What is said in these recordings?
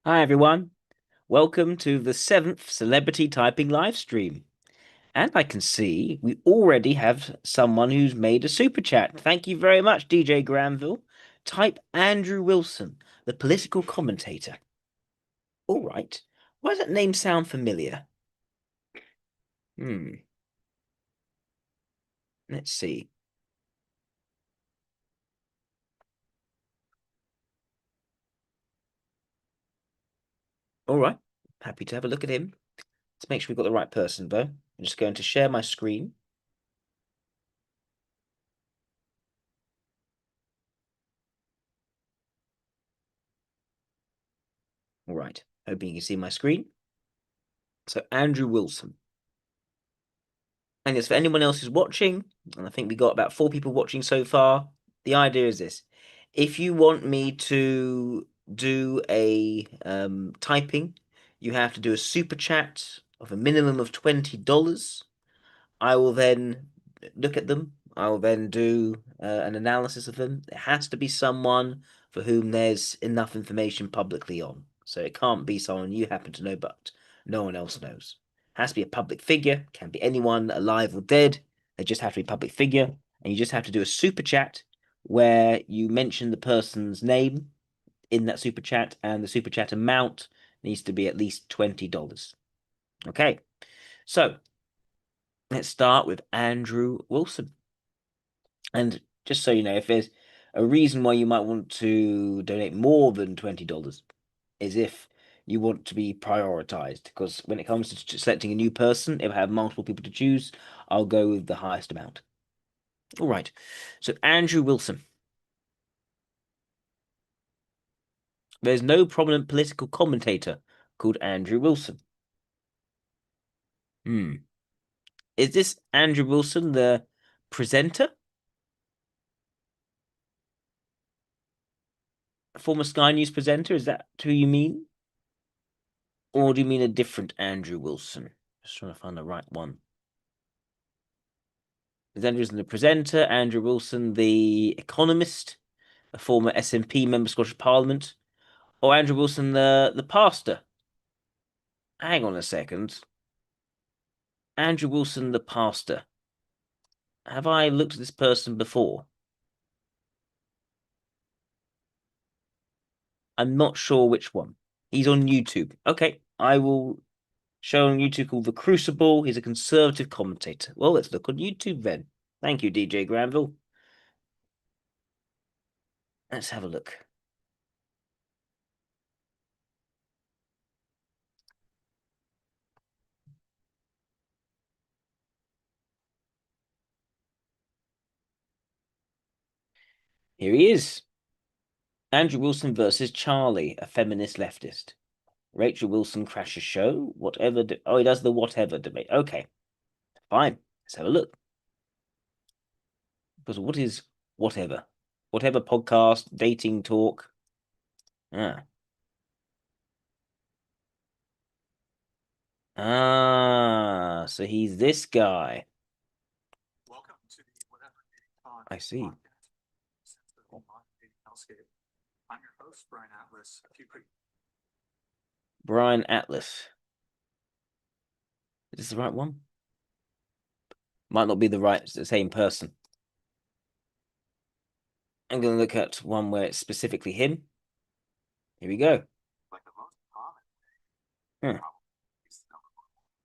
Hi everyone, welcome to the 7th celebrity typing live stream. And I can see we already have someone who's made a super chat. Thank you very much, DJ Granville. Type Andrew Wilson, the political commentator. All right. Why does that name sound familiar? Hmm. Let's see. All right. Happy to have a look at him. Let's make sure we've got the right person, though. I'm just going to share my screen. All right. Hoping you can see my screen. So, Andrew Wilson. And yes, for anyone else who's watching, and I think we got about 4 people watching so far, the idea is this. If you want me to do a typing, you have to do a super chat of a minimum of $20. I will then look at them. I will then do an analysis of them. It has to be someone for whom there's enough information publicly on. So it can't be someone you happen to know, but no one else knows. It has to be a public figure. Can be anyone alive or dead. They just have to be a public figure, and you just have to do a super chat where you mention the person's name in that super chat, and the super chat amount needs to be at least $20. Okay, so let's start with Andrew Wilson. And just so you know, if there's a reason why you might want to donate more than $20, is if you want to be prioritized. Because when it comes to selecting a new person, if I have multiple people to choose, I'll go with the highest amount. All right. So Andrew Wilson. There's no prominent political commentator called Andrew Wilson. Hmm. Is this Andrew Wilson, the presenter? Former Sky News presenter? Is that who you mean? Or do you mean a different Andrew Wilson? Just trying to find the right one. Is Andrew Wilson the presenter? Andrew Wilson the economist, a former SNP member of Scottish Parliament, or Andrew Wilson the pastor? Hang on a second. Andrew Wilson the pastor. Have I looked at this person before? I'm not sure which one. He's on YouTube. Okay, I will show on YouTube called The Crucible. He's a conservative commentator. Well, let's look on YouTube then. Thank you, DJ Granville. Let's have a look. Here he is. Andrew Wilson versus Charlie, a feminist leftist. Rachel Wilson crashes show. Whatever. Oh, he does the whatever debate. Okay, fine. Let's have a look. Because what is whatever? Whatever podcast, dating talk. Ah. Ah, so he's this guy. Welcome to the Whatever Dating Talk I see. I'm your host, Brian Atlas. Brian Atlas. Is this the right one? Might not be the same person. I'm going to look at one where it's specifically him. Here we go. Like the most common Hmm.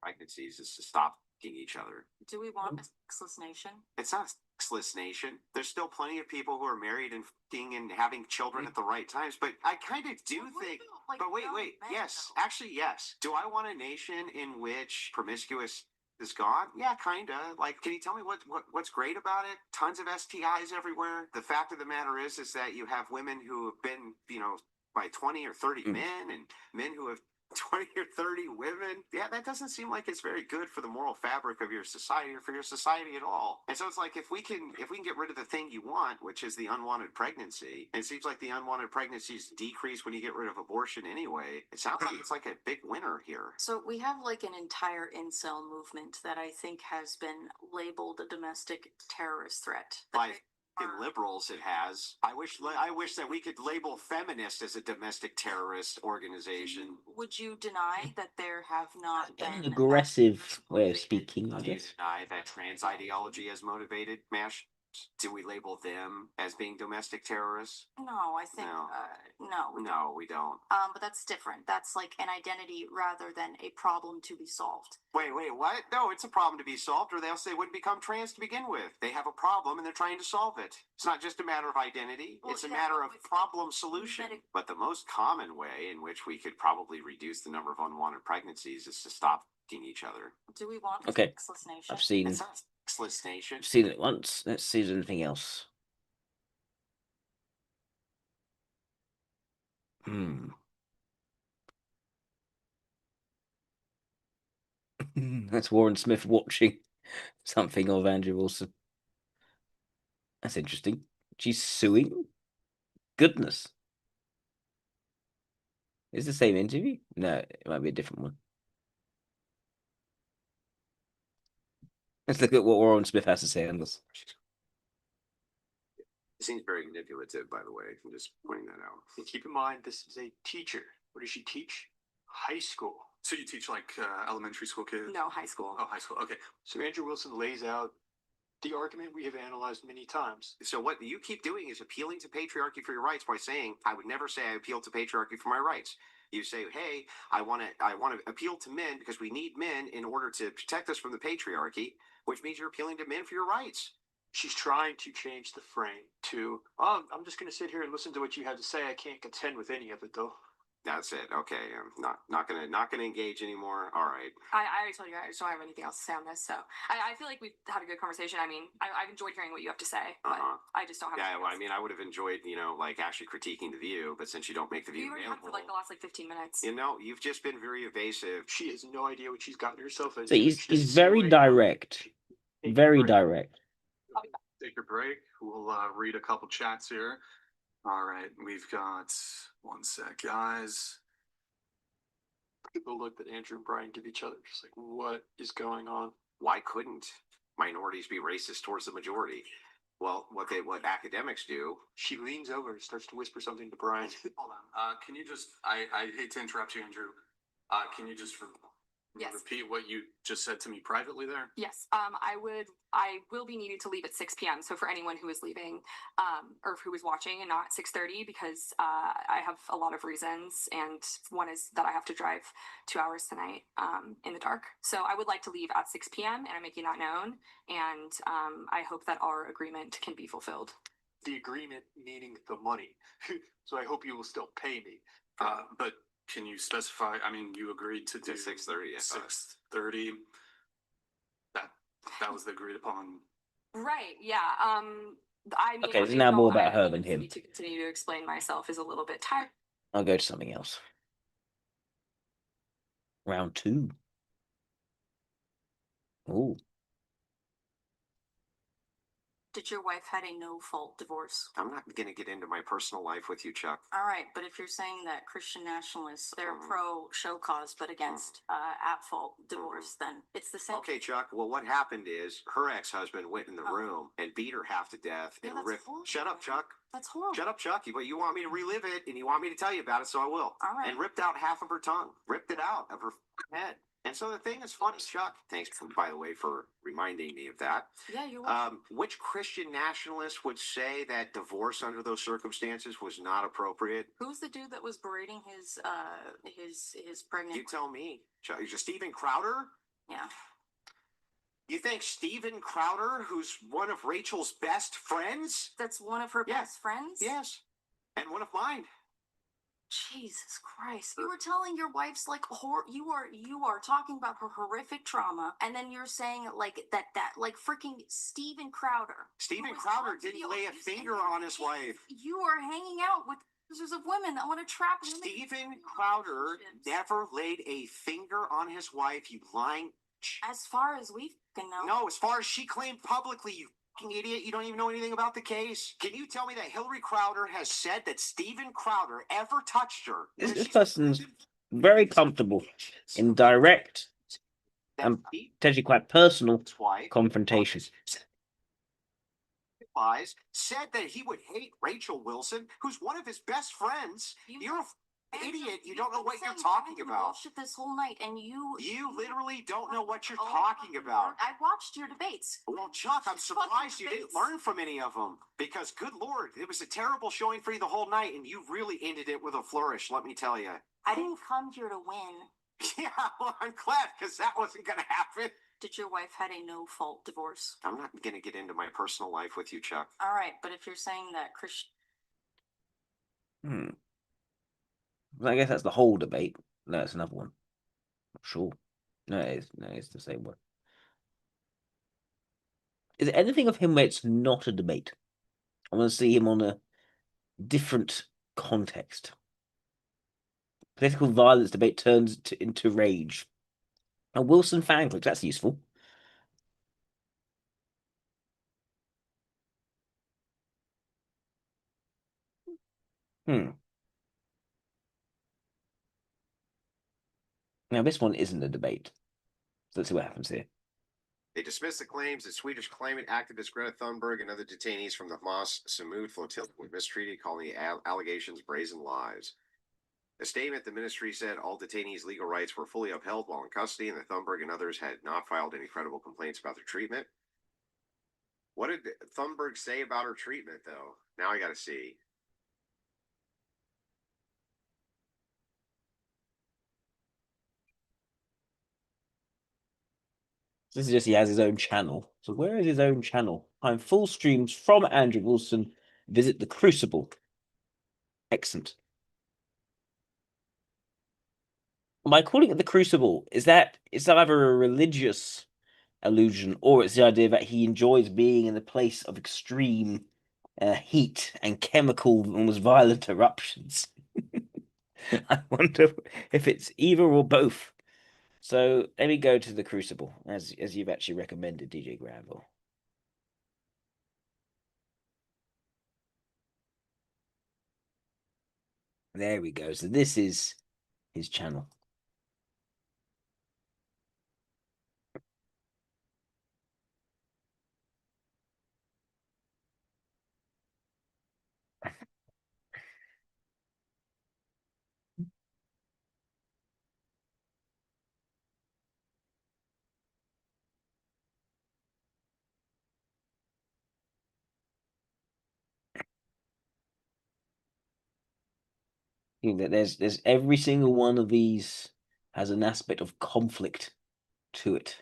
pregnancies is to stop each other. Do we want a sexless nation? It's not a sexless nation. There's still plenty of people who are married and and having children at the right times. But I kind of do think. But wait. Yes, actually, yes. Do I want a nation in which promiscuous is gone? Yeah, kind of. Like, can you tell me what's great about it? Tons of STIs everywhere. The fact of the matter is that you have women who have been, by 20 or 30 men, and men who have 20 or 30 women. Yeah, that doesn't seem like it's very good for the moral fabric of your society or for your society at all. And so it's like if we can get rid of the thing you want, which is the unwanted pregnancy, and it seems like the unwanted pregnancies decrease when you get rid of abortion anyway. It sounds like it's like a big winner here. So we have like an entire incel movement that I think has been labeled a domestic terrorist threat. By In liberals, it has. I wish that we could label feminist as a domestic terrorist organization. Would you deny that there have not An been aggressive way of speaking, I Do you guess. deny that trans ideology has motivated MASH? Do we label them as being domestic terrorists? No, I think No. no. We don't. No, we don't. But that's different. That's like an identity rather than a problem to be solved. Wait, what? No, it's a problem to be solved, or else they wouldn't become trans to begin with. They have a problem and they're trying to solve it. It's not just a matter of identity, Well, it's a yeah, matter of with problem solution. But the most common way in which we could probably reduce the number of unwanted pregnancies is to stop fucking each other. Do we want a Okay. sexless nation? I've seen It's not a sexless nation. it once. Let's see if there's anything else. That's Warren Smith watching something of Andrew Wilson. That's interesting. She's suing? Goodness. Is it the same interview? No, it might be a different one. Let's look at what Warren Smith has to say on this. It seems very manipulative, by the way. I'm just pointing that out. And keep in mind, this is a teacher. What does she teach? High school. So you teach like elementary school kids? No, high school. Oh, high school. Okay. So Andrew Wilson lays out the argument we have analyzed many times. So what you keep doing is appealing to patriarchy for your rights by saying, "I would never say I appeal to patriarchy for my rights." You say, "Hey, I want to appeal to men because we need men in order to protect us from the patriarchy," which means you're appealing to men for your rights. She's trying to change the frame to, oh, I'm just going to sit here and listen to what you have to say. I can't contend with any of it, though. That's it. Okay, I'm not gonna engage anymore. All right. I already told you I just don't have anything else to say on this, so I feel like we've had a good conversation. I mean, I've enjoyed hearing what you have to say, but I just don't have. Yeah, well, I else. mean, I would have enjoyed, like actually critiquing the View, but since you don't make the View You already have available, for like the last 15 minutes. you've just been very evasive. She has no idea what she's gotten herself into. So She he's doesn't see very right direct. now. Very direct. Take your break. We'll read a couple chats here. All right. We've got one sec, guys. People look at Andrew and Brian give each other just like, what is going on? Why couldn't minorities be racist towards the majority? Well, what academics do. She leans over and starts to whisper something to Brian. Hold on. Can you just? I hate to interrupt you, Andrew. Can you just Yes. repeat what you just said to me privately there? Yes. I will be needing to leave at 6 p.m. So for anyone who is leaving, or who is watching and not 6:30, because I have a lot of reasons, and one is that I have to drive 2 hours tonight in the dark. So I would like to leave at 6 p.m. and I'm making that known, and I hope that our agreement can be fulfilled. The agreement meaning the money. So I hope you will still pay me. But can you specify? I mean, you agreed to do 6:30. 6:30. That was the agreed upon. Right. Yeah. I mean, Okay, it's now more about her than him. To continue to explain myself is a little bit tired. I'll go to something else. Round 2. Oh, Did your wife had a no-fault divorce? I'm not going to get into my personal life with you, Chuck. All right, but if you're saying that Christian nationalists, they're pro show cause, but against at-fault divorce, then it's the same. Okay, Chuck. Well, what happened is her ex-husband went in the room and beat her half to death Yeah, and that's ripped. horrible. Shut up, Chuck. That's horrible. Shut up, Chuck. But you want me to relive it, and you want me to tell you about it, so I will. All right. And ripped out half of her tongue. Ripped it out of her head. And so the thing is funny, Chuck. Thanks, by the way, for reminding me of that. Yeah, you're welcome. Which Christian nationalist would say that divorce under those circumstances was not appropriate? Who's the dude that was berating his pregnant? You tell me, Chuck. Is it Steven Crowder? Yeah. You think Steven Crowder, who's one of Rachel's best friends? That's one of her Yeah. best friends? Yes. And one of mine. Jesus Christ. You were telling your wife's like you are talking about her horrific trauma, and then you're saying like that like freaking Steven Crowder. Steven who was Crowder once the didn't lay a abuse- finger on his wife. You are hanging out with abusers of women that want to trap women. Steven Crowder relationships. never laid a finger on his wife, you lying. As far as we can know. No, as far as she claimed publicly, you fucking idiot, you don't even know anything about the case. Can you tell me that Hillary Crowder has said that Steven Crowder ever touched her? this person's very comfortable in direct and potentially quite personal wife confrontation. spies, said that he would hate Rachel Wilson, who's one of his best friends. You're an idiot. You don't know what you're talking about. Bullshit this whole night, and you literally don't know what you're talking about. I watched your debates. Well, Chuck, I'm surprised you didn't learn from any of them. Because, good Lord, it was a terrible showing for you the whole night, and you really ended it with a flourish, let me tell you. I didn't come here to win. Yeah, well, I'm glad, because that wasn't going to happen. Did your wife had a no-fault divorce? I'm not going to get into my personal life with you, Chuck. All right, but if you're saying that Christian... I guess that's the whole debate. No, it's another one. Sure. No, it's the same one. Is there anything of him where it's not a debate? I want to see him on a different context. Political violence debate turns into rage. A Wilson fan clip, that's useful. Now, this one isn't a debate. So let's see what happens here. They dismissed the claims that Swedish climate activist Greta Thunberg and other detainees from the Hamas Samud flotilla were mistreated, calling the allegations brazen lies. A statement, the ministry said all detainees' legal rights were fully upheld while in custody, and that Thunberg and others had not filed any credible complaints about their treatment. What did Thunberg say about her treatment, though? Now I got to see. This is just he has his own channel. So where is his own channel? I'm full streams from Andrew Wilson. Visit the Crucible. Excellent. By calling it the Crucible, is that it's either a religious allusion or it's the idea that he enjoys being in a place of extreme heat and chemical, almost violent eruptions? I wonder if it's either or both. So let me go to the Crucible, as you've actually recommended, DJ Granville. There we go. So this is his channel. There's every single one of these has an aspect of conflict to it.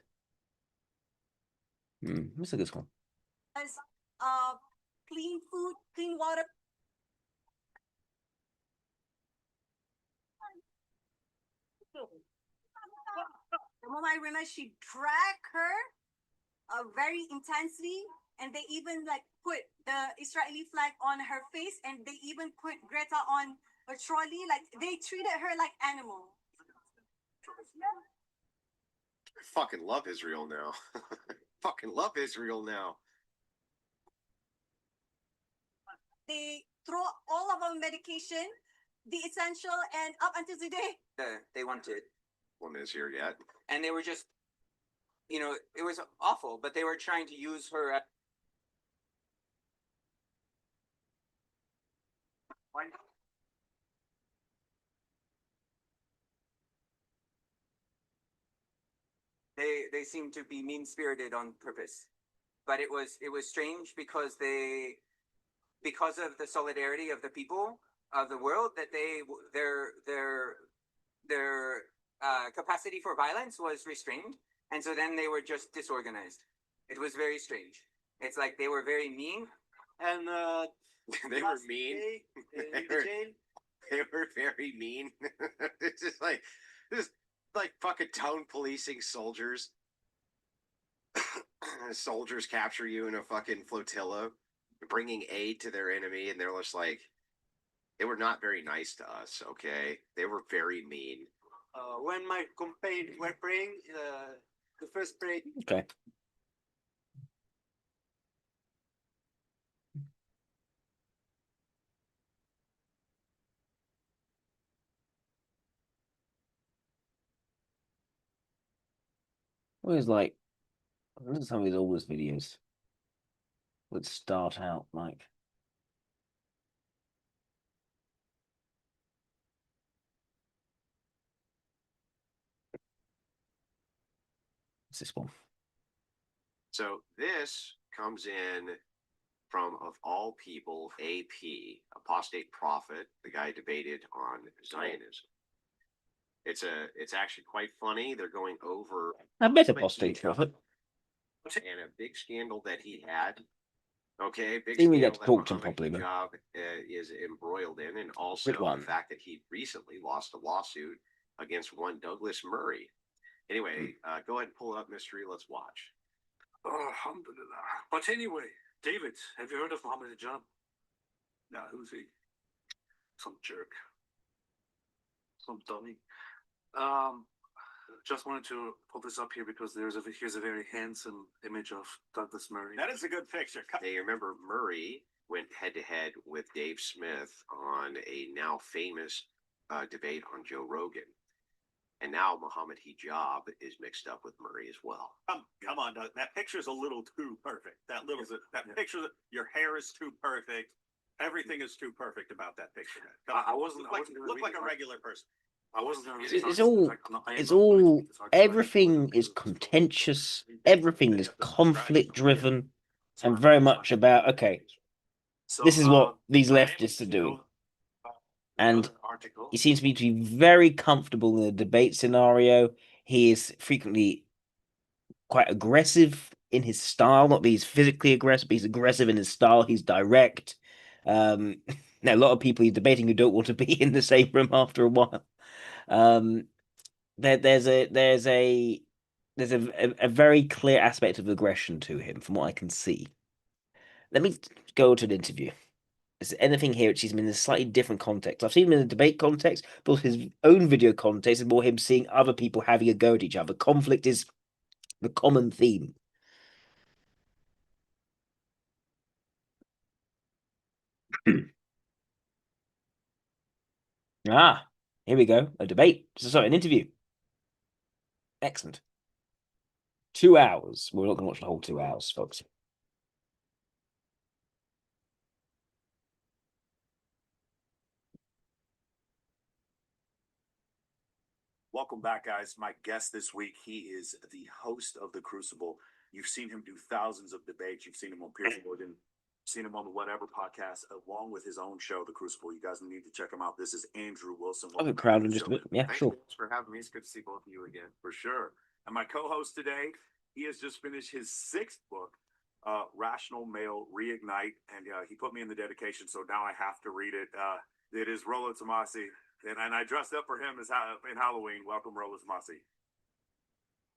Let's look at this one. Clean food, clean water. The moment I realized she dragged her very intensely, and they even like put the Israeli flag on her face, and they even put Greta on a trolley. Like they treated her like animal. I fucking love Israel now. Fucking love Israel now. They throw all of our medication, the essential, and up until today, they wanted. One is here yet. And they were just, it was awful, but they were trying to use her. They seemed to be mean spirited on purpose, but it was strange because of the solidarity of the people of the world, that their capacity for violence was restrained, and so then they were just disorganized. It was very strange. It's like they were very mean, And They were mean. They were very mean. It's just like fucking tone policing soldiers. Soldiers capture you in a fucking flotilla, bringing aid to their enemy, and they're just like, they were not very nice to us. Okay, they were very mean. When my companions were praying, the first prayer. Okay. Always like, look at some of his oldest videos. would start out like. What's this one? So this comes in from, of all people, AP, apostate prophet, the guy debated on Zionism. It's actually quite funny. They're going over I bet apostate prophet. and a big scandal that he had. Okay, big Didn't we get scandal to that talk to him Muhammad properly, but Hijab is embroiled in, and also which one? the fact that he recently lost a lawsuit against one Douglas Murray. Anyway, go ahead and pull it up, Mystery. Let's watch. Oh, alhamdulillah. But anyway, David, have you heard of Muhammad Hijab? No, who's he? Some jerk. Some dummy. Just wanted to pull this up here because here's a very handsome image of Douglas Murray. That is a good picture. Hey, remember Murray went head to head with Dave Smith on a now famous debate on Joe Rogan. And now Muhammad Hijab is mixed up with Murray as well. Come on, Doug. That picture's a little too perfect. Picture, your hair is too perfect. Everything is too perfect about that picture. I wasn't. Look like a regular person. I wasn't going It's all everything is contentious, everything is conflict driven, and very much about, okay, this is what these leftists are doing. And he seems to be very comfortable in the debate scenario. He is frequently quite aggressive in his style, not that he's physically aggressive, but he's aggressive in his style, he's direct. Now a lot of people he's debating who don't want to be in the same room after a while. There's a very clear aspect of aggression to him, from what I can see. Let me go to an interview. Is there anything here which he's been in a slightly different context? I've seen him in a debate context, but his own video context is more him seeing other people having a go at each other. Conflict is the common theme. Ah, here we go. A debate. Sorry, an interview. Excellent. 2 hours. We're not going to watch the whole 2 hours, folks. Welcome back, guys. My guest this week, he is the host of The Crucible. You've seen him do thousands of debates. You've seen him on Pierce Morgan, seen him on the Whatever podcast, along with his own show, The Crucible. You guys need to check him out. This is Andrew Wilson. I'll get crowd in just a bit. Yeah, Thanks sure. for having me. It's good to see both of you again. For sure. And my co-host today, he has just finished his 6th book, Rational Male Reignite, and he put me in the dedication, so now I have to read it. It is Rollo Tomasi, and I dressed up for him as in Halloween. Welcome, Rollo Tomasi.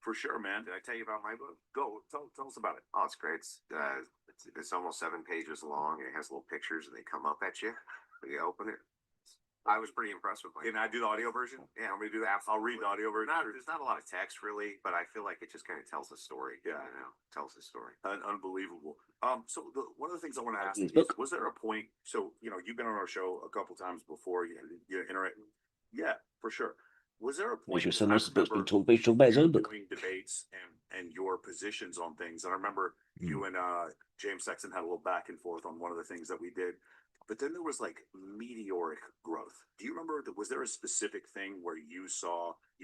For sure, man. Did I tell you about my book? Go, tell us about it. Oh, it's great. It's almost 7 pages long. It has little pictures, and they come up at you when you open it. I was pretty impressed with it. Can I do the audio version? Yeah, Want me to do that? I'll read the audio version. There's not a lot of text really, but I feel like it just kind of tells a story. Yeah. Tells a story. Unbelievable. So one of the things I want to ask His is, book. was there a point? So you've been on our show a couple times before. You interact. Yeah, for sure. Was there a point? Make sure I someone else's book's been remember talked about his you own book. doing debates and your positions on things. And I remember you and James Sexton had a little back and forth on one of the things that we did. But then there was like meteoric growth. Do you remember, was there a specific thing where you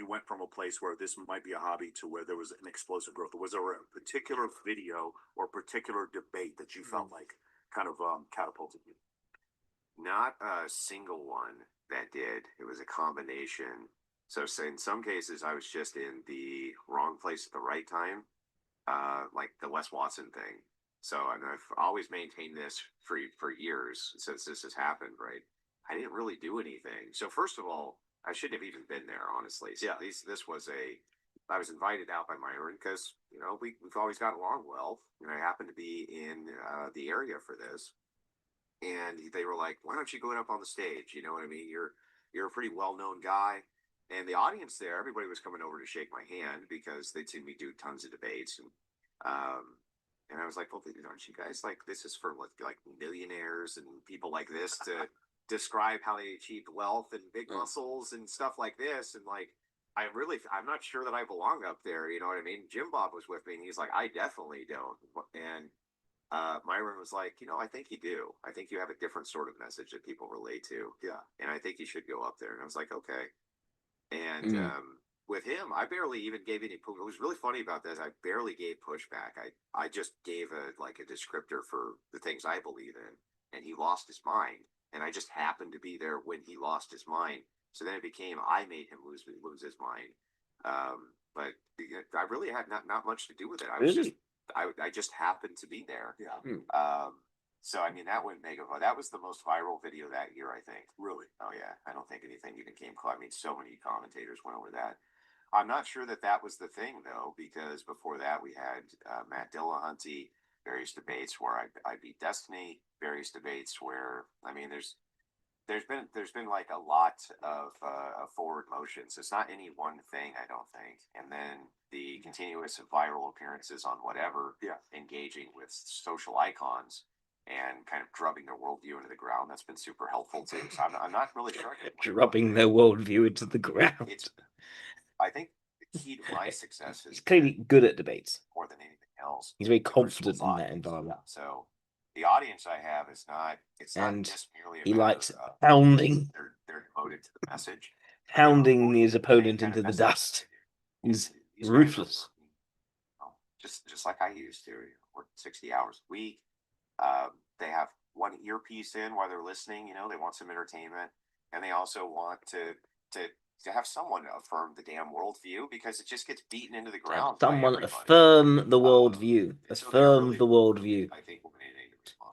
went from a place where this might be a hobby to where there was an explosive growth? Or was there a particular video or particular debate that you felt like kind of catapulted you? Not a single one that did. It was a combination. So in some cases, I was just in the wrong place at the right time, like the Wes Watson thing. So I've always maintained this for years since this has happened, right? I didn't really do anything. So first of all, I shouldn't have even been there, honestly. So I was invited out by Myron because, we've always got along well. And I happened to be in the area for this. And they were like, why don't you go up on the stage? You know what I mean? You're a pretty well-known guy. And the audience there, everybody was coming over to shake my hand because they'd seen me do tons of debates. And I was like, well, aren't you guys like, this is for like millionaires and people like this to describe how they achieved wealth and big muscles and stuff like this. And like, I'm not sure that I belong up there. You know what I mean? Jim Bob was with me and he's like, I definitely don't. And Myron was like, I think you do. I think you have a different sort of message that people relate to. Yeah. And I think you should go up there. And I was like, okay. And Mm. with him, I barely even gave any. It was really funny about this. I barely gave pushback. I just gave a descriptor for the things I believe in, and he lost his mind. And I just happened to be there when he lost his mind. So then it became I made him lose his mind. But I really had not much to do with it. I was Really? just I just happened to be there. Yeah. So I mean that went mega. That was the most viral video that year, I think. Really? Oh yeah, I don't think anything even came close. I mean, so many commentators went over that. I'm not sure that was the thing though, because before that we had Matt Dillahunty, various debates where I beat Destiny, various debates where I mean there's been like a lot of forward motions. It's not any one thing, I don't think. And then the continuous viral appearances on whatever, engaging with social icons and kind of drubbing their worldview into the ground. That's been super helpful too. So I'm not really sure. Drubbing their worldview into the ground. I think the key to my success is He's clearly good at debates. more than anything else. He's very the confident Crucible's in that audience. environment. So the audience I have is not. It's And not just merely. He a matter likes of, pounding, They're devoted to the message. hounding his opponent into the dust. He's These guys ruthless. are working, just like I used to. Work 60 hours a week. They have one earpiece in while they're listening. They want some entertainment, and they also want to have someone affirm the damn worldview because it just gets beaten into the ground. by Someone everybody. affirm the worldview. So they're Affirm really- the worldview. I think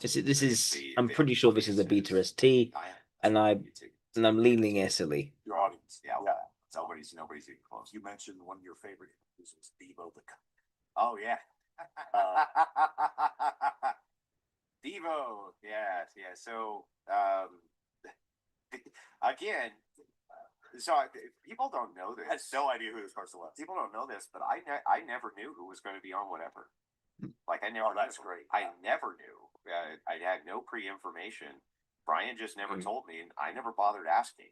This is. I'm pretty sure this is a beta ST, and I'm leaning SLE. Your audience. Yeah. Nobody's even close. You mentioned one of your favorite was Devo the. Oh yeah. Devo, yeah. So again, people don't know this. I had no idea who this person was. People don't know this, but I never knew who was going to be on whatever. Like I never. Oh, that's great. I never knew. I had no pre-information. Brian just never told me, and I never bothered asking.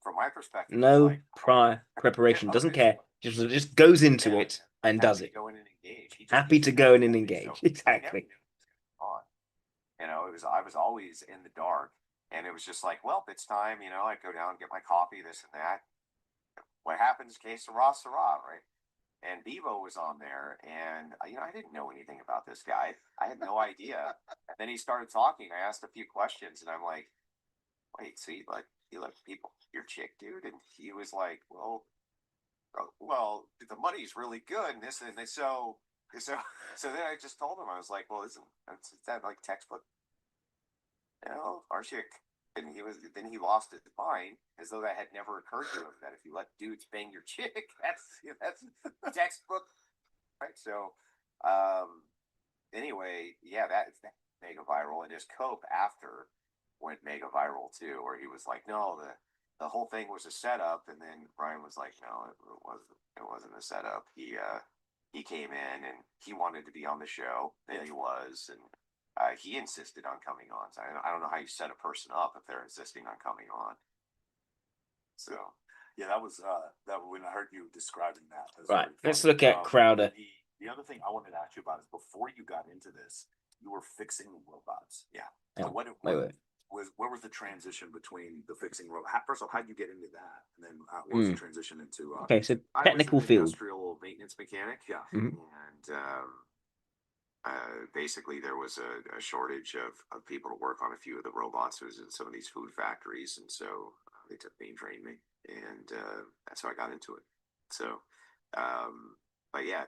From my perspective, No like, prior preparation. Doesn't care. Just goes into it and does it. Go in and engage. Happy to go in and engage. Exactly. I was always in the dark, and it was just like, well, it's time. I'd go down and get my coffee, this and that. What happens? Que sera, sera, right? And Bevo was on there, and I didn't know anything about this guy. I had no idea. And then he started talking. I asked a few questions, and I'm like, "Wait, so you let people your chick, dude?" And he was like, "Well, the money's really good, and this and this." So then I just told him, I was like, "Well, is that like textbook? Our chick." And then he lost his mind, as though that had never occurred to him, that if you let dudes bang your chick, that's textbook, right? So, anyway, yeah, that's mega viral, and his cope after went mega viral too, where he was like, "No, the whole thing was a setup," and then Brian was like, "No, it wasn't a setup. He came in and he wanted to be on the show, and he was, and." He insisted on coming on. So I don't know how you set a person up if they're insisting on coming on. So, yeah, that was that when I heard you describing that. Right. Let's look at Crowder. The other thing I wanted to ask you about is before you got into this, you were fixing robots. Yeah. So wait. What was the transition between the fixing robot? First of all, how did you get into that, and then what was the transition into? Okay, so I was technical an field. industrial maintenance mechanic. Yeah. Mhm. And basically there was a shortage of people to work on a few of the robots. It was in some of these food factories, and so they took me and trained me, and that's how I got into it. So, but yeah,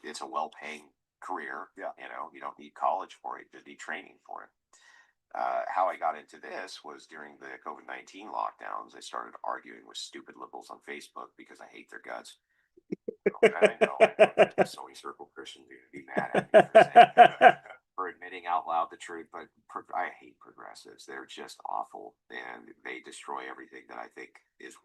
it's a well-paying career. Yeah. You don't need college for it; you just need training for it. How I got into this was during the COVID-19 lockdowns. I started arguing with stupid liberals on Facebook because I hate their guts. I know. Sony Circle Christians are going to be mad at me for admitting out loud the truth, but I hate progressives. They're just awful, and they destroy everything that I think is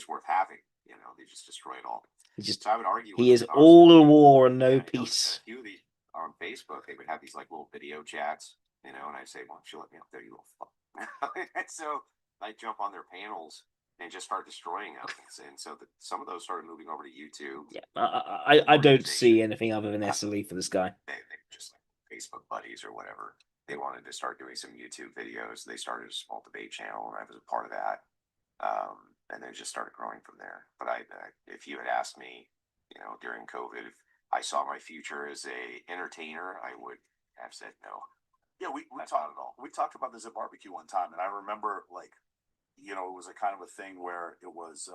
worth having. They just destroy it all. So I would argue. He is all a war and no peace. A few of these on Facebook, they would have these like little video chats, and I'd say, "Why don't you let me up there, you little fuck?" And so I jump on their panels. and just start destroying them. And so some of those started moving over to YouTube. Yeah, I don't see anything other than SLE for this guy. They just like Facebook buddies or whatever. They wanted to start doing some YouTube videos. They started a small debate channel, and I was a part of that. And then just started growing from there. But if you had asked me, during COVID, if I saw my future as a entertainer, I would have said no. Yeah, we talked about this at barbecue one time, and I remember like, it was a kind of a thing where it was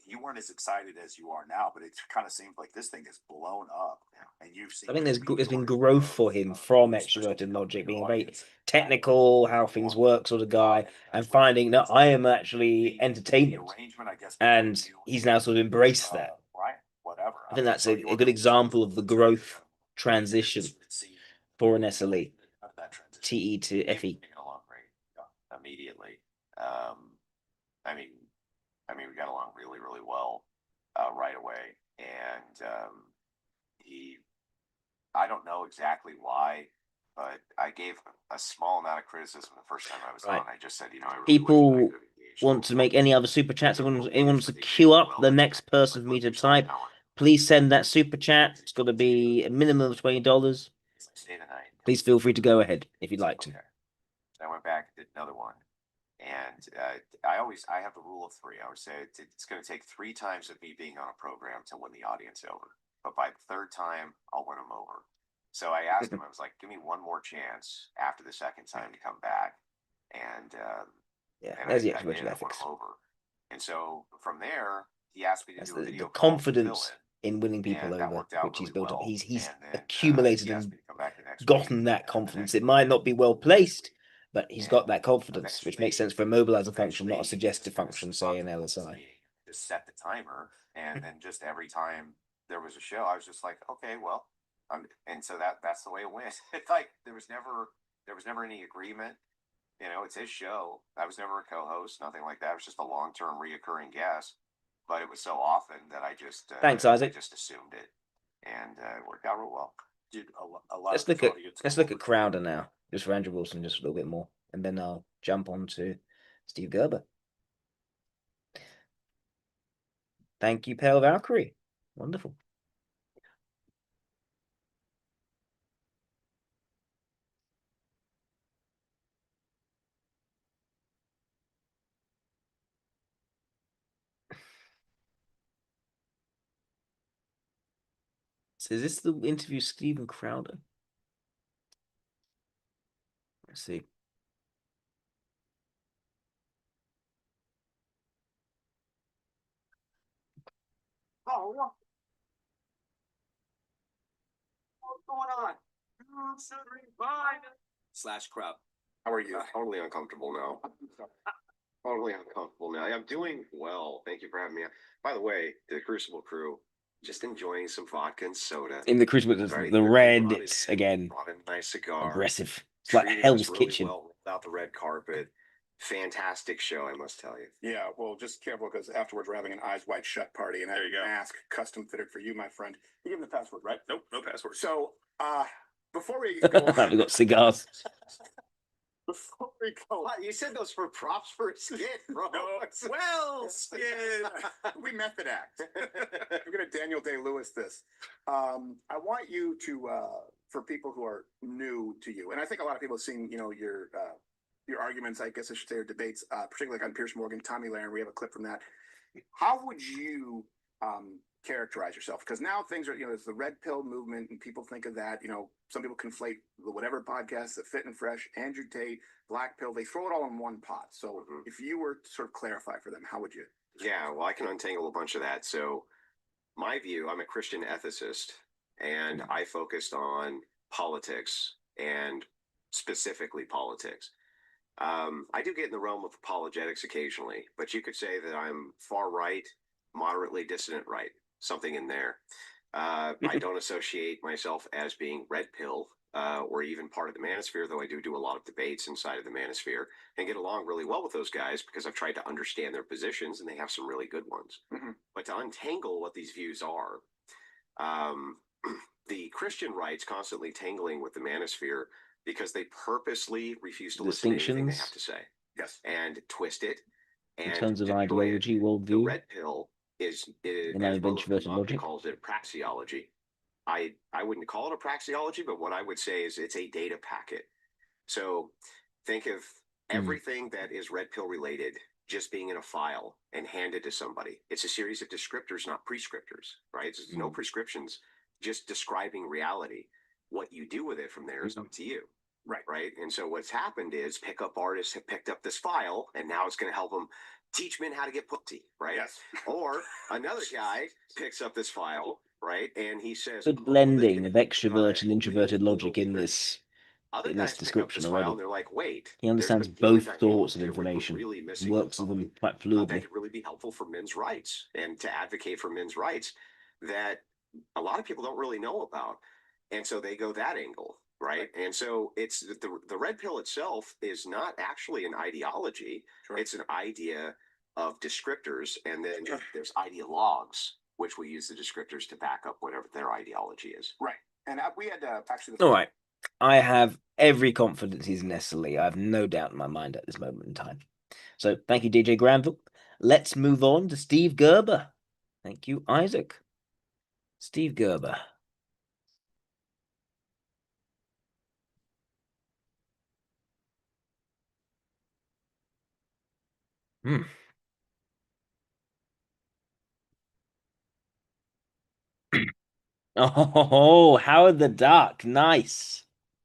you weren't as excited as you are now, but it kind of seems like this thing is blown up, and you've seen. I think there's been growth for him from extroverted logic, being very technical, how things work sort of guy, and finding that I am actually entertainment, and he's now sort of embraced that. Right, whatever. I think that's a good example of the growth transition for an SLE. TE to FE. Immediately. I mean, we got along really, really well right away, and I don't know exactly why, but I gave a small amount of criticism the first time I was on. I just said, I really people want to make any other super chats. Anyone wants to queue up the next person for me to type, please send that super chat. It's got to be a minimum of $20. Please feel free to go ahead if you'd like to. I went back and did another one. And I have the rule of three. I would say it's going to take 3 times of me being on a program to win the audience over. But by the 3rd time, I'll win them over. So I asked him, I was like, give me one more chance after the 2nd time to come back. And there's the extroverted ethics. Over. And so from there, he asked me to do a video. The confidence in winning people over, which he's built up. He's accumulated and gotten that confidence. It might not be well placed, but he's got that confidence, which makes sense for a mobilizer function, not a suggestive function, say in LSI. Just set the timer, and then just every time there was a show, I was just like, okay, well, and so that's the way it went. It's like there was never any agreement. It's his show. I was never a co-host, nothing like that. It was just a long-term reoccurring guest. But it was so often that I just thanks, Isaac. I just assumed it, and it worked out real well. Let's look at Crowder now, just for Andrew Wilson, just a little bit more, and then I'll jump on to Steve Gerber. Thank you, Pale Valkyrie. Wonderful. So is this the interview Steven Crowder? Let's see. Oh, what's going on? /Crowd. How are you? Totally uncomfortable now. Totally uncomfortable now. I'm doing well. Thank you for having me. By the way, the Crucible crew, just enjoying some vodka and soda. In the Crucible, the red, it's again brought in a nice cigar. Aggressive. It's like Hell's Kitchen. Well, without the red carpet. Fantastic show, I must tell you. Yeah, well, just careful because afterwards we're having an eyes wide shut party and I have a mask custom fitted for you, my friend. You give him the password, right? Nope, no password. So, before we go on, we've got cigars. Before we go, you said those were props for a skit, bro. No, well, skit. We method act. We're gonna Daniel Day-Lewis this. I want you to, for people who are new to you, and I think a lot of people have seen, your arguments, I guess I should say, or debates, particularly like on Pierce Morgan, Tommy Lahren. We have a clip from that. How would you characterize yourself? Because now things are, there's the red pill movement, and people think of that. Some people conflate the whatever podcast, the Fit and Fresh, Andrew Tate, Black Pill. They throw it all in one pot. So if you were to sort of clarify for them, how would you? Yeah, well, I can untangle a bunch of that. So my view, I'm a Christian ethicist, and I focused on politics and specifically politics. I do get in the realm of apologetics occasionally, but you could say that I'm far right, moderately dissident right, something in there. I don't associate myself as being red pill or even part of the manosphere, though I do a lot of debates inside of the manosphere and get along really well with those guys because I've tried to understand their positions and they have some really good ones. But to untangle what these views are, the Christian right's constantly tangling with the manosphere because they purposely refuse to listen to anything they have to say. Yes. And twist it And terms of Detroit, ideology, the worldview, red pill is in as our Willis introverted logic. calls it, praxeology. I wouldn't call it a praxeology, but what I would say is it's a data packet. So think of everything that is red pill related just being in a file and handed to somebody. It's a series of descriptors, not prescriptors, right? It's no prescriptions, just describing reality. What you do with it from there is up to you. Right. And so what's happened is pickup artists have picked up this file and now it's going to help them teach men how to get pussy, right? Yes. Or another guy picks up this file, right? And he says, Good blending of extroverted and introverted logic in this description already. And they're like, wait, He understands both sorts of information, really missing works with them quite fluidly. that could really be helpful for men's rights and to advocate for men's rights that a lot of people don't really know about. And so they go that angle. Right. And so it's the red pill itself is not actually an ideology. Sure. It's an idea of descriptors. And then there's ideologues, which we use the descriptors to back up whatever their ideology is. Right. And we had actually. All right. I have every confidence he's Nestle. I have no doubt in my mind at this moment in time. So thank you, DJ Granville. Let's move on to Steve Gerber. Thank you, Isaac. Steve Gerber. Oh, Howard the Duck. Nice.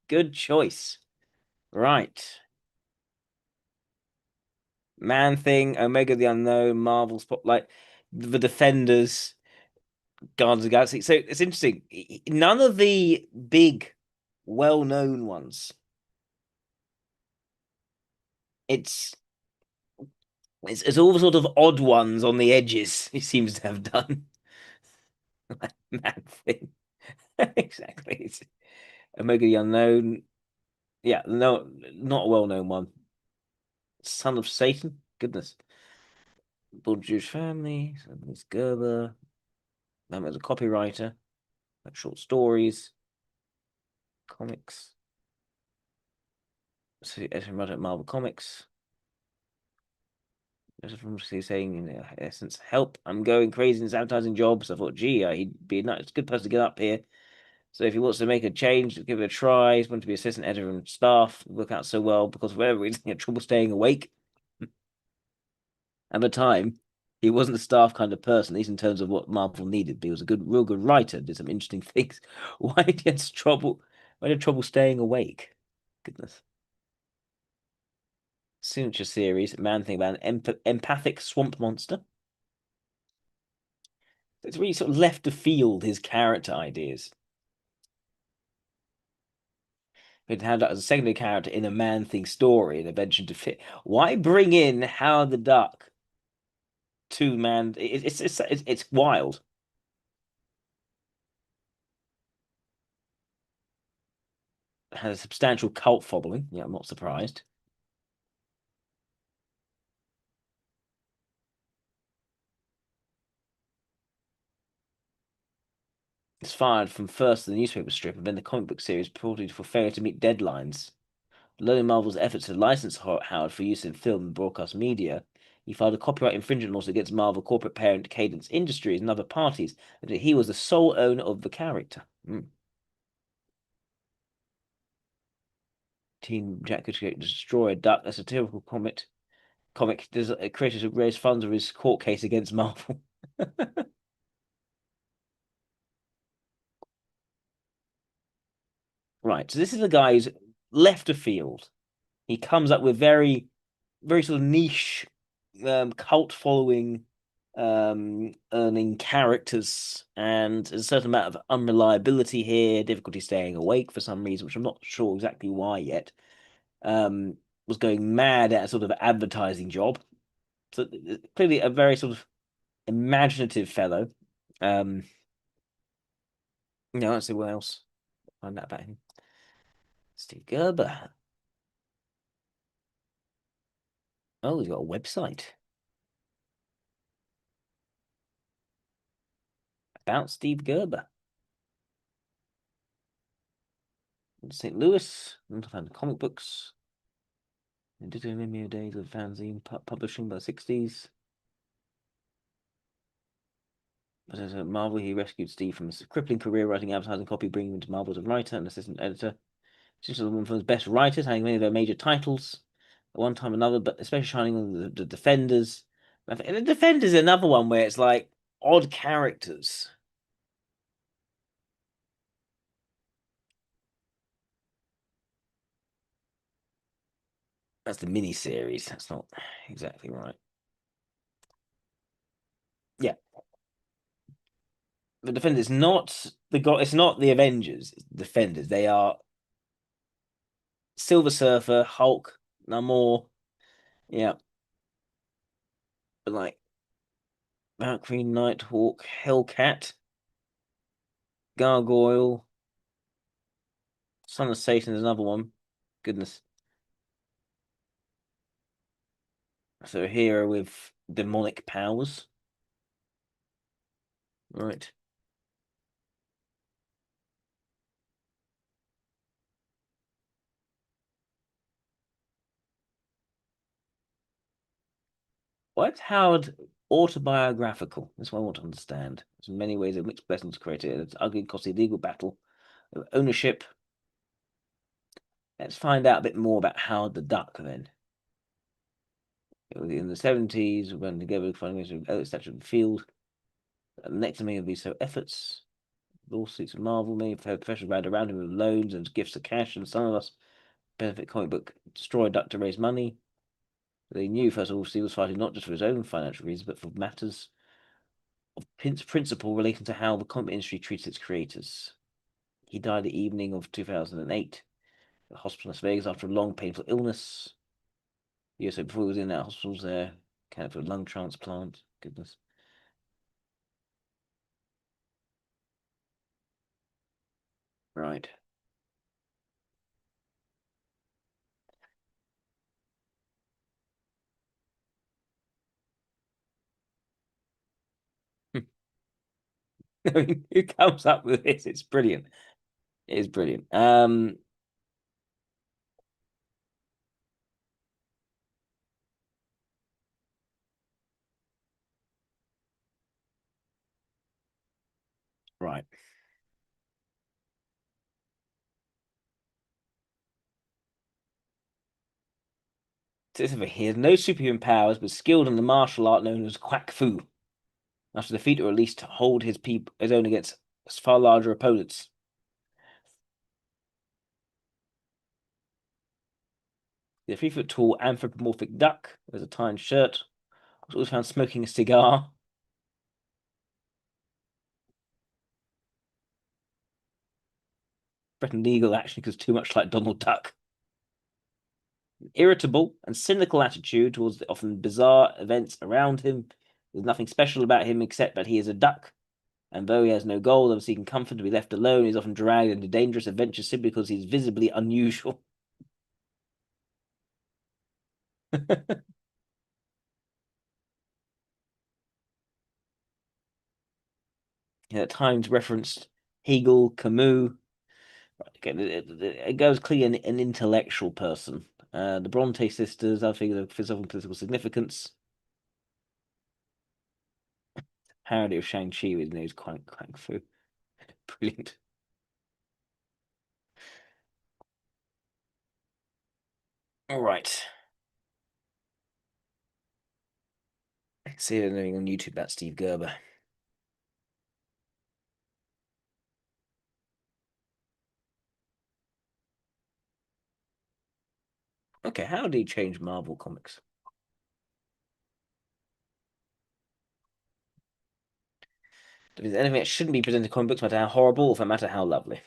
Good choice. Right. Man Thing, Omega the Unknown, Marvel Spotlight, The Defenders, Guardians of the Galaxy. So it's interesting. None of the big, well-known ones. It's all the sort of odd ones on the edges he seems to have done. Man Thing. Exactly. It's Omega the Unknown. Yeah, no, not a well-known one. Son of Satan. Goodness. Born Jewish family. It's Gerber. As a copywriter. Like short stories. Comics. So editor writer at Marvel Comics. From saying, in essence, help, I'm going crazy in this advertising job. So I thought, gee, he'd be a nice, good person to get up here. So if he wants to make a change, give it a try. He's going to be assistant editor and staff. Work out so well because for whatever reason, he had trouble staying awake. At the time, he wasn't a staff kind of person, at least in terms of what Marvel needed. But he was a real good writer. Did some interesting things. Why did he have trouble? Why did he have trouble staying awake? Goodness. Signature series, Man Thing about an empathic swamp monster. It's really sort of left of field his character ideas. But had that as a secondary character in a Man Thing story and eventually to fit. Why bring in Howard the Duck to Man? It's wild. It has a substantial cult following. Yeah, I'm not surprised. It's fired from first the newspaper strip and then the comic book series reported for failure to meet deadlines. Learning Marvel's efforts to license Howard for use in film and broadcast media, he filed a copyright infringement lawsuit against Marvel corporate parent Cadence Industries and other parties that he was the sole owner of the character. Team Jack could destroy a duck. A satirical comic created to raise funds for his court case against Marvel. Right, so this is a guy who's left of field. He comes up with very, very sort of niche, cult following, earning characters, and there's a certain amount of unreliability here, difficulty staying awake for some reason, which I'm not sure exactly why yet. Was going mad at a sort of advertising job. So clearly a very sort of imaginative fellow. Let's see what else. Find out about him. Steve Gerber. Oh, he's got a website about Steve Gerber. St. Louis. I'm find comic books. Ditto Mimio days of fanzine publishing by the 60s. But as a Marvel, he rescued Steve from his crippling career writing advertising copy, bringing him to Marvel as a writer and assistant editor. She's one of his best writers, having many of their major titles at one time or another, but especially shining on the Defenders. And the Defenders is another one where it's like odd characters. That's the mini-series. That's not exactly right. Yeah. The Defenders, not the god. It's not the Avengers. It's the Defenders. They are Silver Surfer, Hulk, Namor. Yeah. But like Valkyrie, Nighthawk, Hellcat, Gargoyle, Son of Satan is another one. Goodness. So a hero with demonic powers. Right. What's Howard autobiographical? That's what I want to understand. There's many ways in which blessings created. It's ugly, costly legal battle of ownership. Let's find out a bit more about Howard the Duck then. In the 70s, we went together finding ways to statue of the field. Next to me would be so efforts. Lawsuits of Marvel, many professionals ran around him with loans and gifts of cash, and some of us benefit comic book destroy Duck to raise money. They knew, first of all, Steve was fighting not just for his own financial reasons, but for matters of principle relating to how the comic industry treats its creators. He died the evening of 2008 at the hospital in Las Vegas after a long, painful illness. Yeah, so before he was in that hospital there, kind of a lung transplant. Goodness. Right. I mean, who comes up with this? It's brilliant. It is brilliant. Right. He has no superhuman powers, but skilled in the martial art known as Quack Fu. After defeat, or at least to hold his own against far larger opponents. The 3-foot tall anthropomorphic duck wears a tie and shirt. Was always found smoking a cigar. Threatened legal action because too much like Donald Duck. Irritable and cynical attitude towards the often bizarre events around him. There's nothing special about him except that he is a duck. And though he has no goal of seeking comfort to be left alone, he's often dragged into dangerous adventures simply because he's visibly unusual. He at times referenced Hegel, Camus. Again, it goes clearly an intellectual person. The Bronte sisters, I think, of philosophical and political significance. Parody of Shang-Chi with news quite fu. Brilliant. All right. I see anything on YouTube about Steve Gerber. Okay, how did he change Marvel Comics? If there's anything that shouldn't be presented in comic books, no matter how horrible or no matter how lovely.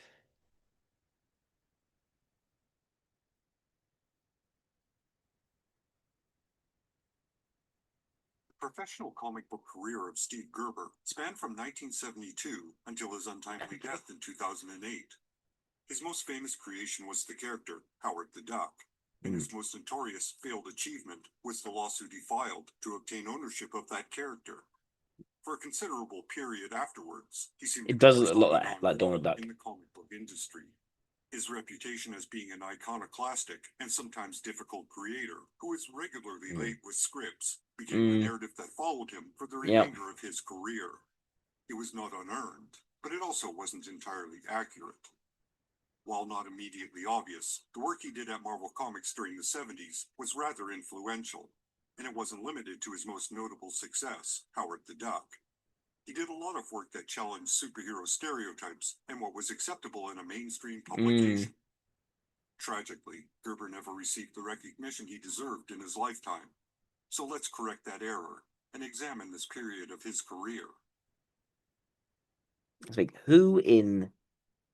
The professional comic book career of Steve Gerber spanned from 1972 until his untimely death in 2008. His most famous creation was the character Howard the Duck, and his most notorious failed achievement was the lawsuit he filed to obtain ownership of that character. For a considerable period afterwards, he seemed It to does be look a lot persona like non Donald grata Duck. in the comic book industry. His reputation as being an iconoclastic and sometimes difficult creator who is regularly late with scripts became the narrative that followed him for the remainder of his career. It was not unearned, but it also wasn't entirely accurate. While not immediately obvious, the work he did at Marvel Comics during the 70s was rather influential, and it wasn't limited to his most notable success, Howard the Duck. He did a lot of work that challenged superhero stereotypes and what was acceptable in a mainstream publication. Tragically, Gerber never received the recognition he deserved in his lifetime. So let's correct that error and examine this period of his career. It's like, who in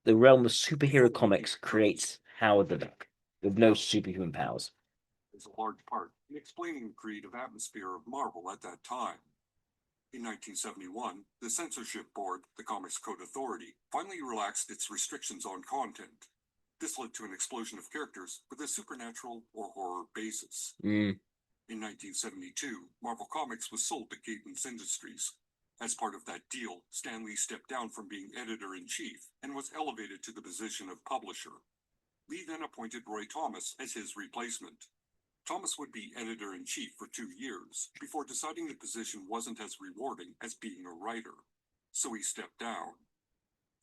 the realm of superhero comics creates Howard the Duck with no superhuman powers? Is a large part in explaining the creative atmosphere of Marvel at that time. In 1971, the censorship board, the Comics Code Authority, finally relaxed its restrictions on content. This led to an explosion of characters with a supernatural or horror basis. In 1972, Marvel Comics was sold to Cadence Industries. As part of that deal, Stan Lee stepped down from being editor-in-chief and was elevated to the position of publisher. Lee then appointed Roy Thomas as his replacement. Thomas would be editor-in-chief for 2 years before deciding the position wasn't as rewarding as being a writer, so he stepped down.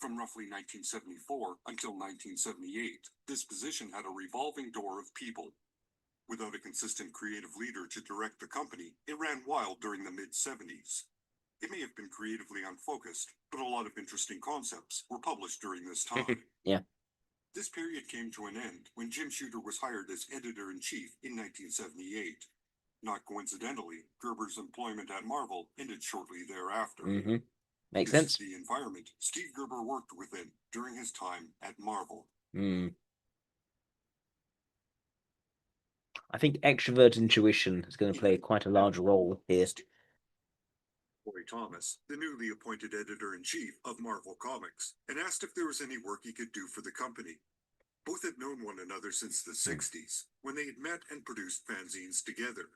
From roughly 1974 until 1978, this position had a revolving door of people. Without a consistent creative leader to direct the company, it ran wild during the mid-70s. It may have been creatively unfocused, but a lot of interesting concepts were published during this time. This period came to an end when Jim Shooter was hired as editor-in-chief in 1978. Not coincidentally, Gerber's employment at Marvel ended shortly thereafter. Makes This sense. is the environment Steve Gerber worked within during his time at Marvel. I think extrovert intuition is going to play quite a large role here. Roy Thomas, the newly appointed editor-in-chief of Marvel Comics, and asked if there was any work he could do for the company. Both had known one another since the 60s, when they had met and produced fanzines together.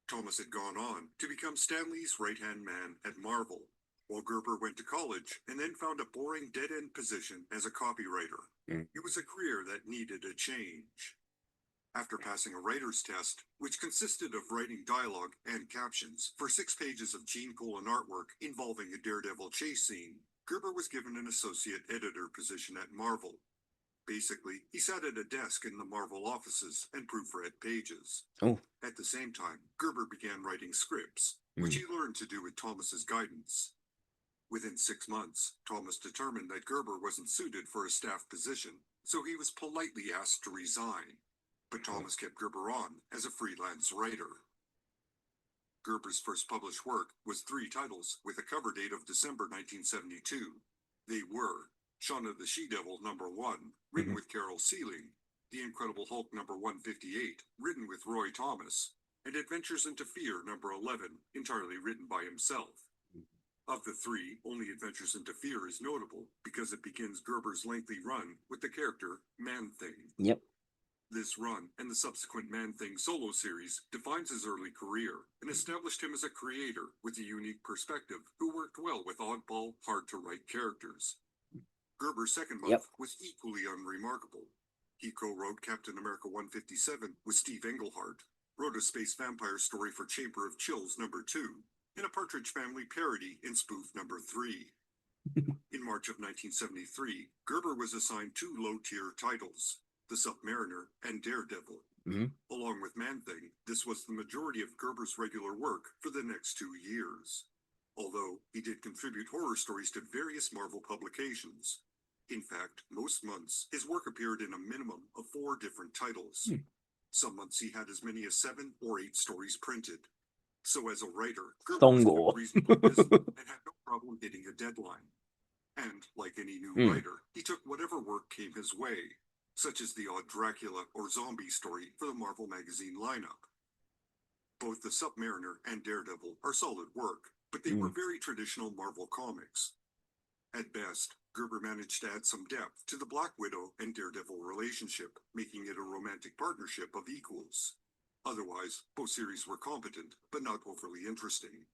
Thomas had gone on to become Stan Lee's right-hand man at Marvel, while Gerber went to college and then found a boring dead-end position as a copywriter. It was a career that needed a change. After passing a writer's test, which consisted of writing dialogue and captions for 6 pages of Gene Colan artwork involving a Daredevil chase scene, Gerber was given an associate editor position at Marvel. Basically, he sat at a desk in the Marvel offices and proofread pages. At the same time, Gerber began writing scripts, which he learned to do with Thomas's guidance. Within 6 months, Thomas determined that Gerber wasn't suited for a staff position, so he was politely asked to resign. But Thomas kept Gerber on as a freelance writer. Gerber's first published work was 3 titles with a cover date of December 1972. They were Shauna the She-Devil #1, written with Carol Seeling, The Incredible Hulk #158, written with Roy Thomas, and Adventures into Fear #11, entirely written by himself. Of the 3, only Adventures into Fear is notable because it begins Gerber's lengthy run with the character Man-Thing. This run and the subsequent Man-Thing solo series defines his early career and established him as a creator with a unique perspective who worked well with oddball, hard-to-write characters. Gerber's second month was equally unremarkable. He co-wrote Captain America 157 with Steve Englehart, wrote a space vampire story for Chamber of Chills #2, and a Partridge Family parody in spoof #3. In March of 1973, Gerber was assigned 2 low-tier titles, The Submariner and Daredevil. Along with Man-Thing, this was the majority of Gerber's regular work for the next 2 years. Although he did contribute horror stories to various Marvel publications. In fact, most months, his work appeared in a minimum of 4 different titles. Some months he had as many as 7 or 8 stories printed. So as a writer, Gerber was kept reasonably busy and had no problem hitting a deadline. And, like any new writer, he took whatever work came his way, such as the odd Dracula or zombie story for the Marvel magazine lineup. Both The Submariner and Daredevil are solid work, but they were very traditional Marvel comics. At best, Gerber managed to add some depth to the Black Widow and Daredevil relationship, making it a romantic partnership of equals. Otherwise, both series were competent, but not overly interesting.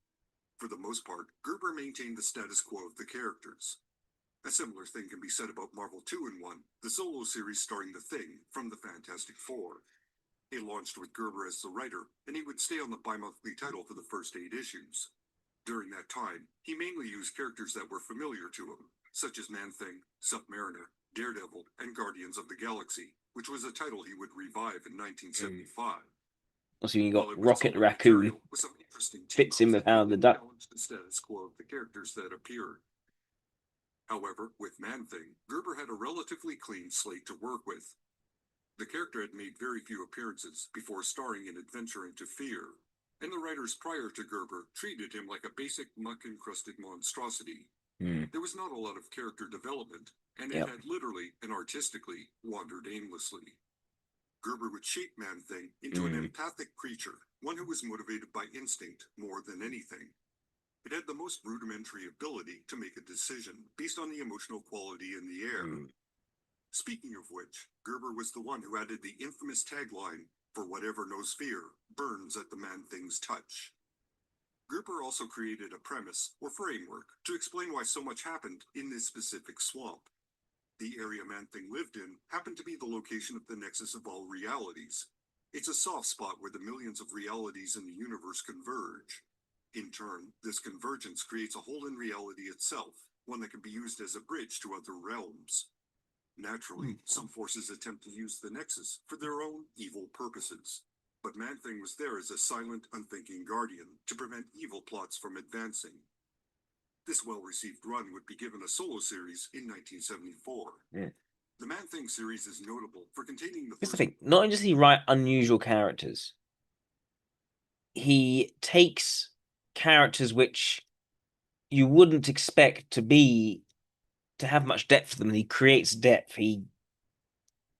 For the most part, Gerber maintained the status quo of the characters. A similar thing can be said about Marvel 2-in-1, the solo series starring The Thing from the Fantastic Four. It launched with Gerber as the writer, and he would stay on the bi-monthly title for the first 8 issues. During that time, he mainly used characters that were familiar to him, such as Man-Thing, Submariner, Daredevil, and Guardians of the Galaxy, which was a title he would revive in 1975. Also, you got While it was Rocket also Raccoon. material with some interesting Fits in with Howard the Duck. challenged the status quo of the characters that appeared. However, with Man-Thing, Gerber had a relatively clean slate to work with. The character had made very few appearances before starring in Adventure into Fear, and the writers prior to Gerber treated him like a basic muck-encrusted monstrosity. There was not a lot of character development, and it had literally and artistically wandered aimlessly. Gerber would shape Man-Thing into an empathic creature, one who was motivated by instinct more than anything. It had the most rudimentary ability to make a decision based on the emotional quality in the air. Speaking of which, Gerber was the one who added the infamous tagline, "For whatever knows fear, burns at the Man-Thing's touch." Gerber also created a premise or framework to explain why so much happened in this specific swamp. The area Man-Thing lived in happened to be the location of the nexus of all realities. It's a soft spot where the millions of realities in the universe converge. In turn, this convergence creates a hole in reality itself, one that can be used as a bridge to other realms. Naturally, some forces attempt to use the nexus for their own evil purposes. But Man-Thing was there as a silent, unthinking guardian to prevent evil plots from advancing. This well-received run would be given a solo series in 1974. The Man-Thing series is notable for containing the Here's the first... thing. Not only does he write unusual characters, he takes characters which you wouldn't expect to have much depth to them, and he creates depth. He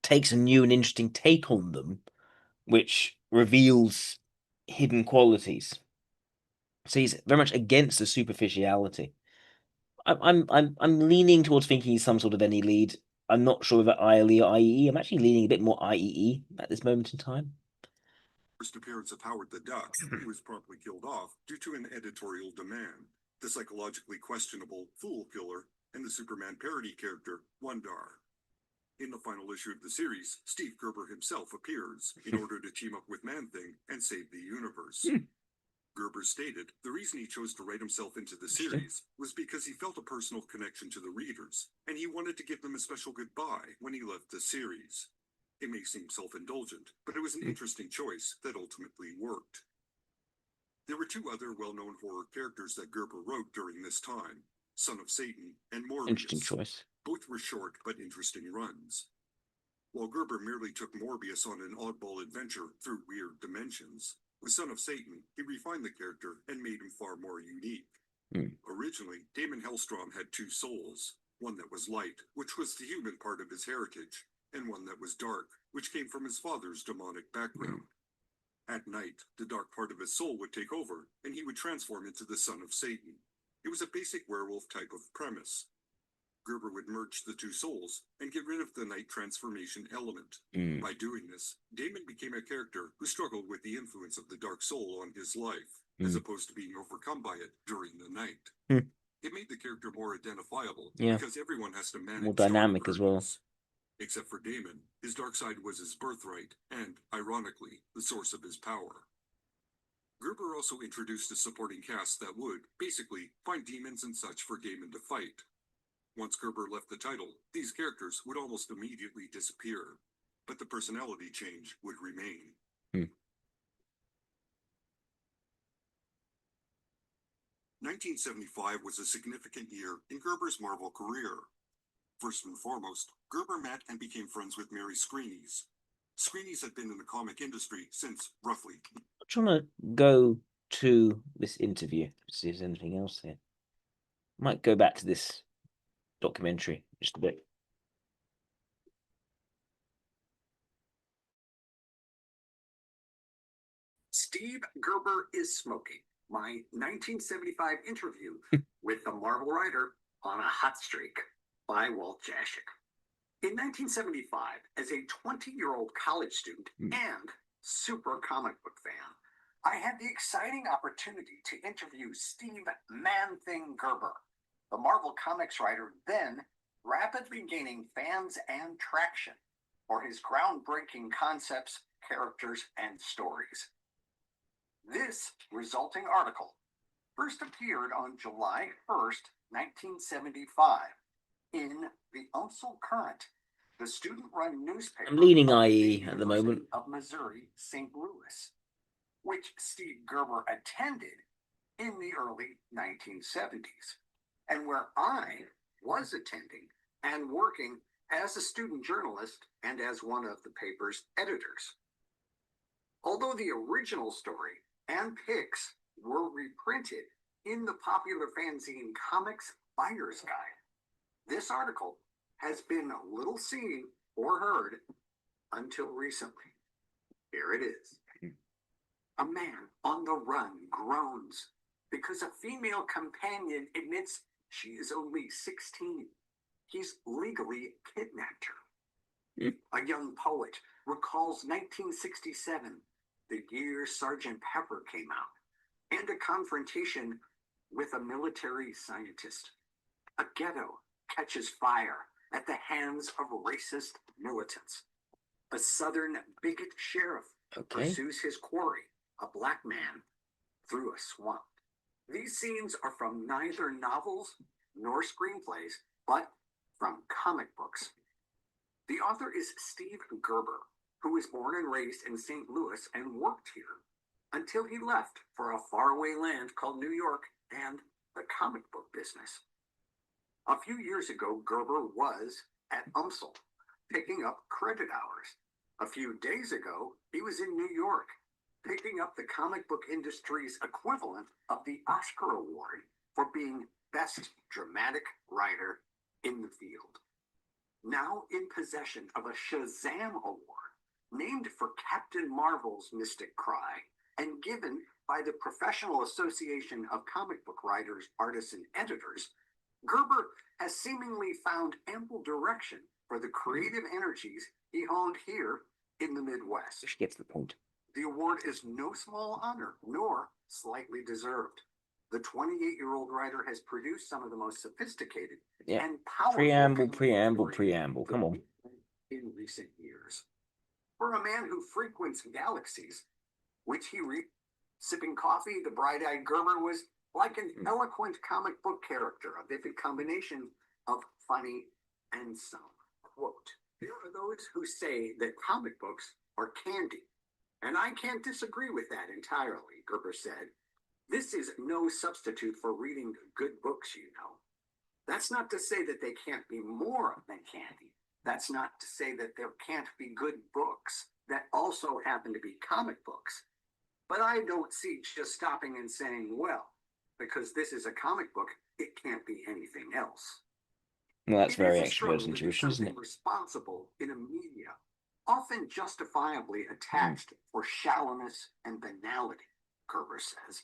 takes a new and interesting take on them, which reveals hidden qualities. So he's very much against the superficiality. I'm leaning towards thinking he's some sort of any lead. I'm not sure whether ILE or IEE. I'm actually leaning a bit more IEE at this moment in time. First appearance of Howard the Duck, he was promptly killed off due to an editorial demand. The psychologically questionable Fool Killer and the Superman parody character Wondar. In the final issue of the series, Steve Gerber himself appears in order to team up with Man-Thing and save the universe. Gerber stated the reason he chose to write himself into the series was because he felt a personal connection to the readers, and he wanted to give them a special goodbye when he left the series. It may seem self-indulgent, but it was an interesting choice that ultimately worked. There were 2 other well-known horror characters that Gerber wrote during this time, Son of Satan and Morbius. Interesting choice. Both were short but interesting runs. While Gerber merely took Morbius on an oddball adventure through weird dimensions, with Son of Satan, he refined the character and made him far more unique. Originally, Damon Hellstrom had 2 souls, one that was light, which was the human part of his heritage, and one that was dark, which came from his father's demonic background. At night, the dark part of his soul would take over, and he would transform into the Son of Satan. It was a basic werewolf type of premise. Gerber would merge the 2 souls and get rid of the night transformation element. By doing this, Damon became a character who struggled with the influence of the dark soul on his life, as opposed to being overcome by it during the night. It made the character more identifiable, because everyone has to manage more dynamic as well. Except for Damon, his dark side was his birthright, and, ironically, the source of his power. Gerber also introduced a supporting cast that would, basically, find demons and such for Damon to fight. Once Gerber left the title, these characters would almost immediately disappear, but the personality change would remain. 1975 was a significant year in Gerber's Marvel career. First and foremost, Gerber met and became friends with Mary Screenes. Screenes had been in the comic industry since roughly... I'm trying to go to this interview, see if there's anything else here. Might go back to this documentary just a bit. Steve Gerber is smoking. My 1975 interview with the Marvel writer on a hot streak by Walt Jashik. In 1975, as a 20-year-old college student and super comic book fan, I had the exciting opportunity to interview Steve Man-Thing Gerber, the Marvel Comics writer then rapidly gaining fans and traction for his groundbreaking concepts, characters, and stories. This resulting article first appeared on July 1st, 1975, in the UMSL Current, the student-run newspaper I'm leaning of the IE at the University moment. of Missouri, St. Louis, which Steve Gerber attended in the early 1970s, and where I was attending and working as a student journalist and as one of the paper's editors. Although the original story and pics were reprinted in the popular fanzine Comics Buyer's Guide, this article has been little seen or heard until recently. Here it is. A man on the run groans because a female companion admits she is only 16. He's legally kidnapped her. A young poet recalls 1967, the year Sergeant Pepper came out, and a confrontation with a military scientist. A ghetto catches fire at the hands of racist militants. A southern bigot sheriff pursues his quarry, a black man, through a swamp. These scenes are from neither novels nor screenplays, but from comic books. The author is Steve Gerber, who was born and raised in St. Louis and worked here until he left for a faraway land called New York and the comic book business. A few years ago, Gerber was at UMSL, picking up credit hours. A few days ago, he was in New York, picking up the comic book industry's equivalent of the Oscar Award for being Best Dramatic Writer in the field. Now in possession of a Shazam Award, named for Captain Marvel's Mystic Cry, and given by the Professional Association of Comic Book Writers, Artists, and Editors, Gerber has seemingly found ample direction for the creative energies he honed here in the Midwest. She gets the point. The award is no small honor, nor slightly deserved. The 28-year-old writer has produced some of the most sophisticated and powerful Preamble. Come on. in recent years. For a man who frequents galaxies, which he sipping coffee, the bright-eyed Gerber was like an eloquent comic book character, a vivid combination of funny and some. Quote, there are those who say that comic books are candy, and I can't disagree with that entirely, Gerber said. This is no substitute for reading good books, you know. That's not to say that they can't be more than candy. That's not to say that there can't be good books that also happen to be comic books. But I don't see just stopping and saying, well, because this is a comic book, it can't be anything else. Well, that's very It is a struggle extroverted to do intuition, isn't it? something responsible in a media, often justifiably attached for shallowness and banality, Gerber says.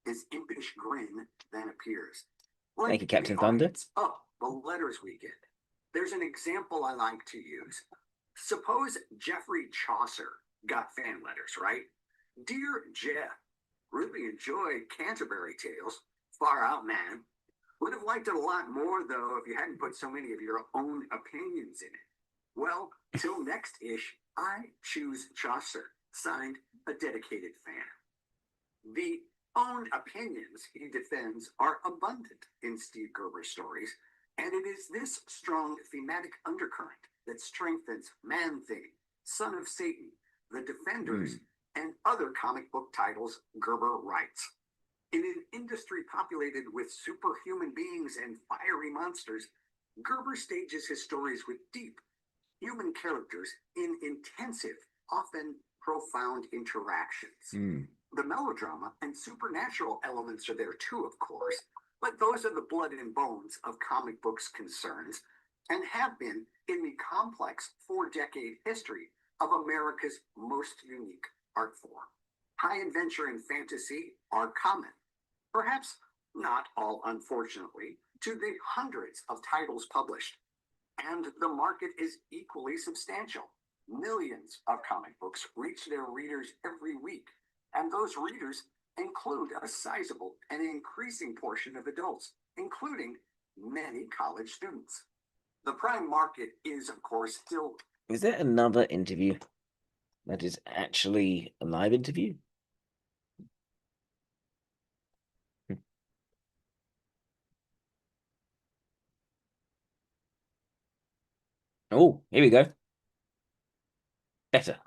His impish grin then appears. Thank you, Captain Thunder. Oh, the letters we get. There's an example I like to use. Suppose Geoffrey Chaucer got fan letters, right? Dear Jeff, really enjoyed Canterbury Tales. Far out, man. Would have liked it a lot more, though, if you hadn't put so many of your own opinions in it. Well, till next ish, I choose Chaucer, signed a dedicated fan. The own opinions he defends are abundant in Steve Gerber's stories, and it is this strong thematic undercurrent that strengthens Man-Thing, Son of Satan, The Defenders, and other comic book titles Gerber writes. In an industry populated with superhuman beings and fiery monsters, Gerber stages his stories with deep human characters in intensive, often profound interactions. The melodrama and supernatural elements are there too, of course, but those are the blood and bones of comic books' concerns and have been in the complex 4-decade history of America's most unique art form. High adventure and fantasy are common, perhaps not all unfortunately, to the hundreds of titles published. And the market is equally substantial. Millions of comic books reach their readers every week, and those readers include a sizable and increasing portion of adults, including many college students. The prime market is, of course, still. Is there another interview that is actually a live interview? Oh, here we go. Better.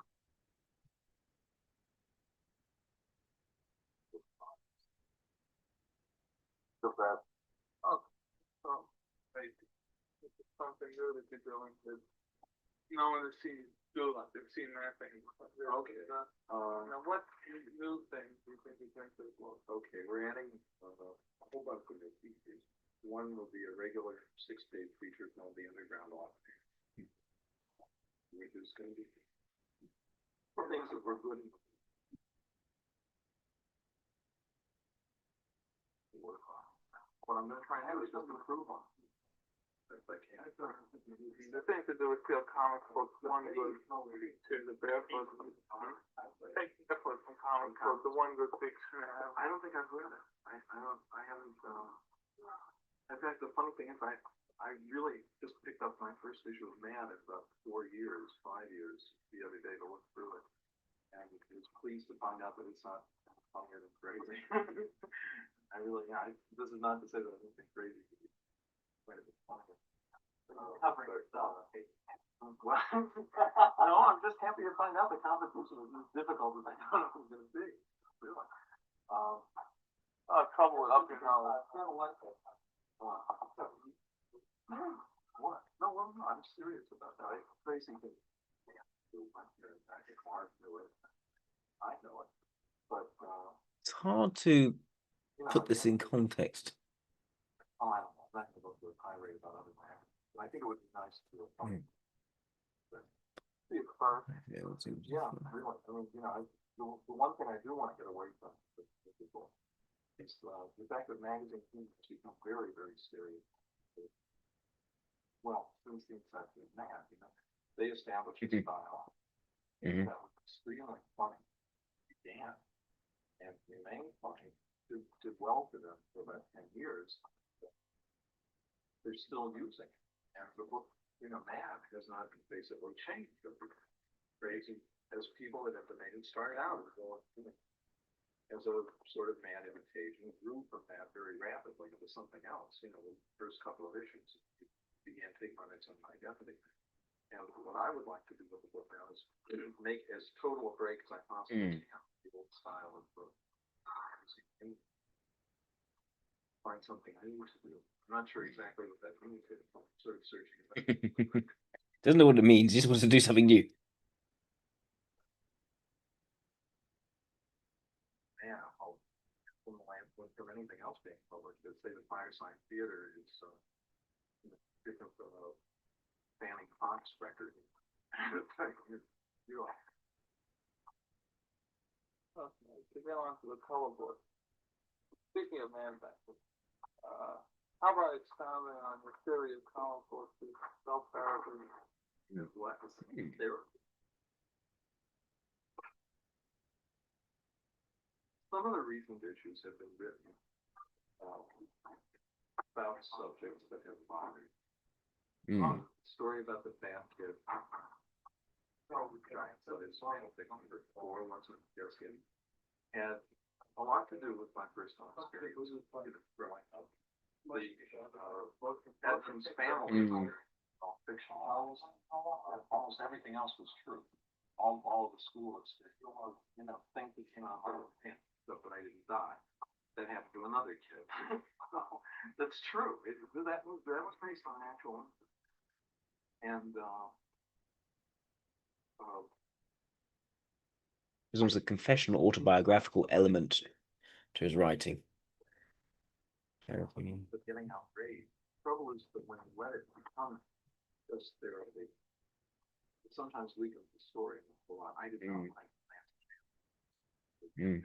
Something new that you're doing that no one has seen do like they've seen that thing. Okay. Now what new things do you think you can do? Okay, we're adding a whole bunch of new features. One will be a regular 6-page feature called the Underground Office, which is going to be things that we're good. What I'm going to try and do is just improve on. If I can. The thing to do is feel comic books. One good to the barefoot. Take barefoot from comic books. The one good thing. I don't think I've read it. I haven't. In fact, the funny thing is, I really just picked up my first issue of Mad in about 5 years, the other day to look through it, and was pleased to find out that it's not funnier than crazy. This is not to say that I don't think crazy could be quite a bit funnier. Covering yourself. No, I'm just happy to find out the competition is as difficult as I thought it was going to be. Really. Trouble with up your knowledge. I don't like that. What? No, I'm serious about that. Crazy thing. I know it. But It's hard to put this in context. I don't know. I'm not going to go through a tirade about other matters. But I think it would be nice to see it first. Yeah, really. I mean, the one thing I do want to get away from is the fact that magazine themes has become very, very serious. Well, since the inception of Mad, they established a style that was extremely funny, began, and remained funny, did well for them for about 10 years. They're still using it. And the book, Mad has not basically changed. Crazy as people that have made it started out as a sort of Mad imitation, grew from that very rapidly into something else. The first couple of issues began taking on its own identity. And what I would like to do with the book now is make as total a break as I possibly can. The old style of book. Find something new to do. I'm not sure exactly what that means. I'm sort of searching. Doesn't know what it means. He just wants to do something new. Yeah, from the landpoint from anything else being published. Say the Fireside Theater is different from a Fanning Fox record. To go on to the color book. Speaking of Man Factor, how about expounding on the theory of comic books is self-parody? What? Some of the recent issues have been written about subjects that have bothered. Story about the Bat Kid. So it's or wasn't skin. Had a lot to do with my personal experience growing up. Edmund's family, all fictional. Almost everything else was true. All of the school things that came out of the stuff that I didn't die. That happened to another kid. That's true. That was based on actual incident. And There's almost a confessional autobiographical element to his writing. But getting outraged. The trouble is that when you let it become just therapy, it sometimes weakens the story a lot. I did not like Jim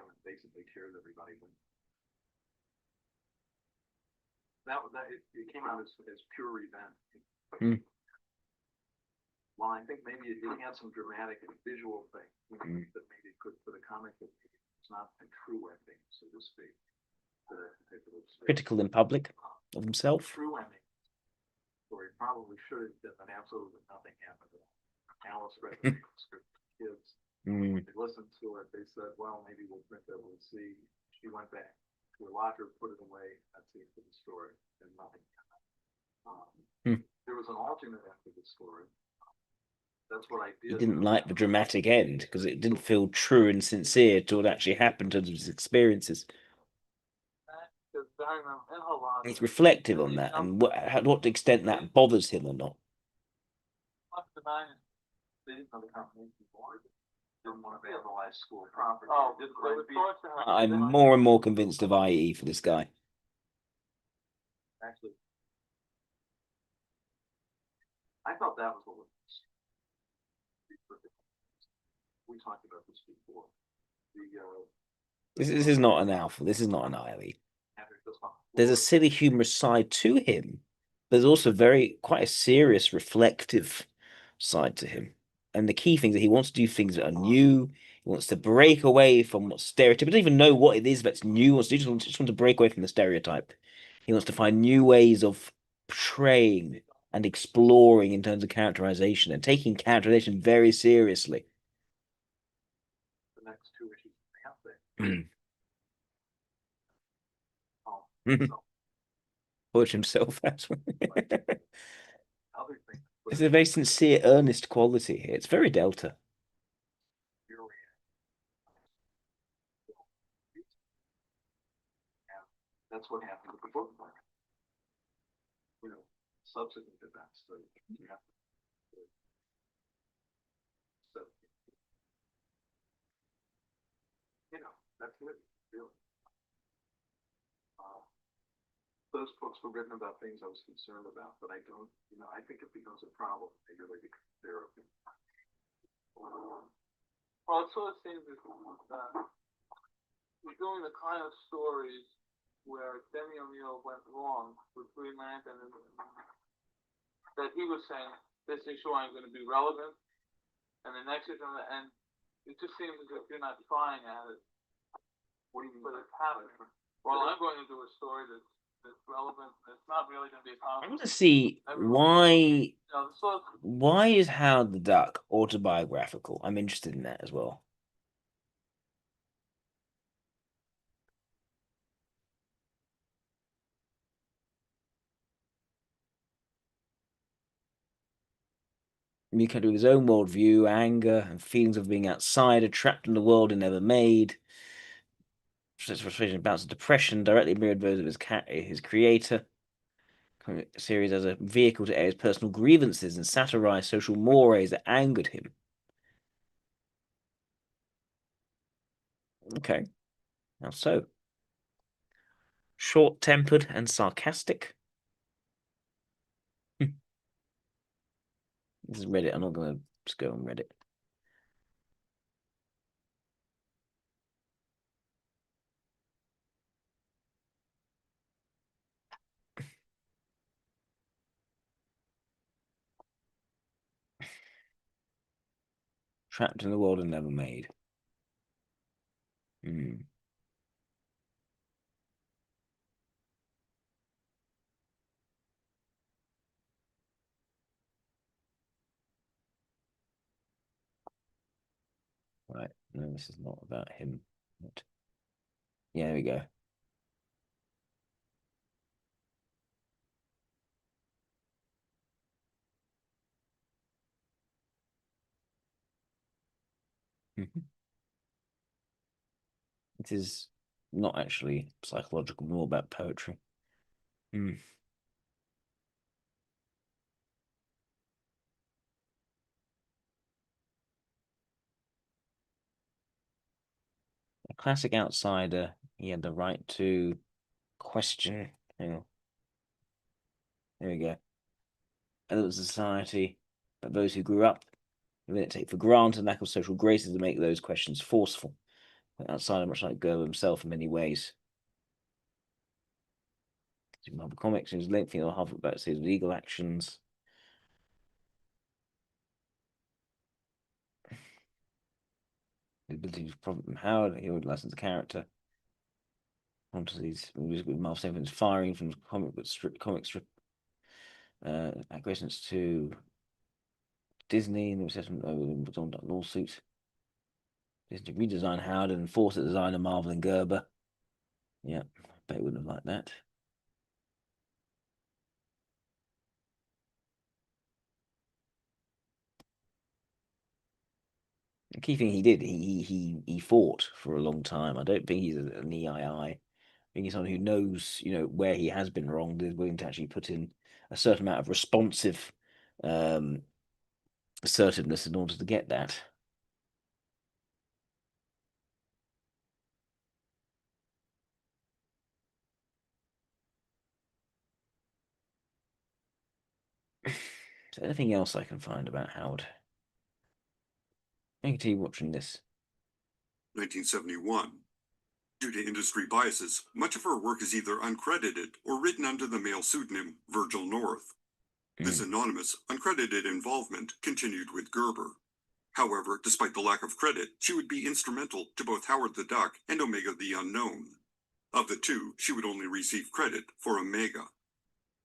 and basically tears everybody. It came out as pure revenge. Well, I think maybe it had some dramatic and visual things that made it good for the comic book. It's not a true ending, so to speak. Critical in public. of himself. True ending story probably should have been that absolutely nothing happened to Alice read the script to kids. Mm. They listened to it. They said, well, maybe we'll print it. We'll see. She went back to her locker, put it away. That's the end of the story. And nothing happened. There was an alternate end to the story. That's what I He did. didn't like the dramatic end because it didn't feel true and sincere to what actually happened to his experiences. He's reflective on that and what extent that bothers him or not. I'm more and more convinced of IE for this guy. Actually, I thought that was what was. We talked about this before. This is not an alpha. This is not an IE. There's a silly, humorous side to him. There's also quite a serious, reflective side to him. And the key thing is that he wants to do things that are new. He wants to break away from what stereotype. He doesn't even know what it is that's new. He wants to just want to break away from the stereotype. He wants to find new ways of portraying and exploring in terms of characterization and taking characterization very seriously. The next two issues they have there. Push himself. That's It's a very sincere, earnest quality here. It's very Delta. That's what happened with the book market. You know, subsequent events that you have to. So, you know, that's it, really. Those books were written about things I was concerned about, but I don't, you know, I think it becomes a problem. They really become therapy. Well, it sort of seems we're doing the kind of stories where Demi O'Neill went wrong with Green Lantern, and that he was saying this issue ain't going to be relevant, and the next issue, and it just seems as if you're not trying at it. What do you mean? But it's happening. Well, I'm going to do a story that's relevant. It's not really going to be a I comic. want to see why is Howard the Duck autobiographical? I'm interested in that as well. Mika with his own worldview, anger, and feelings of being outsider, trapped in the world he never made. Frustration about depression, directly mirrored those of his creator. Series as a vehicle to air his personal grievances and satirize social mores that angered him. Okay. How so? Short-tempered and sarcastic. This is Reddit. I'm not going to just go on Reddit. Trapped in the world and never made. Right. No, this is not about him. Yeah, there we go. It is not actually psychological, more about poetry. A classic outsider, he had the right to question. Hang on. There we go. Adult society, but those who grew up, they take for granted lack of social graces to make those questions forceful. The outsider, much like Gerber himself in many ways. Marvel Comics, who's lengthy or half about his legal actions. The ability to profit from Howard, he would license the character. onto these movies with Marvel Stevens firing from comic strip acquiescence to Disney and the assessment on that lawsuit. Disney redesign Howard and force the designer Marvel and Gerber. Yeah, I bet he wouldn't have liked that. The key thing he did, he fought for a long time. I don't think he's an EII. I think he's someone who knows, where he has been wronged, is willing to actually put in a certain amount of responsive assertiveness in order to get that. Is there anything else I can find about Howard? I can continue watching this. 1971. Due to industry biases, much of her work is either uncredited or written under the male pseudonym Virgil North. This anonymous, uncredited involvement continued with Gerber. However, despite the lack of credit, she would be instrumental to both Howard the Duck and Omega the Unknown. Of the two, she would only receive credit for Omega.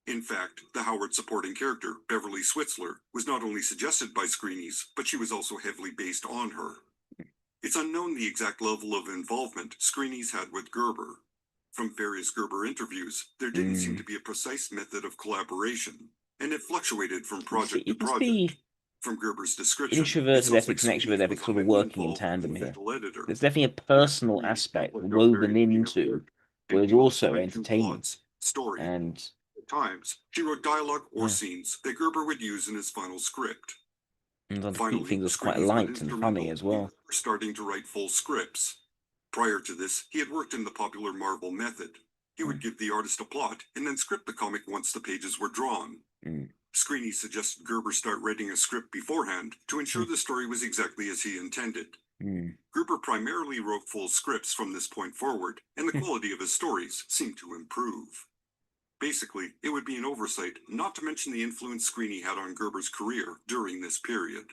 In fact, the Howard supporting character, Beverly Switzler, was not only suggested by Screenies, but she was also heavily based on her. It's unknown the exact level of involvement Screenies had with Gerber. From various Gerber interviews, there didn't seem to be a precise method of collaboration, and it fluctuated from project to project. From Gerber's description, Introverted ethics and extroverted ethics sort of working in tandem here. There's definitely a personal aspect woven into, but it's also entertaining. And at times, she wrote dialogue or scenes that Gerber would use in his final script. Finally, things was quite light and funny as well. Starting to write full scripts. Prior to this, he had worked in the popular Marvel method. He would give the artist a plot and then script the comic once the pages were drawn. Screeny suggested Gerber start writing a script beforehand to ensure the story was exactly as he intended. Gerber primarily wrote full scripts from this point forward, and the quality of his stories seemed to improve. Basically, it would be an oversight not to mention the influence Screeny had on Gerber's career during this period.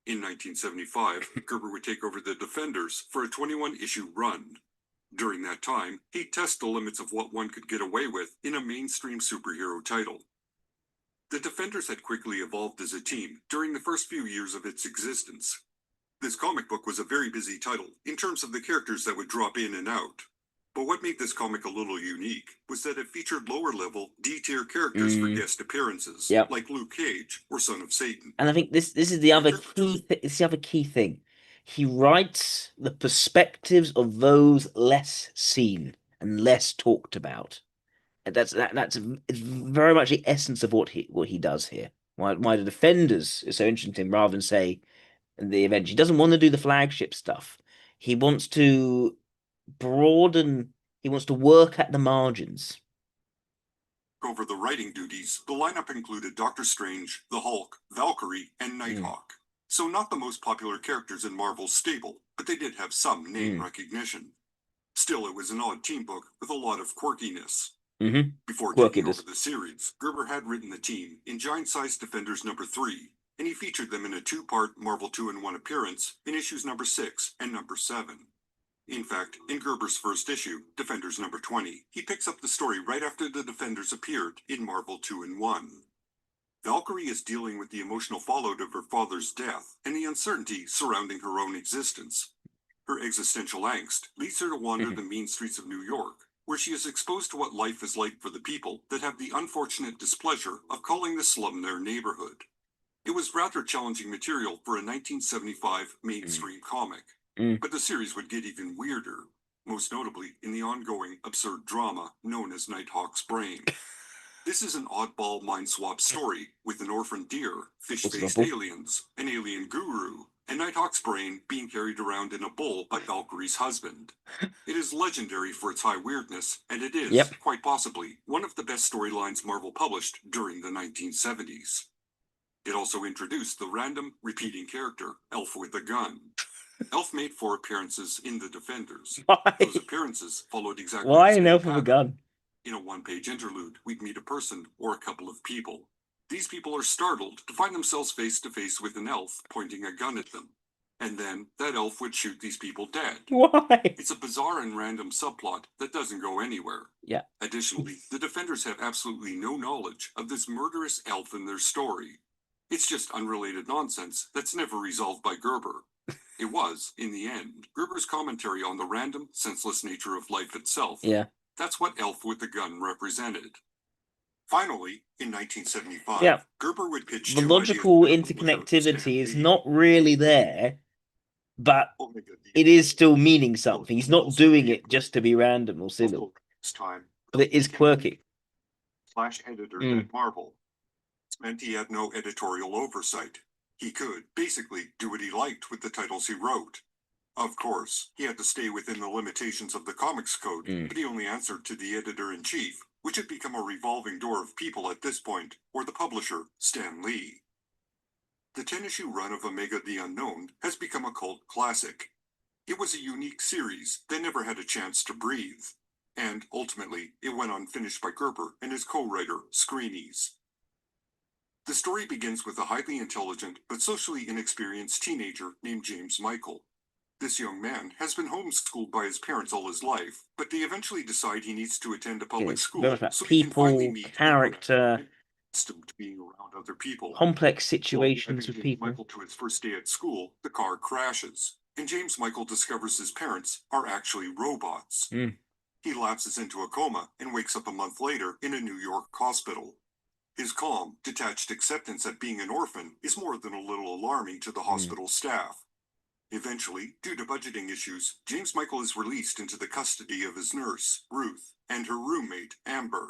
In 1975, Gerber would take over the Defenders for a 21-issue run. During that time, he'd test the limits of what one could get away with in a mainstream superhero title. The Defenders had quickly evolved as a team during the first few years of its existence. This comic book was a very busy title in terms of the characters that would drop in and out. But what made this comic a little unique was that it featured lower-level, D-tier characters for guest appearances, like Luke Cage or Son of Satan. And I think this is the other key. It's the other key thing. He writes the perspectives of those less seen and less talked about. And that's it's very much the essence of what he does here. Why the Defenders is so interesting, rather than say the Avengers. He doesn't want to do the flagship stuff. He wants to broaden. He wants to work at the margins. Over the writing duties, the lineup included Doctor Strange, the Hulk, Valkyrie, and Nighthawk. So not the most popular characters in Marvel's stable, but they did have some name recognition. Still, it was an odd team book with a lot of quirkiness. Before taking over the series, Gerber had written the team in giant-sized Defenders number 3, and he featured them in a 2-part Marvel 2-in-1 appearance in issues number 6 and number 7. In fact, in Gerber's first issue, Defenders number 20, he picks up the story right after the Defenders appeared in Marvel 2-in-1. Valkyrie is dealing with the emotional fallout of her father's death and the uncertainty surrounding her own existence. Her existential angst leads her to wander the mean streets of New York, where she is exposed to what life is like for the people that have the unfortunate displeasure of calling the slum their neighborhood. It was rather challenging material for a 1975 mainstream comic. But the series would get even weirder, most notably in the ongoing absurd drama known as Nighthawk's Brain. This is an oddball mind swap story with an orphaned deer, fish-faced aliens, an alien guru, and Nighthawk's brain being carried around in a bowl by Valkyrie's husband. It is legendary for its high weirdness, and it is, quite possibly, one of the best storylines Marvel published during the 1970s. It also introduced the random, repeating character, Elf with a Gun. Elf made 4 appearances in The Defenders. Those appearances followed exactly the same Elf with a gun? In a 1-page interlude, we'd meet a person or a couple of people. These people are startled to find themselves face to face with an elf pointing a gun at them. And then that elf would shoot these people dead. Why? It's a bizarre and random subplot that doesn't go anywhere. Yeah. Additionally, the Defenders have absolutely no knowledge of this murderous elf in their story. It's just unrelated nonsense that's never resolved by Gerber. It was, in the end, Gerber's commentary on the random, senseless nature of life itself. Yeah. That's what Elf with the Gun represented. Finally, in 1975, Yeah. Gerber would pitch The two logical ideas to publisher interconnectivity Stan is Lee. not really there, but Omega it is still meaning something. He's not doing it just to be random or silly, Until next time, but it is quirky. slash editor at Marvel. It meant he had no editorial oversight. He could basically do what he liked with the titles he wrote. Of course, he had to stay within the limitations of the Comics Code, but he only answered to the editor-in-chief, which had become a revolving door of people at this point, or the publisher, Stan Lee. The 10-issue run of Omega the Unknown has become a cult classic. It was a unique series that never had a chance to breathe, and ultimately, it went unfinished by Gerber and his co-writer, Screenies. The story begins with a highly intelligent but socially inexperienced teenager named James Michael. This young man has been homeschooled by his parents all his life, but they eventually decide he needs to attend a public It's school very much about so he can finally people, meet character, accustomed to being around other people. complex While situations driving with James people. Michael to his first day at school, the car crashes, and James Michael discovers his parents are actually robots. He lapses into a coma and wakes up a month later in a New York hospital. His calm, detached acceptance at being an orphan is more than a little alarming to the hospital staff. Eventually, due to budgeting issues, James Michael is released into the custody of his nurse, Ruth, and her roommate, Amber.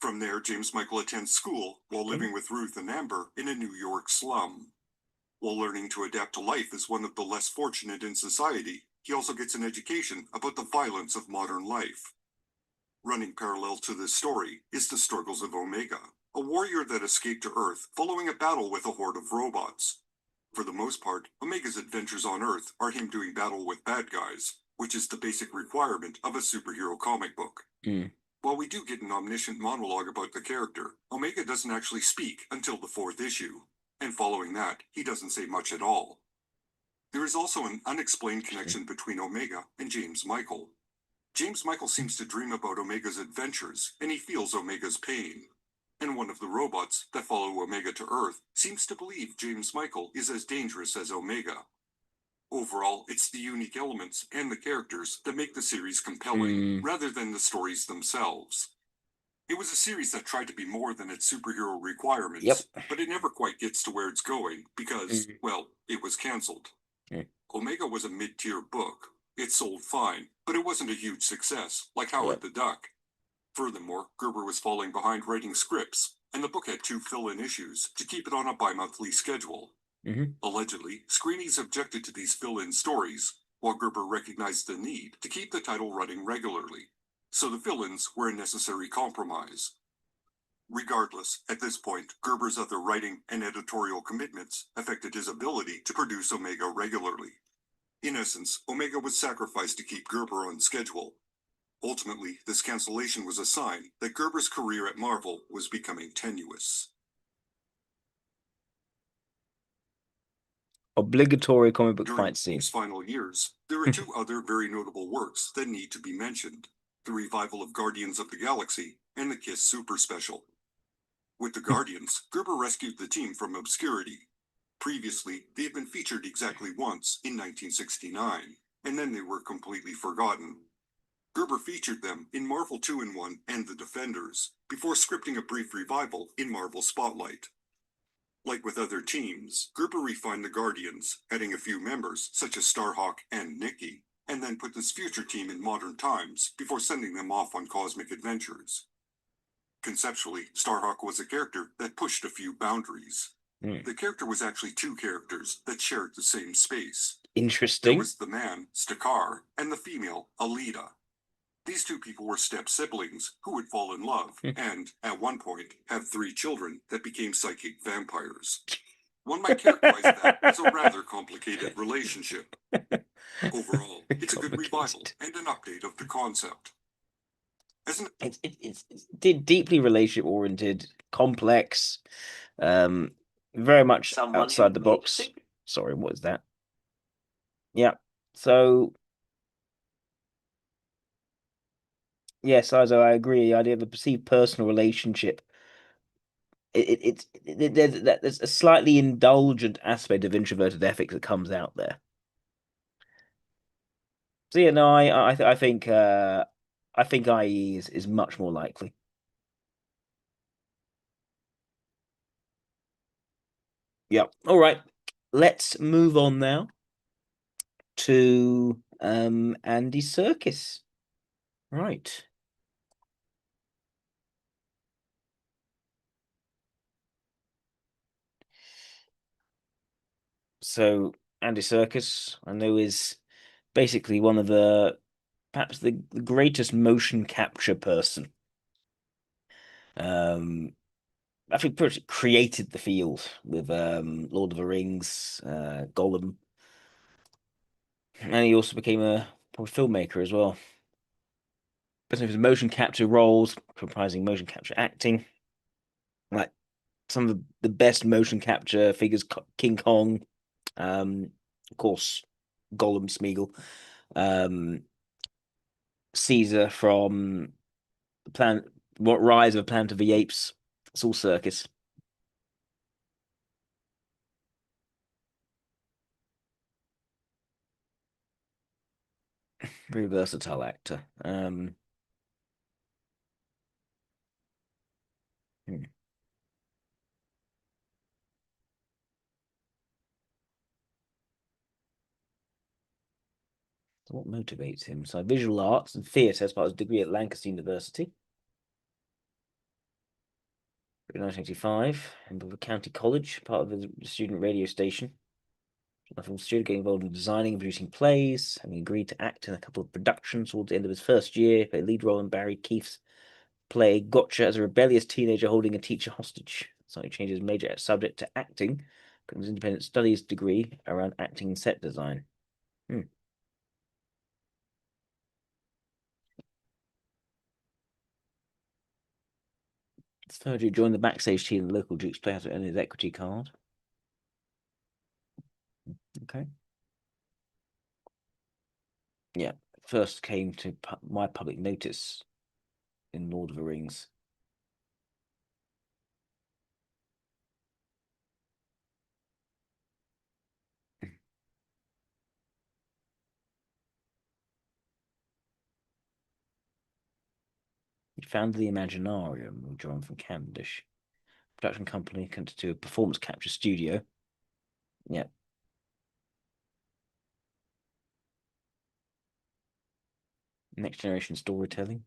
From there, James Michael attends school while living with Ruth and Amber in a New York slum. While learning to adapt to life as one of the less fortunate in society, he also gets an education about the violence of modern life. Running parallel to this story is the struggles of Omega, a warrior that escaped to Earth following a battle with a horde of robots. For the most part, Omega's adventures on Earth are him doing battle with bad guys, which is the basic requirement of a superhero comic book. While we do get an omniscient monologue about the character, Omega doesn't actually speak until the 4th issue, and following that, he doesn't say much at all. There is also an unexplained connection between Omega and James Michael. James Michael seems to dream about Omega's adventures, and he feels Omega's pain. And one of the robots that follow Omega to Earth seems to believe James Michael is as dangerous as Omega. Overall, it's the unique elements and the characters that make the series compelling, rather than the stories themselves. It was a series that tried to be more than its superhero requirements, but it never quite gets to where it's going because, well, it was cancelled. Omega was a mid-tier book. It sold fine, but it wasn't a huge success, like Howard the Duck. Furthermore, Gerber was falling behind writing scripts, and the book had 2 fill-in issues to keep it on a bi-monthly schedule. Allegedly, Screenies objected to these fill-in stories, while Gerber recognized the need to keep the title running regularly. So the fill-ins were a necessary compromise. Regardless, at this point, Gerber's other writing and editorial commitments affected his ability to produce Omega regularly. In essence, Omega was sacrificed to keep Gerber on schedule. Ultimately, this cancellation was a sign that Gerber's career at Marvel was becoming tenuous. Obligatory comic book During fight scene. his final years, there are 2 other very notable works that need to be mentioned: the revival of Guardians of the Galaxy and the Kiss Super Special. With the Guardians, Gerber rescued the team from obscurity. Previously, they had been featured exactly once in 1969, and then they were completely forgotten. Gerber featured them in Marvel 2-in-1 and The Defenders, before scripting a brief revival in Marvel Spotlight. Like with other teams, Gerber refined the Guardians, adding a few members such as Starhawk and Nikki, and then put this future team in modern times before sending them off on cosmic adventures. Conceptually, Starhawk was a character that pushed a few boundaries. The character was actually 2 characters that shared the same space. Interesting. There was the man, Stakar, and the female, Alita. These 2 people were step-siblings who would fall in love and, at one point, have 3 children that became psychic vampires. One might characterize that as a rather complicated relationship. Overall, it's a good revival and an update of the concept. It's deeply relationship-oriented, complex, very much outside the box. Sorry, what is that? Yeah. So yes, Izo, I agree. The idea of a perceived personal relationship. There's a slightly indulgent aspect of introverted ethics that comes out there. So yeah, no, I think IE is much more likely. Yeah. All right. Let's move on now to Andy Serkis. Right. So Andy Serkis, I know, is basically one of perhaps the greatest motion capture person. I think pretty much created the field with Lord of the Rings, Gollum, and he also became a probably filmmaker as well. But of his motion capture roles, comprising motion capture acting, like some of the best motion capture figures, King Kong, of course, Gollum Smeagol, um, Caesar from the Planet, what Rise of Planet of the Apes. It's all Circus. Very versatile actor. Hmm. So what motivates him? So visual arts and theatre as part of his degree at Lancaster University. In 1985, and the County College, part of the student radio station. From student getting involved in designing and producing plays, having agreed to act in a couple of productions towards the end of his first year, played a lead role in Barry Keefe's play Gotcha as a rebellious teenager holding a teacher hostage. So he changed his major subject to acting, got his independent studies degree around acting and set design. Hmm. His third year, joined the backstage team in the local Duke's Playhouse to earn his equity card. Okay. Yeah. First came to my public notice in Lord of the Rings. He founded the Imaginarium, drawn from Cavendish. Production company connected to a performance capture studio. Yeah. Next generation storytelling.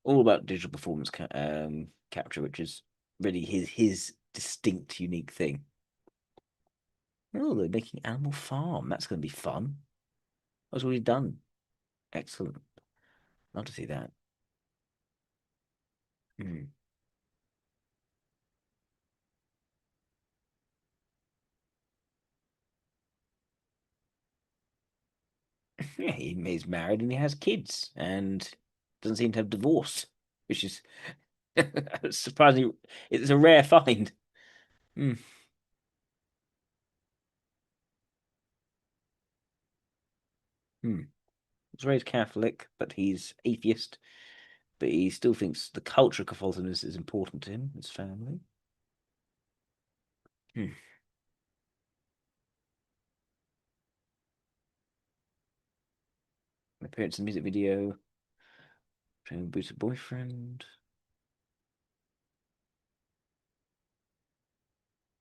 All about digital performance capture, which is really his distinct, unique thing. Oh, they're making Animal Farm. That's going to be fun. That's already done. Excellent. Love to see that. Hmm. Yeah, he's married and he has kids and doesn't seem to have divorced, which is surprisingly, it's a rare find. Hmm. Hmm. He was raised Catholic, but he's atheist. But he still thinks the culture of Catholicism is important to him, his family. Hmm. Appearance in the music video. Training Boots boyfriend.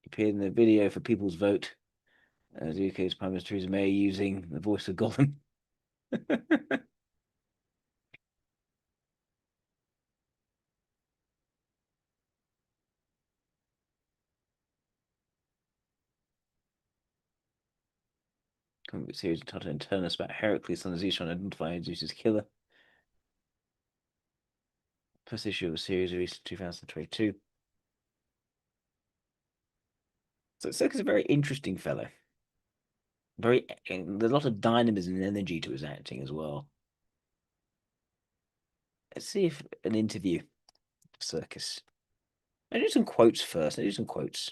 He appeared in the video for People's Vote as the UK's Prime Minister Theresa May using the voice of Gollum. Comic series entitled Internus about Heracles, son of Zeus, trying to identify Zeus's killer. First issue of a series released in 2022. So Circus is a very interesting fellow. There's a lot of dynamism and energy to his acting as well. Let's see if an interview Circus. I do some quotes first. I do some quotes.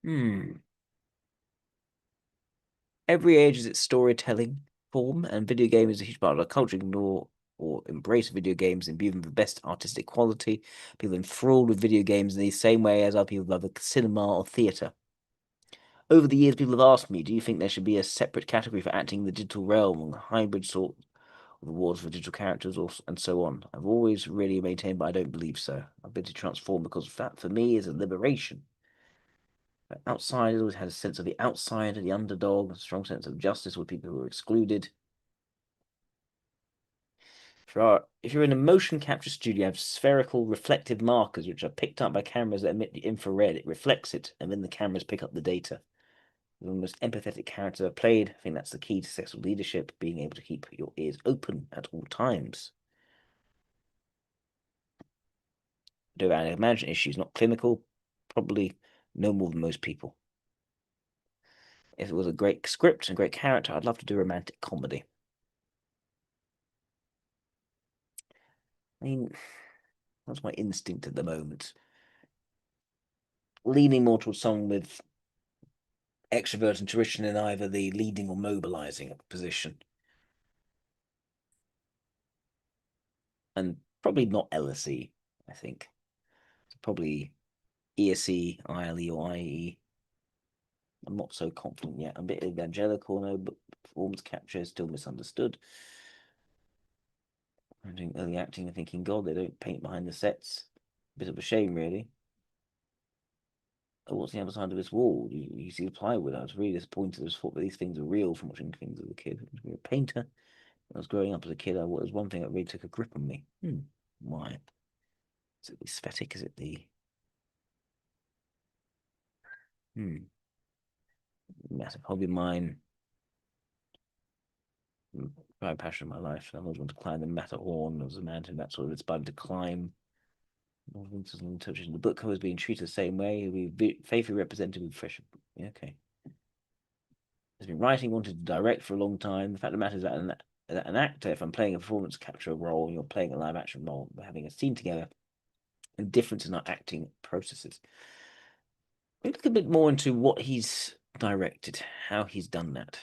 Every age has its storytelling form, and video game is a huge part of our culture. Ignore or embrace video games and view them the best artistic quality. People are enthralled with video games in the same way as other people love the cinema or theatre. Over the years, people have asked me, do you think there should be a separate category for acting in the digital realm, or a hybrid sort of awards for digital characters, and so on? I've always really maintained, but I don't believe so. I've been to transform because that, for me, is a liberation. Outsiders always had a sense of the outsider, the underdog, a strong sense of justice with people who are excluded. If you're in a motion capture studio, you have spherical reflective markers which are picked up by cameras that emit the infrared. It reflects it, and then the cameras pick up the data. The most empathetic characters are played. I think that's the key to successful leadership, being able to keep your ears open at all times. Do I imagine issues, not clinical? Probably no more than most people. If it was a great script and great character, I'd love to do romantic comedy. I mean, that's my instinct at the moment. Leaning more towards someone with extrovert intuition in either the leading or mobilizing position. And probably not LSE, I think. Probably ESE, ILE, or IE. I'm not so confident yet. I'm a bit evangelical, no, but performance capture is still misunderstood. I'm doing early acting and thinking, God, they don't paint behind the sets. A bit of a shame, really. Oh, what's the other side of this wall? You see the plywood. I was really disappointed. I just thought that these things were real from watching things as a kid. I was a painter. When I was growing up as a kid, I was one thing that really took a grip on me. Why? Is it the aesthetic? Is it the massive hobby of mine? Very passion of my life. I always wanted to climb the Matterhorn. I was a mountain that sort of inspired me to climb. Touches in the book covers being treated the same way. We faithfully represented with fresh. Okay. Has been writing, wanted to direct for a long time. The fact of the matter is that an actor, if I'm playing a performance capture role and you're playing a live action role, we're having a scene together, and difference in our acting processes. We look a bit more into what he's directed, how he's done that.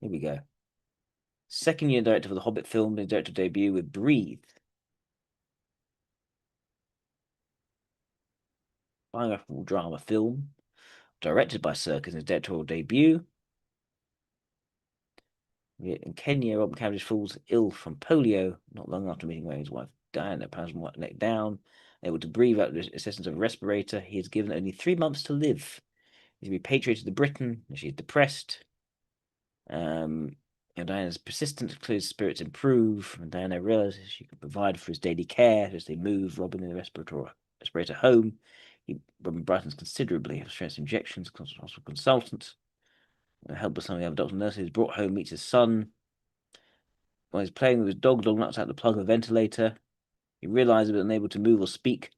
Here we go. Second year director for the Hobbit film, his director debut with Breathe. Biographical drama film, directed by Serkis, his directorial debut. In Kenya, Robert Cavendish falls ill from polio not long after meeting his wife Diana. Pounds neck down, able to breathe out the assistance of a respirator. He is given only 3 months to live. He's repatriated to Britain. She's depressed. Diana's persistent, clear spirits improve, and Diana realizes she can provide for his daily care as they move Robin in the respirator home. Robin brightens considerably, has stress injections, hospital consultant, helped by some of the other doctors and nurses, brought home, meets his son. While he's playing with his dog knocks out the plug of the ventilator. He realizes he's unable to move or speak,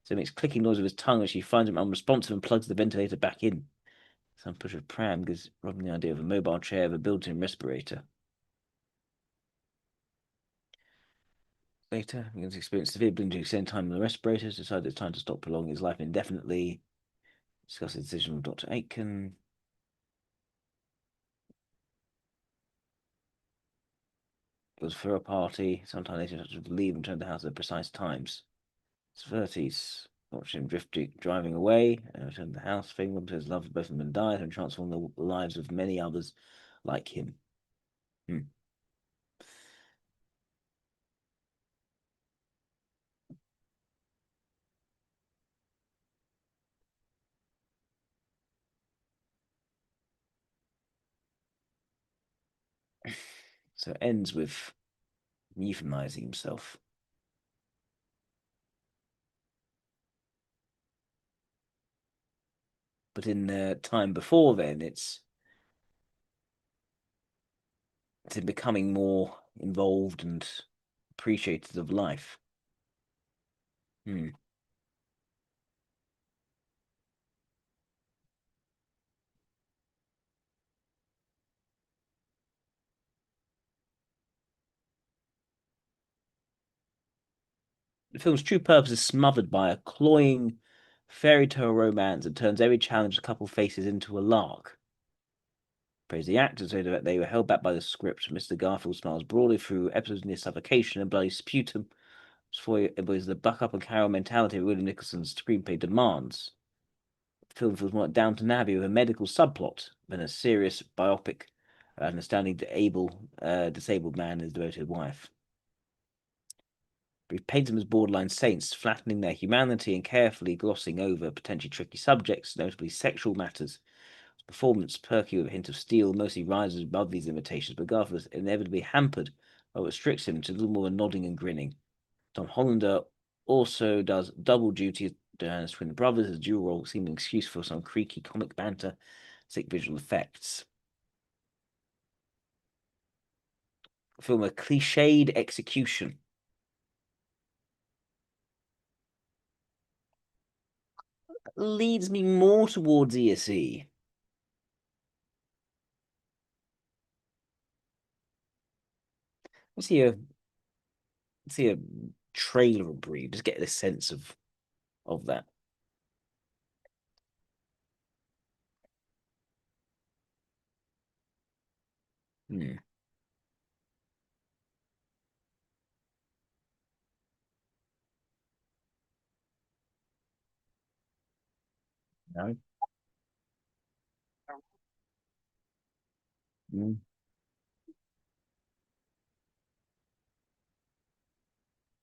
so he makes clicking noise with his tongue as she finds him unresponsive and plugs the ventilator back in. Some push of a pram gives Robin the idea of a mobile chair with a built-in respirator. Later, he begins to experience severe bleeding to extend time on the respirators, decides it's time to stop prolonging his life indefinitely. Discuss the decision with Dr. Aitken. Goes for a party. Sometime later, he to leave and return to the house at precise times. His 30s. Watch him driving away and return to the house. Finland says love of both of them and dies and transform the lives of many others like him. So it ends with euthanizing himself. But in the time before then, it's in becoming more involved and appreciative of life. The film's true purpose is smothered by a cloying fairy tale romance and turns every challenge the couple faces into a lark. Praise the actors, so that they were held back by the script. Mr. Garfield smiles broadly through episodes near suffocation and bloody sputum. It embodies the buck up and Carol mentality of William Nicholson's screenplay demands. The film feels more like Downton Abbey with a medical subplot than a serious biopic about an astounding disabled man and his devoted wife. We've painted them as borderline saints, flattening their humanity and carefully glossing over potentially tricky subjects, notably sexual matters. His performance, perky with a hint of steel, mostly rises above these limitations, but Garfield is inevitably hampered by what restricts him to little more than nodding and grinning. Tom Hollander also does double duty as Diana's twin brothers, as dual role seeming an excuse for some creaky comic banter, sick visual effects. Film a cliched execution. Leads me more towards ESE. Let's see a trailer or brief, just get the sense of that. Hmm. No. Mm.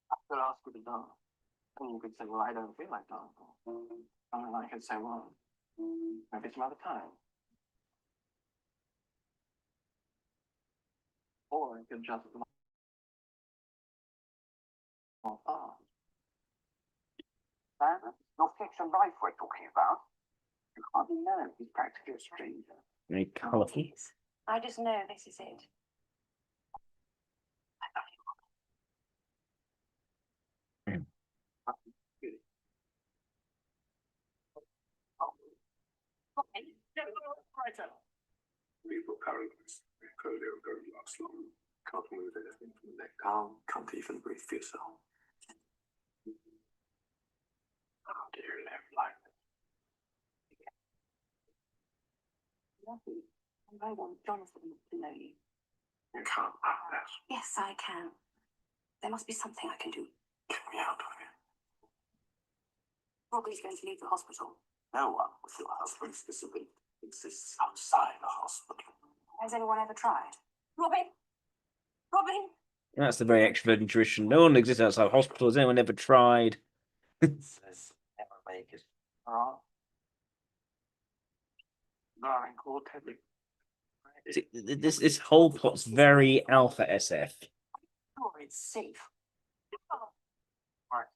I could ask you to dance, and you could say, "Well, I don't feel like dancing," and then I could say, "Well, maybe some other time." Or I could just more fast. Diana, your fiction life we're talking about. You hardly know he's practically a stranger. Very colourful. I just know this is it. Mm. People paralyzed. Clearly are going to last long. Can't move anything from the neck down. Can't even breathe for yourself. How do you live like this? Lovely. And I want Jonathan to know you. You can't have this. Yes, I can. There must be something I can do. Get me out of here. Robbie's going to leave the hospital. No one with your husband specifically exists outside the hospital. Has anyone ever tried? Robin? Robin? That's the very extroverted tradition. No one exists outside hospitals. Anyone ever tried? Says never make it. Darling, call Teddy. See, this whole plot's very alpha SF. Oh, it's safe. Right.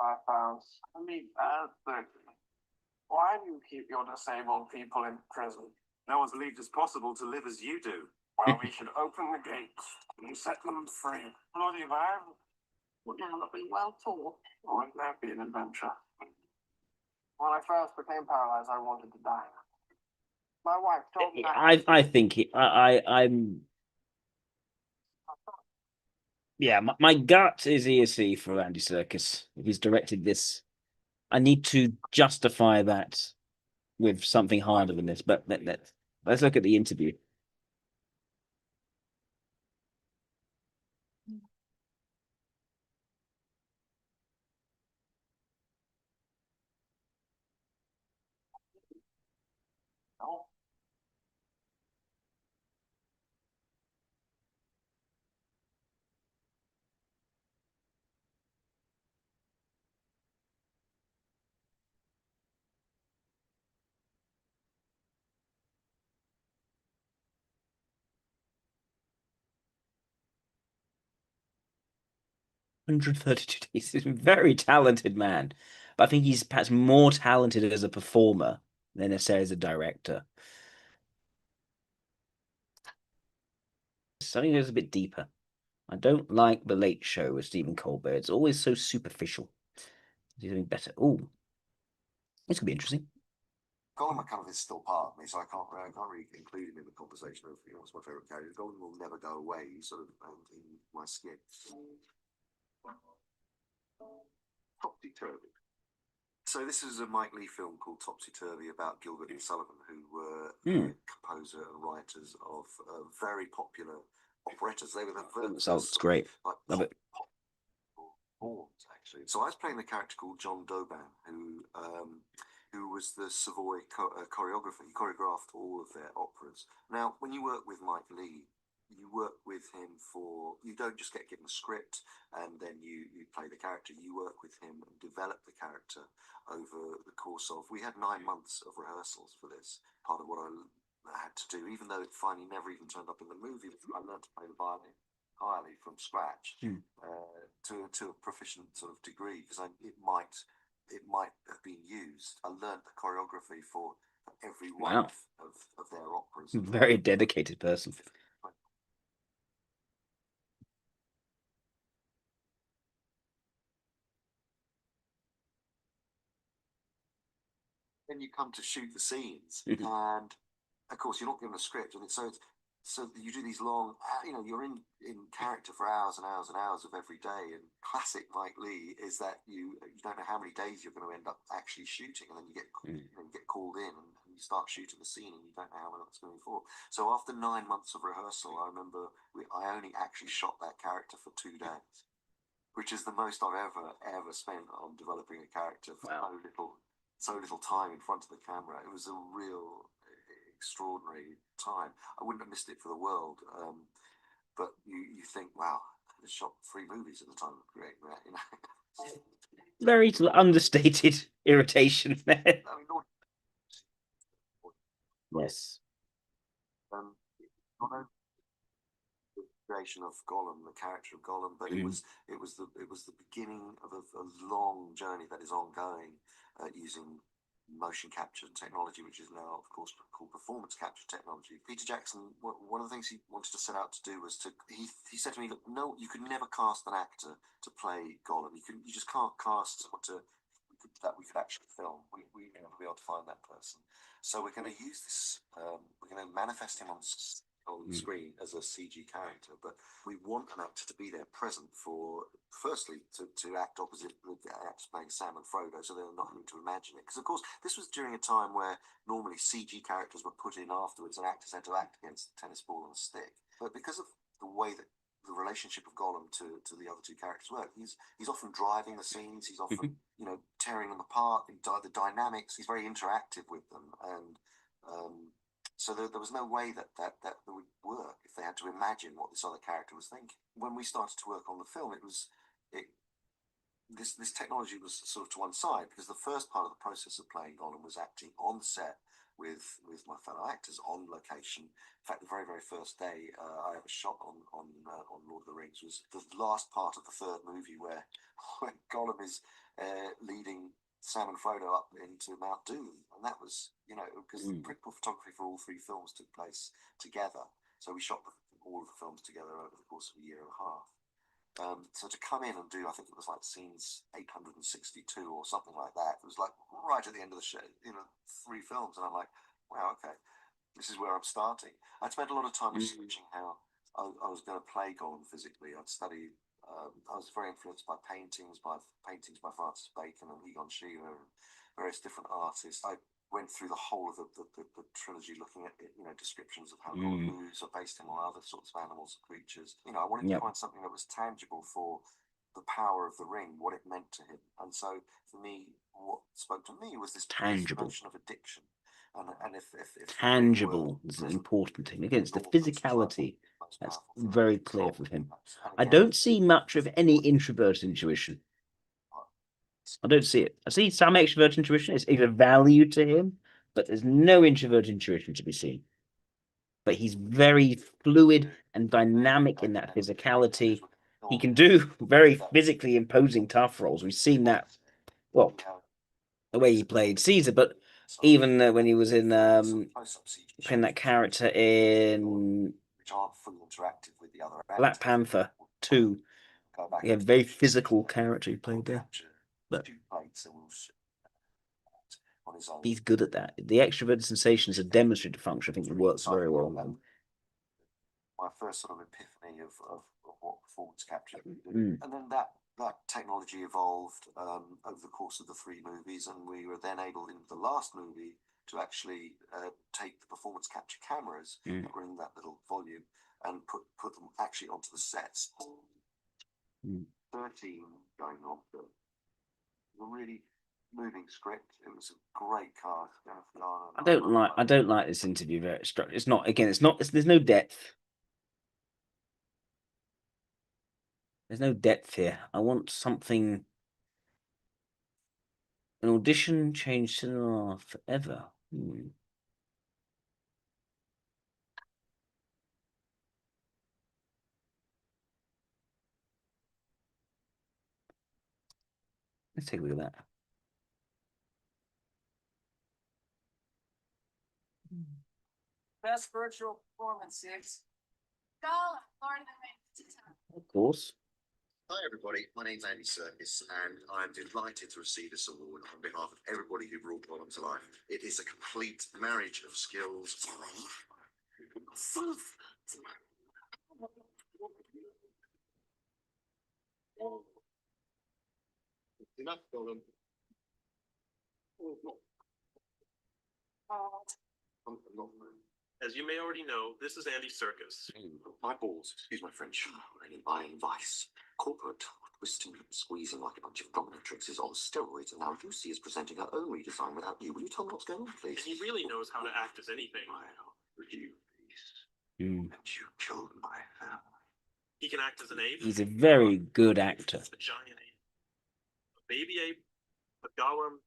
£5. I mean, why do you keep your disabled people in prison? No one's believed it's possible to live as you do. Well, we should open the gates and set them free. Bloody vibe. What now? Not really well taught. Wouldn't that be an adventure? When I first became paralyzed, I wanted to die. My wife told me I think I'm. Yeah, my gut is ESC for Andy Serkis. If he's directed this, I need to justify that with something harder than this. But let's look at the interview. no. 132 days. He's a very talented man, but I think he's perhaps more talented as a performer than necessarily as a director. Something goes a bit deeper. I don't like The Late Show with Stephen Colbert. It's always so superficial. He's doing better. Oh, this could be interesting. Colin McCullough is still part of me, so I can't really include him in the conversation of what's my favourite character. Colin will never go away. He's sort of in my skin. Topsy Turvy. So this is a Mike Leigh film called Topsy Turvy about Gilbert and Sullivan, who were composer and writers of very popular operettas. They were the It's great. like Love it. forms, actually. So I was playing the character called John Doban, who was the Savoy choreographer. He choreographed all of their operas. Now, when you work with Mike Leigh, you work with him you don't just get given a script and then you play the character. You work with him and develop the character over the course of, we had 9 months of rehearsals for this. Part of what I had to do, even though it finally never even turned up in the movie, I learned to play the violin entirely from scratch to a proficient sort of degree, because it might have been used. I learned the choreography for every one of their operas. Very dedicated person. Then you come to shoot the scenes, and of course you're not given a script, and so you do these long, you're in character for hours and hours and hours of every day. And classic Mike Leigh is that you don't know how many days you're going to end up actually shooting, and then you get called in and you start shooting the scene, and you don't know how long it's going for. So after 9 months of rehearsal, I remember I only actually shot that character for 2 days, which is the most I've ever spent on developing a character for so little time in front of the camera. It was a real extraordinary time. I wouldn't have missed it for the world. But you think, wow, I shot 3 movies at the time of creating that. Very understated irritation there. Yes. Creation of Gollum, the character of Gollum, but it was the beginning of a long journey that is ongoing, using motion capture technology, which is now, of course, called performance capture technology. Peter Jackson, one of the things he wanted to set out to do was he said to me, look, no, you could never cast an actor to play Gollum. You just can't cast someone that we could actually film. We never be able to find that person. So we're going to use this. We're going to manifest him on screen as a CG character, but we want an actor to be there present for, firstly, to act opposite the actors playing Sam and Frodo, so they're not having to imagine it. Because of course this was during a time where normally CG characters were put in afterwards and actors had to act against a tennis ball and a stick. But because of the way that the relationship of Gollum to the other 2 characters work, he's often driving the scenes, he's often tearing them apart, the dynamics, he's very interactive with them, and so there was no way that would work if they had to imagine what this other character was thinking. When we started to work on the film, this technology was sort of to one side, because the first part of the process of playing Gollum was acting on set with my fellow actors on location. In fact, the very, very first day I ever shot on Lord of the Rings was the last part of the 3rd movie, where Gollum is leading Sam and Frodo up into Mount Doom, and that was, because the principal photography for all 3 films took place together. So we shot all of the films together over the course of a year and a half. So to come in and do, I think it was like scenes 862 or something like that. It was like right at the end of the show, 3 films, and I'm like, wow, okay, this is where I'm starting. I'd spent a lot of time researching how I was going to play Gollum physically. I'd studied. I was very influenced by paintings by Francis Bacon and Egon Schiele and various different artists. I went through the whole of the trilogy, looking at descriptions of how Gollum moves are based on other sorts of animals and creatures. I wanted to find something that was tangible for the power of the ring, what it meant to him. And so for me, what spoke to me was this notion of addiction. And if tangible is an important thing. Again, it's the physicality that's very clear for him. I don't see much of any introverted intuition. I don't see it. I see some extroverted intuition. It's a value to him, but there's no introverted intuition to be seen. But he's very fluid and dynamic in that physicality. He can do very physically imposing tough roles. We've seen that, well, the way he played Caesar, but even when he was in playing that character in Black Panther 2, he had a very physical character he played there. But he's good at that. The extroverted sensations are demonstrated function. I think it works very well. My first sort of epiphany of what performance capture, and then that that technology evolved over the course of the 3 movies, and we were then able in the last movie to actually take the performance capture cameras, bring that little volume, and put them actually onto the sets. 13 going on, but a really moving script. It was a great cast. I don't like this interview very structured. It's not, again, there's no depth. There's no depth here. I want something. An audition changed cinema forever. Let's take a look at that. Best virtual performances. Of course. Hi everybody, my name's Andy Serkis, and I'm delighted to receive this award on behalf of everybody who brought Gollum to life. It is a complete marriage of skills. Enough, Gollum. As you may already know, this is Andy Serkis. My balls, excuse my French, are in iron vice. Corporate, twisting and squeezing like a bunch of dominatrix is on steroids, and now Lucy is presenting her own redesign without you. Will you tell me what's going on, please? And he really knows how to act as anything. You and you killed my family. He can act as an ape. He's a very good actor. A giant ape. A baby ape. A Gollum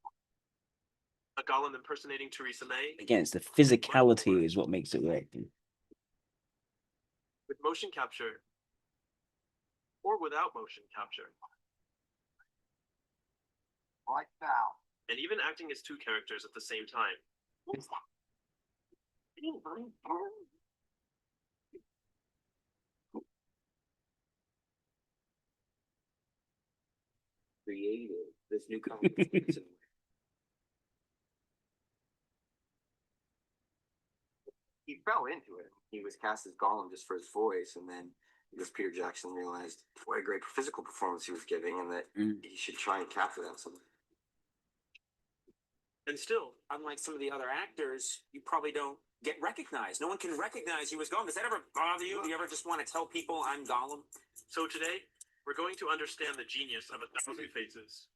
impersonating Theresa May. Again, it's the physicality is what makes it work. With motion capture. Or without motion capture. Right now. And even acting as 2 characters at the same time. Creative. This new company. He fell into it. He was cast as Gollum just for his voice, and then Peter Jackson realized what a great physical performance he was giving, and that he should try and capture that somehow. And still, Unlike some of the other actors, you probably don't get recognized. No one can recognize you as Gollum. Does that ever bother you? Do you ever just want to tell people I'm Gollum? so today, we're going to understand the genius of 1,000 faces.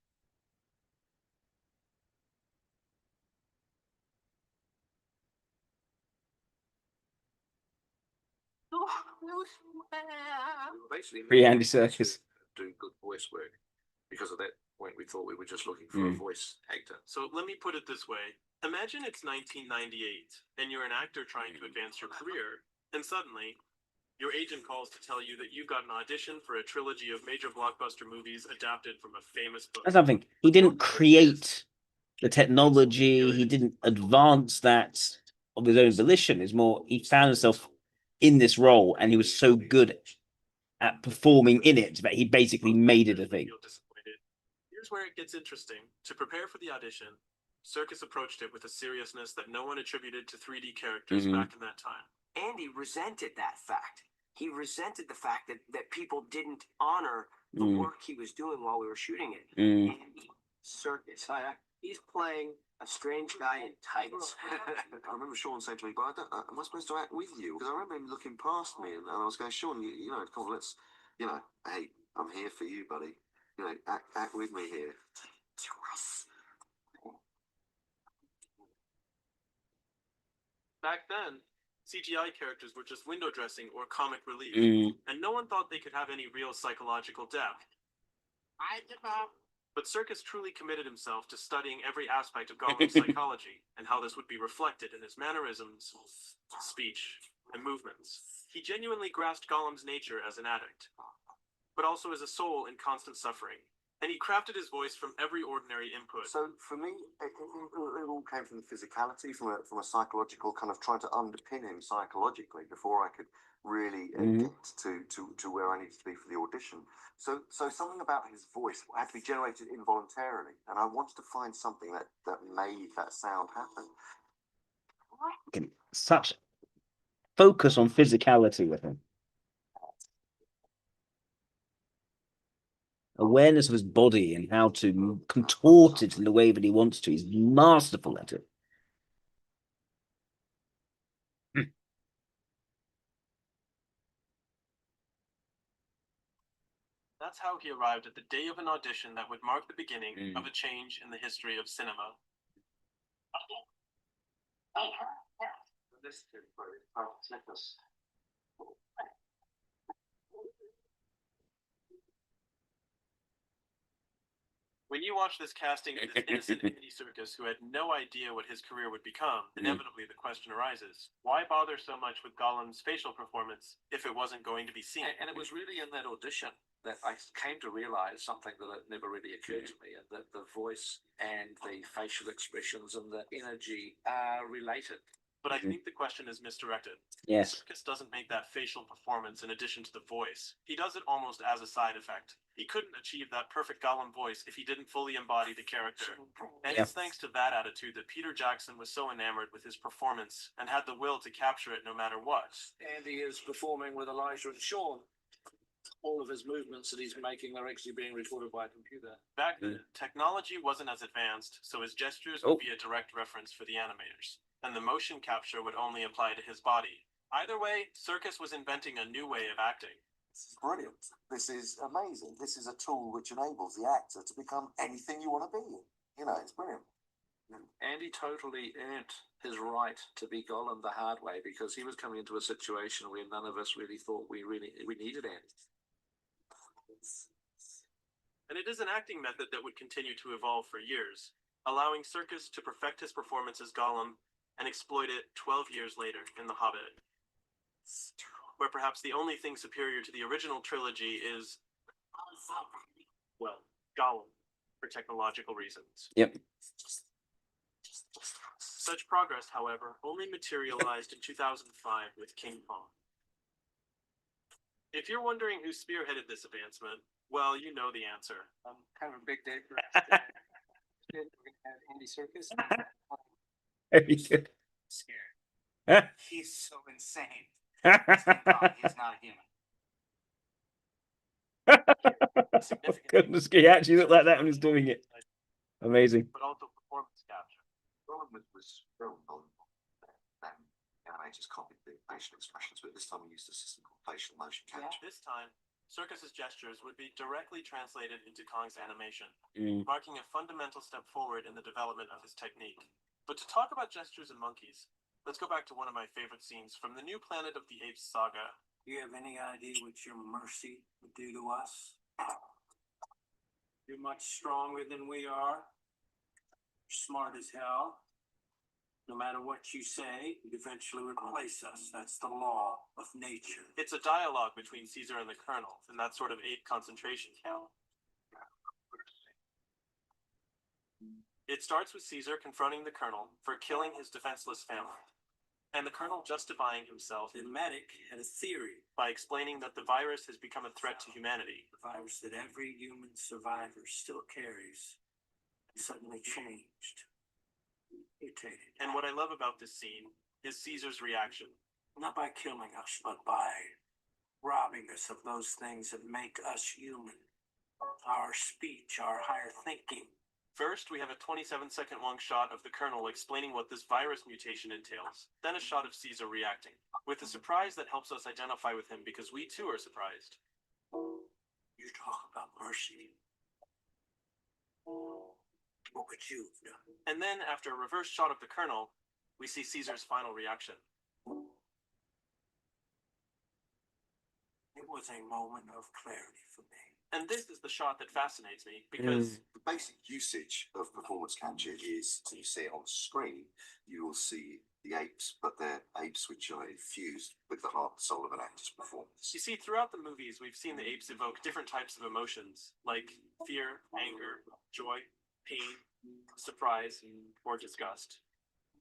Basically, Free Andy Serkis. do good voice work. Because at that point, we thought we were just looking for a voice actor. So let me put it this way. Imagine it's 1998, and you're an actor trying to advance your career, and suddenly, your agent calls to tell you that you've got an audition for a trilogy of major blockbuster movies adapted from a famous book. That's something. He didn't create the technology. He didn't advance that of his own volition. It's more he found himself in this role, and he was so good at performing in it that he basically made it a thing. Here's where it gets interesting. To prepare for the audition, Serkis approached it with a seriousness that no one attributed to 3D characters back in that time. Andy resented that fact. He resented the fact that people didn't honor the work he was doing while we were shooting it. Andy Serkis, he's playing a strange guy in tights. I remember Sean saying to me, "But am I supposed to act with you?" Because I remember him looking past me, and I was going, "Sean, you know, come on, let's, you know, hey, I'm here for you, buddy. You know, act with me here." Back then, CGI characters were just window dressing or comic relief, and no one thought they could have any real psychological depth. But Serkis truly committed himself to studying every aspect of Gollum's psychology and how this would be reflected in his mannerisms, speech, and movements. He genuinely grasped Gollum's nature as an addict, but also as a soul in constant suffering. And he crafted his voice from every ordinary input. So for me, it all came from the physicality, from a psychological kind of trying to underpin him psychologically before I could really get to where I needed to be for the audition. So something about his voice had to be generated involuntarily, and I wanted to find something that made that sound happen. Such focus on physicality with him. awareness of his body and how to contort it in the way that he wants to. He's masterful at it. That's how he arrived at the day of an audition that would mark the beginning of a change in the history of cinema. When you watch this casting of this innocent Andy Serkis who had no idea what his career would become, inevitably the question arises, why bother so much with Gollum's facial performance if it wasn't going to be seen? And it was really in that audition that I came to realize something that had never really occurred to me, and that the voice and the facial expressions and the energy are related. But I think the question is misdirected. Yes. Serkis doesn't make that facial performance in addition to the voice. He does it almost as a side effect. He couldn't achieve that perfect Gollum voice if he didn't fully embody the character. And it's thanks to that attitude that Peter Jackson was so enamored with his performance and had the will to capture it no matter what. Andy is performing with Elijah and Sean. All of his movements that he's making are actually being recorded by a computer. Back then, technology wasn't as advanced, so his gestures would be a direct reference for the animators, and the motion capture would only apply to his body. Either way, Serkis was inventing a new way of acting. This is brilliant. This is amazing. This is a tool which enables the actor to become anything you want to be. You know, it's brilliant. Andy totally earned his right to be Gollum the hard way, because he was coming into a situation where none of us really thought we needed Andy. And it is an acting method that would continue to evolve for years, allowing Serkis to perfect his performance as Gollum and exploit it 12 years later in The Hobbit, where perhaps the only thing superior to the original trilogy is, well, Gollum, for technological reasons. Yep. Such progress, however, only materialized in 2005 with King Kong. If you're wondering who spearheaded this advancement, well, you know the answer. Kind of a big day for us. We're gonna have Andy Serkis. Very good. Scared. He's so insane. He's not a human. Oh, goodness, he actually looked like that when he's doing it. Amazing. But also performance capture. Roland was very vulnerable. Animators copied the facial expressions, but this time we used a system called facial motion capture. This time, Serkis's gestures would be directly translated into Kong's animation, marking a fundamental step forward in the development of his technique. But to talk about gestures and monkeys, let's go back to one of my favorite scenes from the new Planet of the Apes saga. Do you have any idea what your mercy would do to us? You're much stronger than we are. You're smart as hell. No matter what you say, you'd eventually replace us. That's the law of nature. It's a dialogue between Caesar and the Colonel in that sort of ape concentration camp. It starts with Caesar confronting the Colonel for killing his defenseless family, and the Colonel justifying himself The medic had a theory. by explaining that the virus has become a threat to humanity. The virus that every human survivor still carries suddenly changed. Mutated. And what I love about this scene is Caesar's reaction. Not by killing us, but by robbing us of those things that make us human. Our speech, our higher thinking. First, we have a 27-second long shot of the Colonel explaining what this virus mutation entails, then a shot of Caesar reacting, with a surprise that helps us identify with him because we too are surprised. You talk about mercy. What could you have done? And then, after a reverse shot of the Colonel, we see Caesar's final reaction. It was a moment of clarity for me. And this is the shot that fascinates me, because The basic usage of performance capture is, so you see it on screen, you will see the apes, but they're apes which are infused with the heart and soul of an actor's performance. you see, throughout the movies, we've seen the apes evoke different types of emotions, like fear, anger, joy, pain, surprise, or disgust.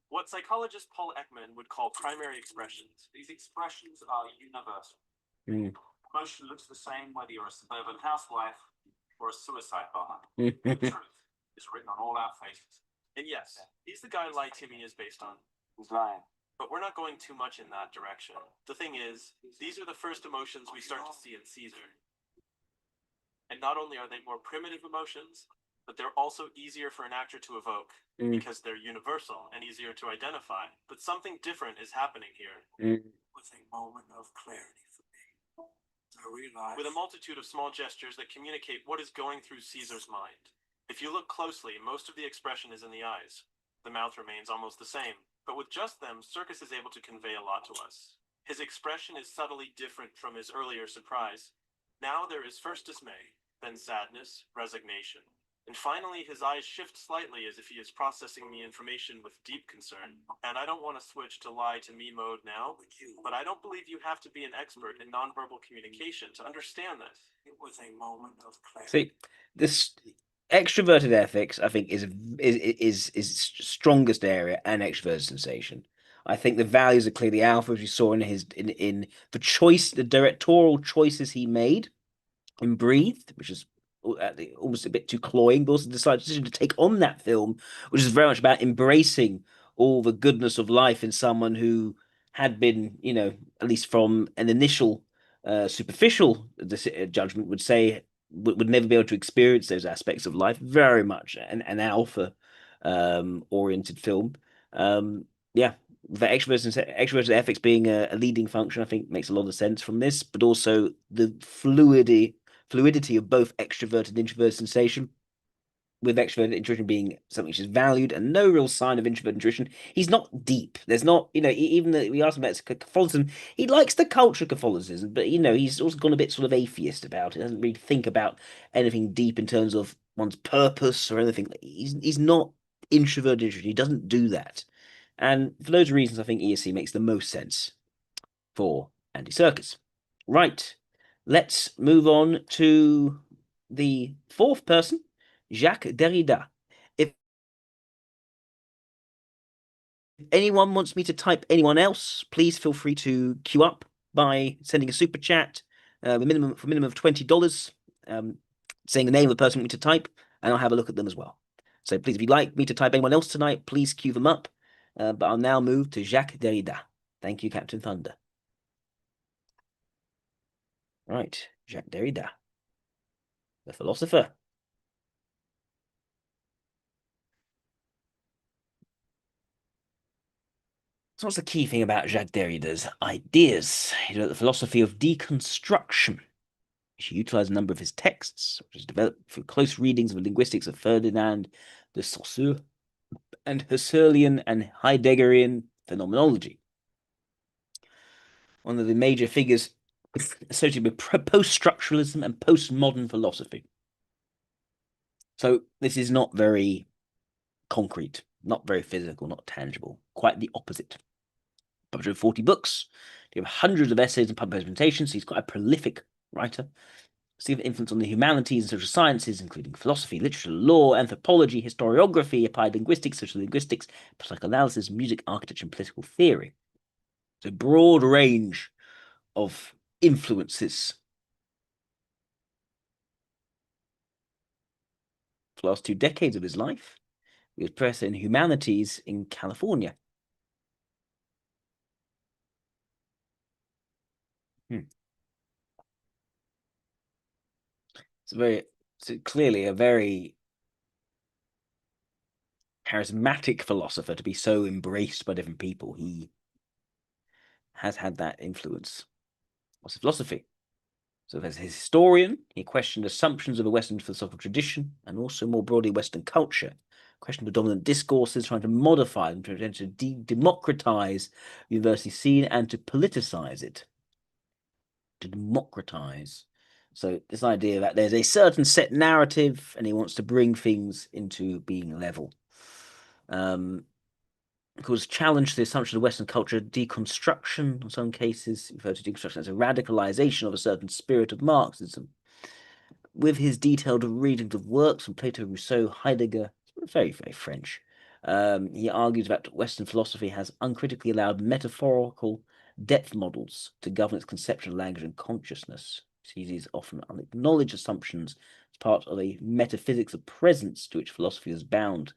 What psychologist Paul Ekman would call primary expressions. These expressions are universal. Emotion looks the same whether you're a suburban housewife or a suicide bomber. The truth is written on all our faces. And yes, he's the guy Lie Timmy is based on. He's lying. But we're not going too much in that direction. The thing is, these are the first emotions we start to see in Caesar. And not only are they more primitive emotions, but they're also easier for an actor to evoke because they're universal and easier to identify. But something different is happening here. It was a moment of clarity for me. I realized With a multitude of small gestures that communicate what is going through Caesar's mind. If you look closely, most of the expression is in the eyes. The mouth remains almost the same, but with just them, Circus is able to convey a lot to us. His expression is subtly different from his earlier surprise. Now there is first dismay, then sadness, resignation. And finally, his eyes shift slightly as if he is processing the information with deep concern. And I don't want to switch to lie to me mode now, but I don't believe you have to be an expert in nonverbal communication to understand this. it was a moment of clarity. See, this extroverted ethics, I think, is strongest area and extroverted sensation. I think the values are clearly alpha, as you saw in in the choice, the directorial choices he made in Breathe, which is almost a bit too cloying, but also decided to take on that film, which is very much about embracing all the goodness of life in someone who had been, at least from an initial superficial judgment, would say would never be able to experience those aspects of life. Very much an alpha oriented film. Yeah, the extroverted ethics being a leading function, I think makes a lot of sense from this, but also the fluidity of both extroverted and introverted sensation, with extroverted intuition being something which is valued and no real sign of introverted intuition. He's not deep. There's not, even though we asked him about Catholicism, he likes the culture of Catholicism, but he's also gone a bit sort of atheist about it. Doesn't really think about anything deep in terms of one's purpose or anything. He's not introverted. He doesn't do that. And for those reasons, I think ESC makes the most sense for Andy Serkis. Right. Let's move on to the fourth person, Jacques Derrida. If anyone wants me to type anyone else, please feel free to queue up by sending a super chat for minimum of $20, saying the name of the person you want me to type, and I'll have a look at them as well. So please, if you'd like me to type anyone else tonight, please queue them up. But I'll now move to Jacques Derrida. Thank you, Captain Thunder. Right, Jacques Derrida, the philosopher. So what's the key thing about Jacques Derrida's ideas? He wrote the philosophy of deconstruction. He utilized a number of his texts, which was developed through close readings of the linguistics of Ferdinand de Saussure and Husserlian and Heideggerian phenomenology. One of the major figures associated with post-structuralism and postmodern philosophy. So this is not very concrete, not very physical, not tangible, quite the opposite. Published over 40 books, you have hundreds of essays and public presentations, so he's quite a prolific writer. Significant influence on the humanities and social sciences, including philosophy, literature, law, anthropology, historiography, applied linguistics, social linguistics, psychoanalysis, music, architecture, and political theory. So a broad range of influences. For the last 2 decades of his life, he was professor in humanities in California. It's clearly a very charismatic philosopher to be so embraced by different people. He has had that influence. What's the philosophy? So as a historian, he questioned assumptions of the Western philosophical tradition and also more broadly Western culture, questioned the dominant discourses, trying to modify them to democratize the university scene and to politicize it. To democratize. So this idea that there's a certain set narrative and he wants to bring things into being level. Because challenge the assumption of Western culture, deconstruction in some cases, referred to deconstruction as a radicalization of a certain spirit of Marxism. With his detailed readings of works from Plato, Rousseau, Heidegger, very, very French, he argues that Western philosophy has uncritically allowed metaphorical depth models to govern its conception of language and consciousness. He sees these often unacknowledged assumptions as part of a metaphysics of presence to which philosophy has bound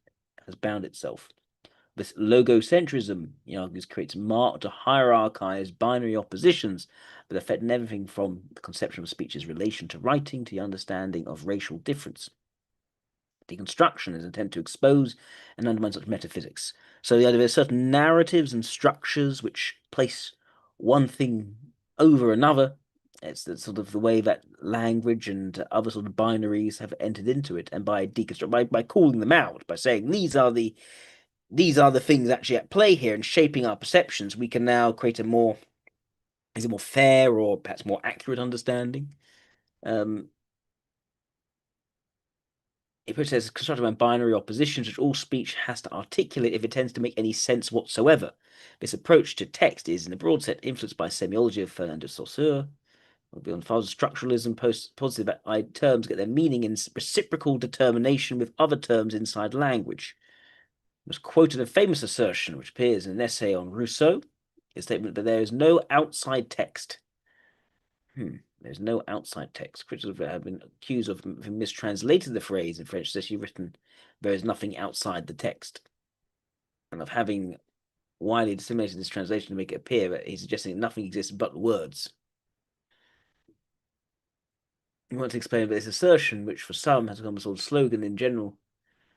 itself. This logocentrism, he argues, creates marked or hierarchized binary oppositions that affect everything from the conception of speech's relation to writing to the understanding of racial difference. Deconstruction is an attempt to expose and undermine such metaphysics. So the idea of certain narratives and structures which place one thing over another. It's the sort of the way that language and other sort of binaries have entered into it, and by by calling them out, by saying these are the things actually at play here and shaping our perceptions, we can now create a more fair or perhaps more accurate understanding. It says constructed around binary oppositions, which all speech has to articulate if it tends to make any sense whatsoever. This approach to text is, in a broad sense, influenced by semiology of Fernando Saussure. Beyond Fowler's structuralism, positive that terms get their meaning in reciprocal determination with other terms inside language. It was quoted a famous assertion, which appears in an essay on Rousseau, a statement that there is no outside text. There's no outside text. Critics have been accused of mistranslating the phrase in French, especially written, there is nothing outside the text, and of having widely disseminated this translation to make it appear that he's suggesting that nothing exists but words. He wants to explain this assertion, which for some has become a sort of slogan in general,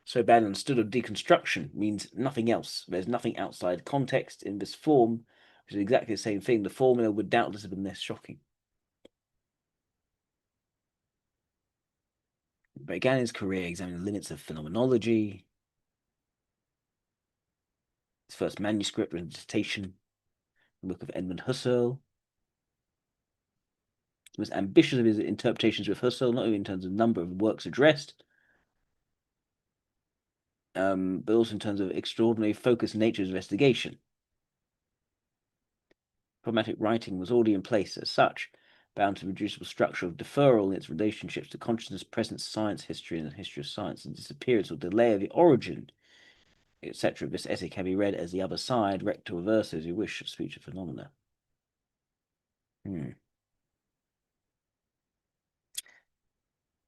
so badly understood of deconstruction, means nothing else. There's nothing outside context in this form, which is exactly the same thing. The formula would doubtless have been less shocking. Began his career examining the limits of phenomenology. His first manuscript was a dissertation, the book of Edmund Husserl. He was ambitious of his interpretations with Husserl, not only in terms of number of works addressed, but also in terms of extraordinary focused nature of investigation. Problematic writing was already in place as such, bound to the reducible structure of deferral in its relationships to consciousness, presence, science, history, and the history of science, and disappearance or delay of the origin, etc. This essay can be read as the other side, recto or verso, as you wish, of speech of phenomena.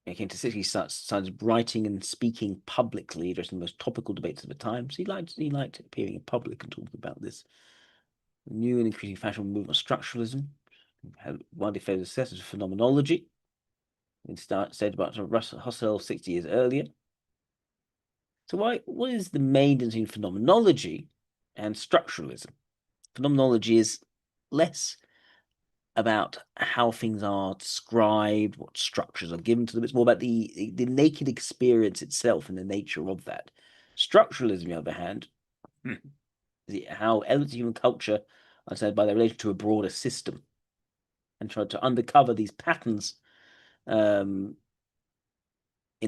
He came to 60, started writing and speaking publicly, addressing the most topical debates of the time. So he liked appearing in public and talking about this. The new and increasing fashionable movement of structuralism had widely favored successors of phenomenology. It said about Husserl 60 years earlier. So what is the main difference between phenomenology and structuralism? Phenomenology is less about how things are described, what structures are given to them. It's more about the naked experience itself and the nature of that. Structuralism, on the other hand, is how elements of human culture are said by their relation to a broader system, and try to uncover these patterns in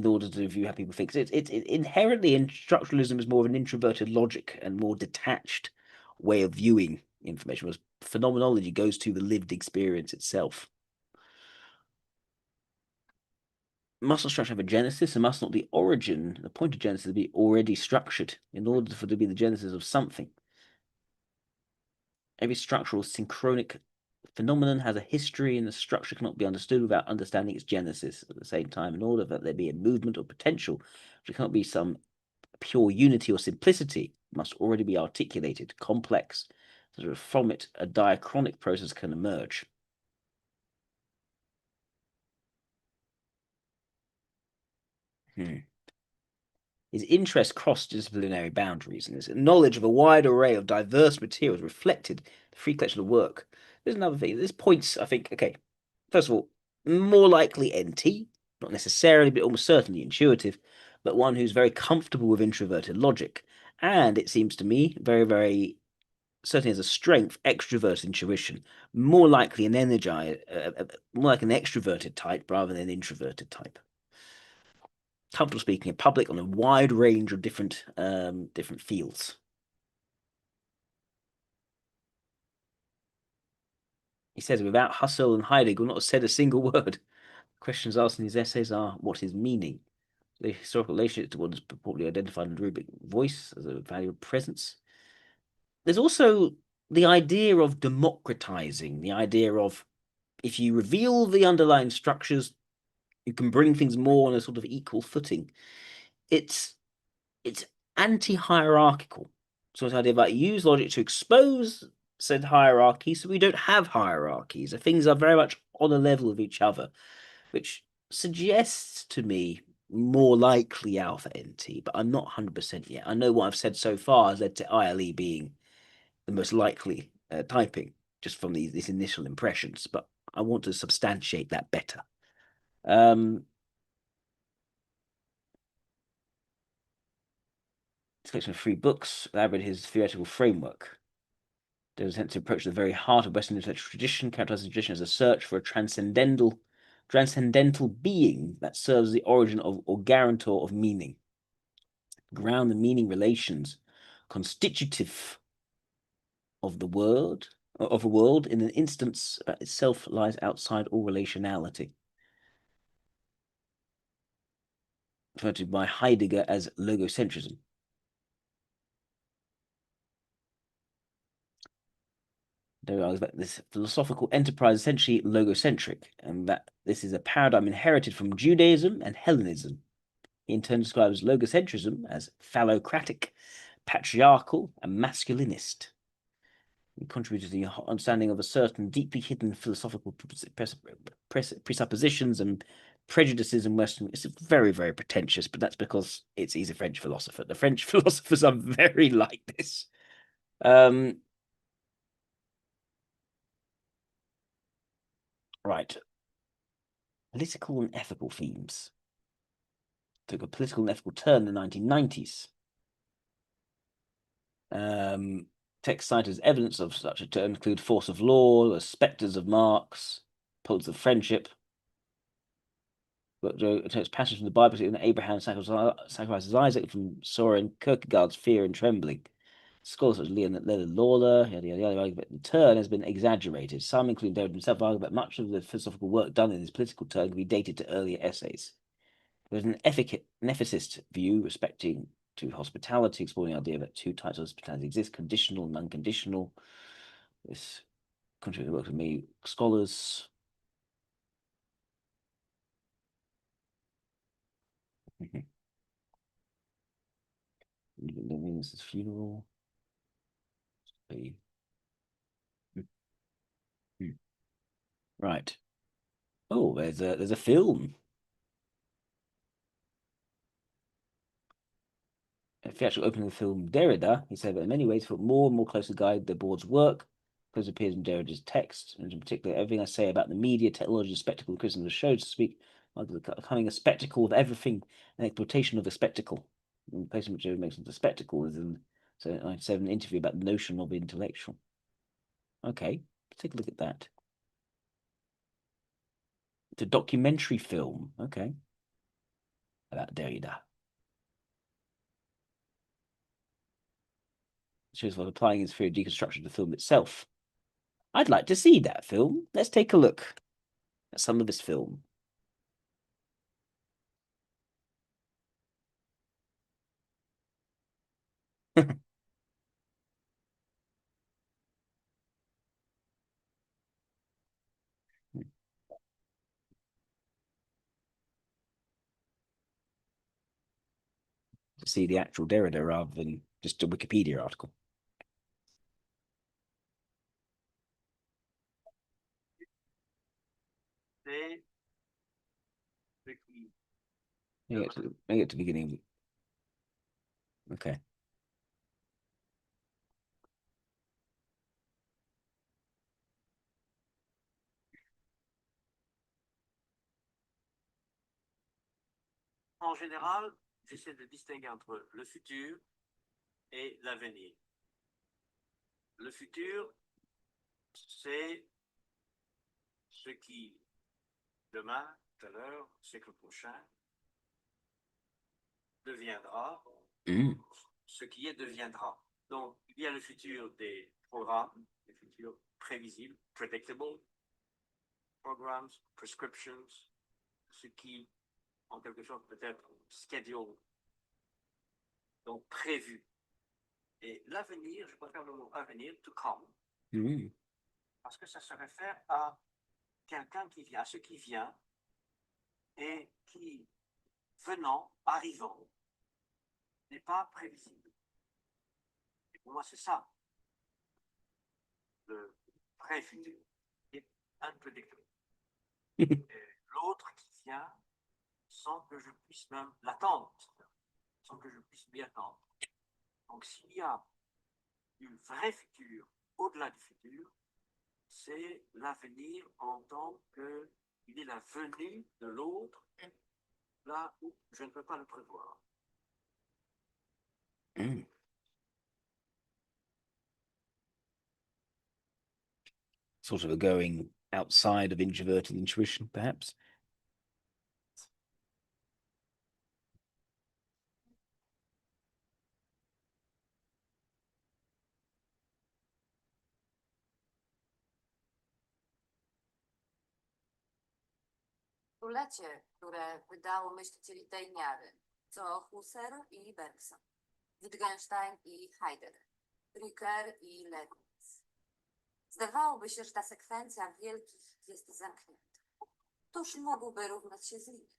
order to view how people think. It's inherently in structuralism is more of an introverted logic and more detached way of viewing information, whereas phenomenology goes to the lived experience itself. Must not structure have a genesis, and must not the origin, the point of genesis, be already structured in order for it to be the genesis of something. Every structural synchronic phenomenon has a history, and the structure cannot be understood without understanding its genesis at the same time. In order that there be a movement or potential, which cannot be some pure unity or simplicity, must already be articulated, complex, so that from it a diachronic process can emerge. His interest crossed disciplinary boundaries, and his knowledge of a wide array of diverse materials reflected the free collection of work. There's another thing. This points, I think, okay, first of all, more likely NT, not necessarily, but almost certainly intuitive, but one who's very comfortable with introverted logic. And it seems to me very, very certainly as a strength, extrovert intuition, more likely an energized, more like an extroverted type rather than an introverted type. Comfortable speaking in public on a wide range of different fields. He says, without Husserl and Heidegger, would not have said a single word. Questions asked in his essays are, what is meaning? The historical relationship to what is purportedly identified in the rubric voice as a value of presence. There's also the idea of democratizing, the idea of if you reveal the underlying structures, you can bring things more on a sort of equal footing. It's anti-hierarchical. sort of idea about use logic to expose said hierarchy, so we don't have hierarchies. So things are very much on a level of each other, which suggests to me more likely alpha NT, but I'm not 100% yet. I know what I've said so far has led to ILE being the most likely typing, just from these initial impressions, but I want to substantiate that better. Selection of 3 books elaborate his theoretical framework. There's an attempt to approach the very heart of Western intellectual tradition, characterizing tradition as a search for a transcendental being that serves the origin of or guarantor of meaning. Ground the meaning relations constitutive of the world of a world in an instance that itself lies outside all relationality. Referred to by Heidegger as logocentrism. There argues that this philosophical enterprise is essentially logocentric, and that this is a paradigm inherited from Judaism and Hellenism. He in turn describes logocentrism as phallocratic, patriarchal, and masculinist. He contributed to the understanding of a certain deeply hidden philosophical presuppositions and prejudices in Western. It's very, very pretentious, but that's because he's a French philosopher. The French philosophers are very like this. Right. Political and ethical themes. Took a political and ethical turn in the 1990s. Text cited as evidence of such a turn include Force of Law, The Spectres of Marx, Poles of Friendship. But Joe takes passage from the Bible, and Abraham sacrifices Isaac, from Soren Kierkegaard's Fear and Trembling. Scholars such as Leonard Lawler, yada, yada, yada, but the turn has been exaggerated. Some, including Derrida himself, argue that much of the philosophical work done in this political turn can be dated to earlier essays. There's an ethicist view respecting to hospitality, exploring the idea that 2 types of hospitality exist: conditional and unconditional. This contributed work with many scholars. Living's funeral. Right. Oh, there's a film. If you actually open the film Derrida, he said that in many ways felt more and more closely guide the board's work, because it appears in Derrida's text, and in particular, everything I say about the media, technology, spectacle, and criticism of the show, to speak, like becoming a spectacle of everything, an exploitation of the spectacle. And the place in which Derrida makes it a spectacle is in 97 an interview about the notion of the intellectual. Okay, let's take a look at that. It's a documentary film, okay, about Derrida. Shows while applying his theory of deconstruction to the film itself. I'd like to see that film. Let's take a look at some of this film. To see the actual Derrida rather than just a Wikipedia article. Maybe get to the beginning. Okay. En général, j'essaie de distinguer entre le futur et l'avenir. Le futur, c'est ce qui, demain, tout à l'heure, siècle prochain, deviendra. Ce qui est deviendra. Donc, il y a le futur des programmes, le futur prévisible, predictable, programs, prescriptions, ce qui, en quelque sorte, peut être schedule, donc prévu. Et l'avenir, je préfère le mot avenir, to come, parce que ça se réfère à quelqu'un qui vient, à ce qui vient, et qui, venant, arrivant, n'est pas prévisible. Pour moi, c'est ça. Le vrai futur. Est unpredictable. Et l'autre qui vient sans que je puisse même l'attendre, sans que je puisse m'y attendre. Donc s'il y a du vrai futur au-delà du futur, c'est l'avenir en tant qu'il est la venue de l'autre, là où je ne peux pas le prévoir. Sort of a going outside of introverted intuition, perhaps. Królecie, które wydało myślicieli tej miary, co Husserl i Bergson, Wittgenstein i Heidegger, Ricoeur i Leibniz. Zdawałoby się, że ta sekwencja wielkich jest zamknięta. Któż mógłby równać się z nimi?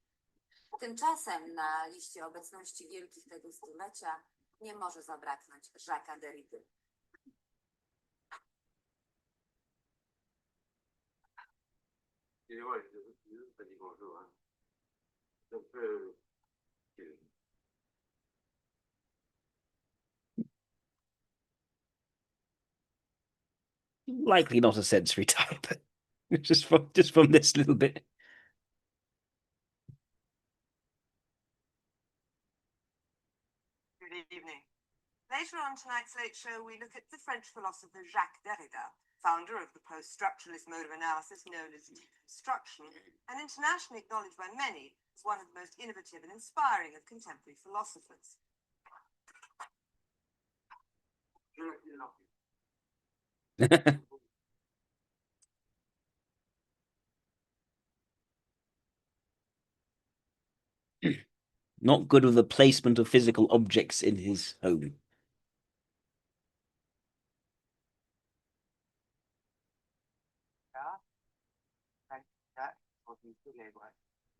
Tymczasem na liście obecności wielkich tego stulecia nie może zabraknąć Jacques'a Derrida. Et ouais, je dis bonjour. Hein. C'est un peu. Likely not a sensory type, just from this little bit. Good evening. Later on tonight's late show, we look at the French philosopher Jacques Derrida, founder of the post-structuralist mode of analysis known as deconstruction, and internationally acknowledged by many as one of the most innovative and inspiring of contemporary philosophers. Not good with the placement of physical objects in his home.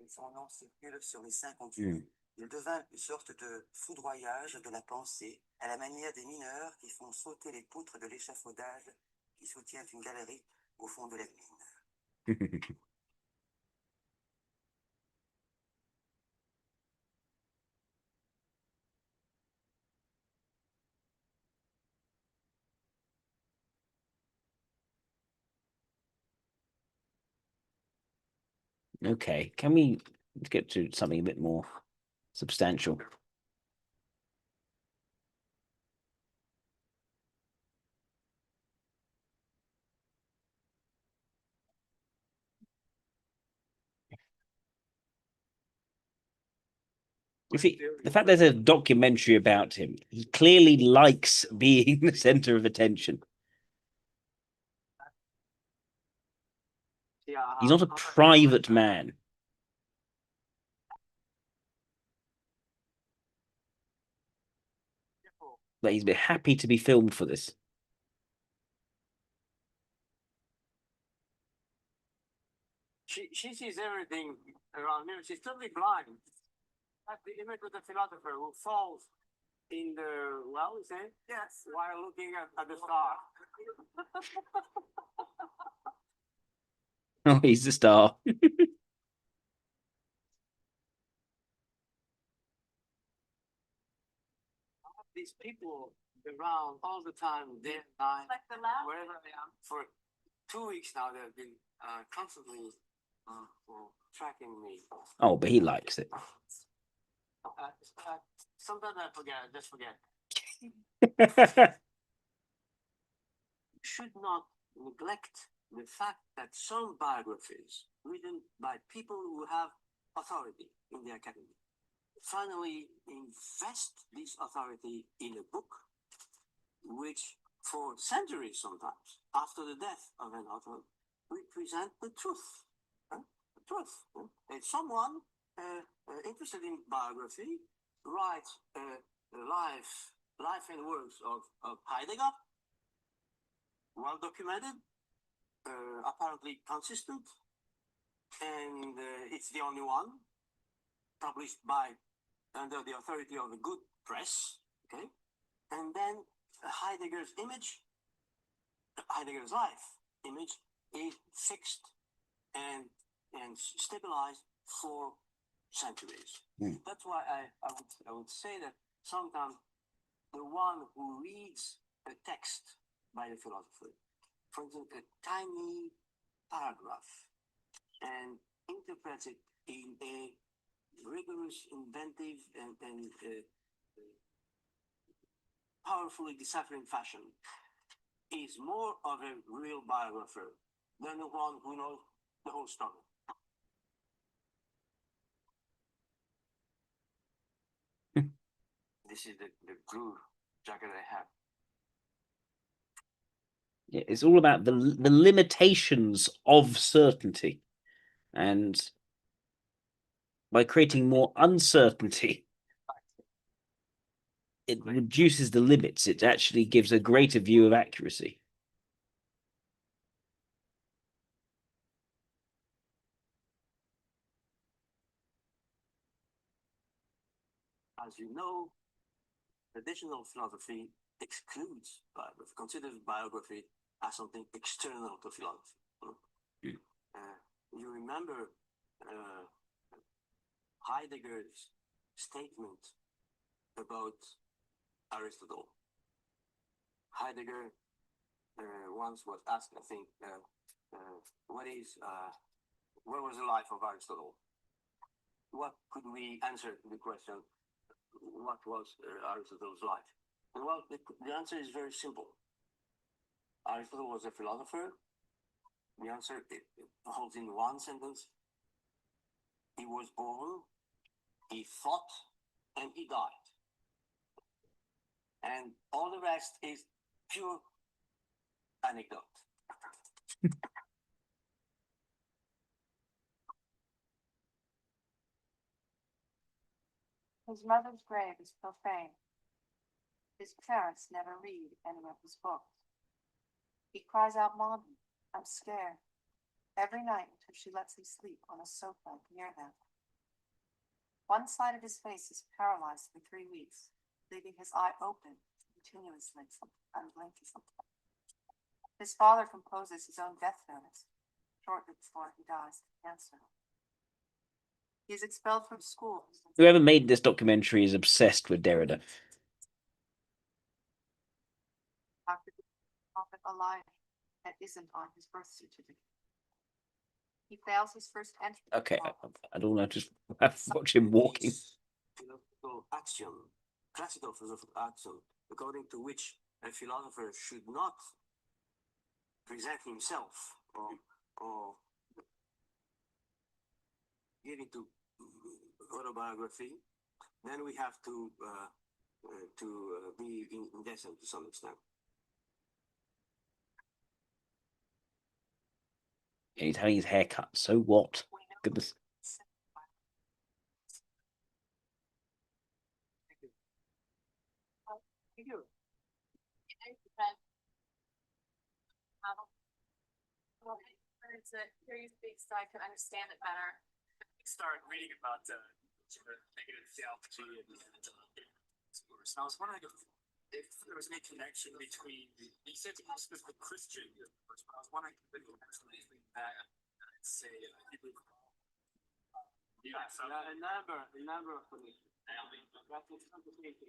Son nom circule sur les 5 continents. Il devint une sorte de foudroyage de la pensée, à la manière des mineurs qui font sauter les poutres de l'échafaudage qui soutient une galerie au fond de la mine. Okay, can we get to something a bit more substantial? You see, the fact there's a documentary about him, he clearly likes being the center of attention. He's not a private man. But he's been happy to be filmed for this. She sees everything around him. She's totally blind. Like the image of the philosopher who falls in the well, you say? Yes. While looking at the star. Oh, he's the star. These people around all the time, day and night, like wherever they are. For 2 weeks now, they've been constantly tracking me. Oh, but he likes it. Sometimes I forget, I just forget. You should not neglect the fact that some biographies written by people who have authority in the academy finally invest this authority in a book which for centuries sometimes after the death of an author represent the truth. The truth. And someone interested in biography writes the life and works of Heidegger, well documented, apparently consistent, and it's the only one published by under the authority of a good press, okay? And then Heidegger's image, Heidegger's life image, is fixed and stabilized for centuries. That's why I would say that sometimes the one who reads a text by the philosopher, for instance, a tiny paragraph, and interprets it in a rigorous, inventive, and powerfully deciphering fashion, is more of a real biographer than the one who knows the whole story. This is the blue jacket I have. Yeah, it's all about the limitations of certainty, and by creating more uncertainty, it reduces the limits. It actually gives a greater view of accuracy. As you know, traditional philosophy excludes biography, considers biography as something external to philosophy. You remember Heidegger's statement about Aristotle. Heidegger once was asked, I think, what was the life of Aristotle? What could we answer to the question, what was Aristotle's life? And well, the answer is very simple. Aristotle was a philosopher. The answer it holds in one sentence. He was born, he thought, and he died. And all the rest is pure anecdote. His mother's grave is profane. His parents never read any of his books. He cries out, "Mommy, I'm scared," every night until she lets him sleep on a sofa near them. One side of his face is paralyzed for 3 weeks, leaving his eye open continuously, unblinking. His father composes his own death notice shortly before he dies of cancer. He is expelled from school. Whoever made this documentary is obsessed with Derrida. After the prophet alive that isn't on his birth certificate. He fails his first entry. Okay, I don't know, just watch him walking. Philosophical axiom, classical philosophical axiom, according to which a philosopher should not present himself or get into autobiography, then we have to be indecent to some extent. He's having his hair cut. So what? Goodness. Hear you speak so I can understand it better. Start reading about sort of negative theology and discourse. And I was wondering if there was any connection between you said he was a Christian, but I was wondering if there was any connection between that and say Hebrew. Yes, a number of conditions. That is complicated.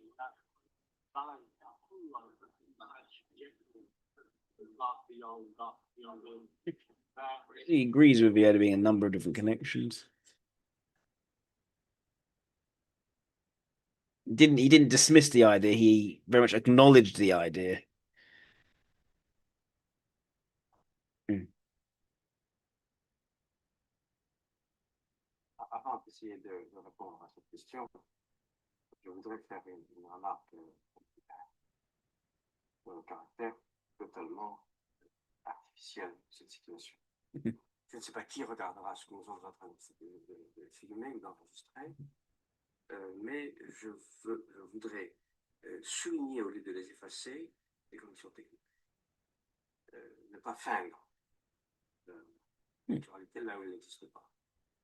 He agrees with there being a number of different connections. He didn't dismiss the idea, he very much acknowledged the idea. Avant d'essayer de répondre à cette question, je voudrais faire une remarque sur le caractère totalement artificiel de cette situation. Je ne sais pas qui regardera ce que nous sommes en train de filmer ou d'enregistrer, mais je voudrais souligner, au lieu de les effacer, les conditions techniques. Ne pas feindre la naturalité là où elle n'existe pas.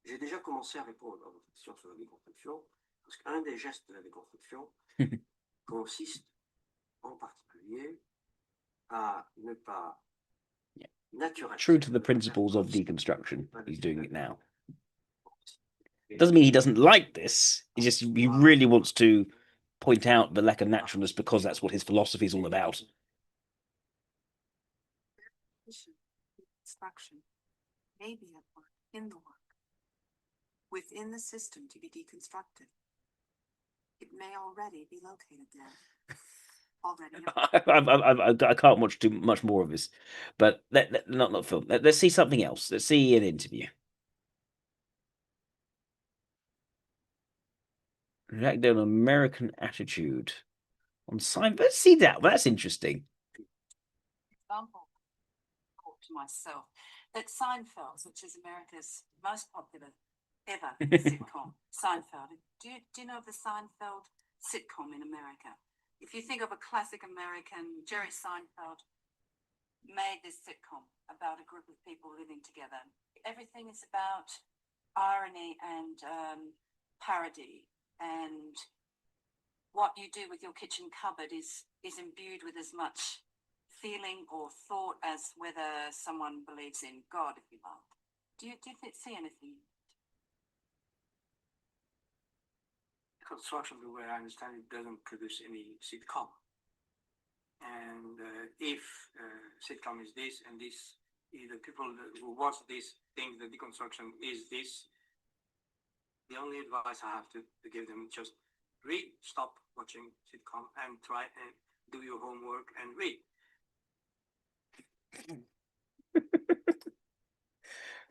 J'ai déjà commencé à répondre à votre question sur la déconstruction, parce qu'un des gestes de la déconstruction consiste en particulier sérieux, à ne pas True to the principles of deconstruction, he's doing it now. Doesn't mean he doesn't like this. He really wants to point out the lack of naturalness because that's what his philosophy is all about. Deconstruction may be at work in the work, within the system to be deconstructed. It may already be located there. I can't watch too much more of this, but not film. Let's see something else. Let's see an interview. React on American attitude on sign. Let's see that. Well, that's interesting. Example, thought to myself that Seinfeld, which is America's most popular ever sitcom, Seinfeld. Do you know of the Seinfeld sitcom in America? If you think of a classic American, Jerry Seinfeld made this sitcom about a group of people living together. Everything is about irony and parody, and what you do with your kitchen cupboard is imbued with as much feeling or thought as whether someone believes in God, if you like. Do you see anything? Construction, the way I understand it, doesn't produce any sitcom. And if sitcom is this and this, the people who watch this think that deconstruction is this, the only advice I have to give them is just read, stop watching sitcom, and try and do your homework and read.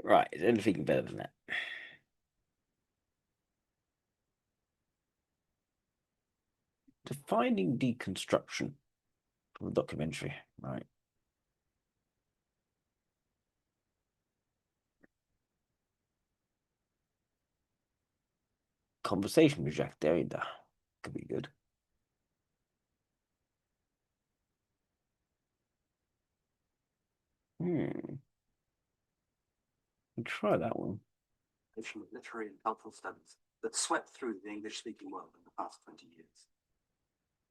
Right, is anything better than that? Defining deconstruction from a documentary, right? Conversation with Jacques Derrida could be good. Try that one. Of literary and cultural studies that swept through the English-speaking world in the past 20 years.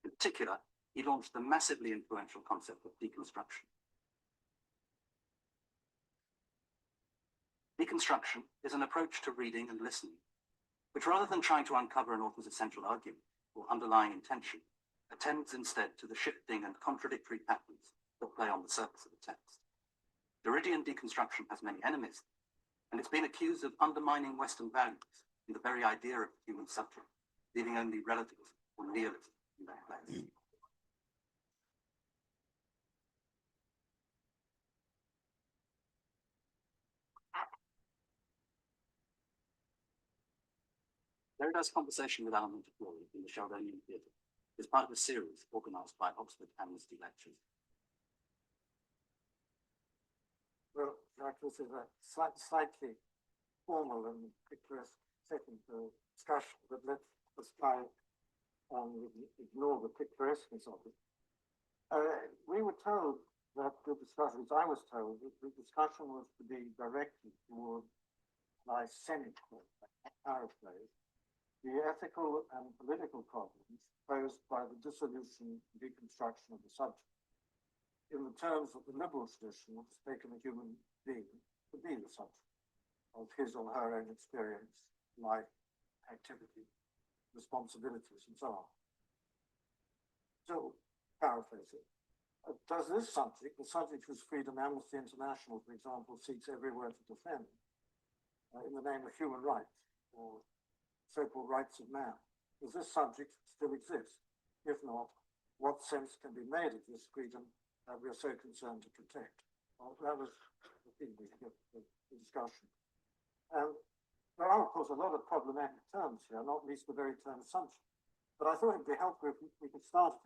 In particular, he launched the massively influential concept of deconstruction. Deconstruction is an approach to reading and listening, which rather than trying to uncover an author's essential argument or underlying intention, attends instead to the shifting and contradictory patterns that play on the surface of the text. Derridian deconstruction has many enemies, and it's been accused of undermining Western values and the very idea of the human subject, leaving only relativism or nihilism in their place. Derrida's conversation with Alan Montefiore in the Sheldonian Theatre is part of a series organised by Oxford Amnesty Lectures. Well, this is a slightly formal and picturesque setting for discussion, but let's try and ignore the picturesqueness of it. We were told that the discussion, as I was told, that the discussion was to be directed toward my cynical paraphrase, the ethical and political problems posed by the dissolution and deconstruction of the subject, in the terms that the liberal tradition has taken a human being to be the subject of his or her own experience, life, activity, responsibilities, and so on. So, paraphrase it. Does this subject, the subject whose freedom Amnesty International, for example, seeks everywhere to defend, in the name of human rights, or so-called rights of man, does this subject still exist? If not, what sense can be made of this freedom that we are so concerned to protect? Well, that was the discussion. There are, of course, a lot of problematic terms here, not least the very term assumption. But I thought it'd be helpful if we could start,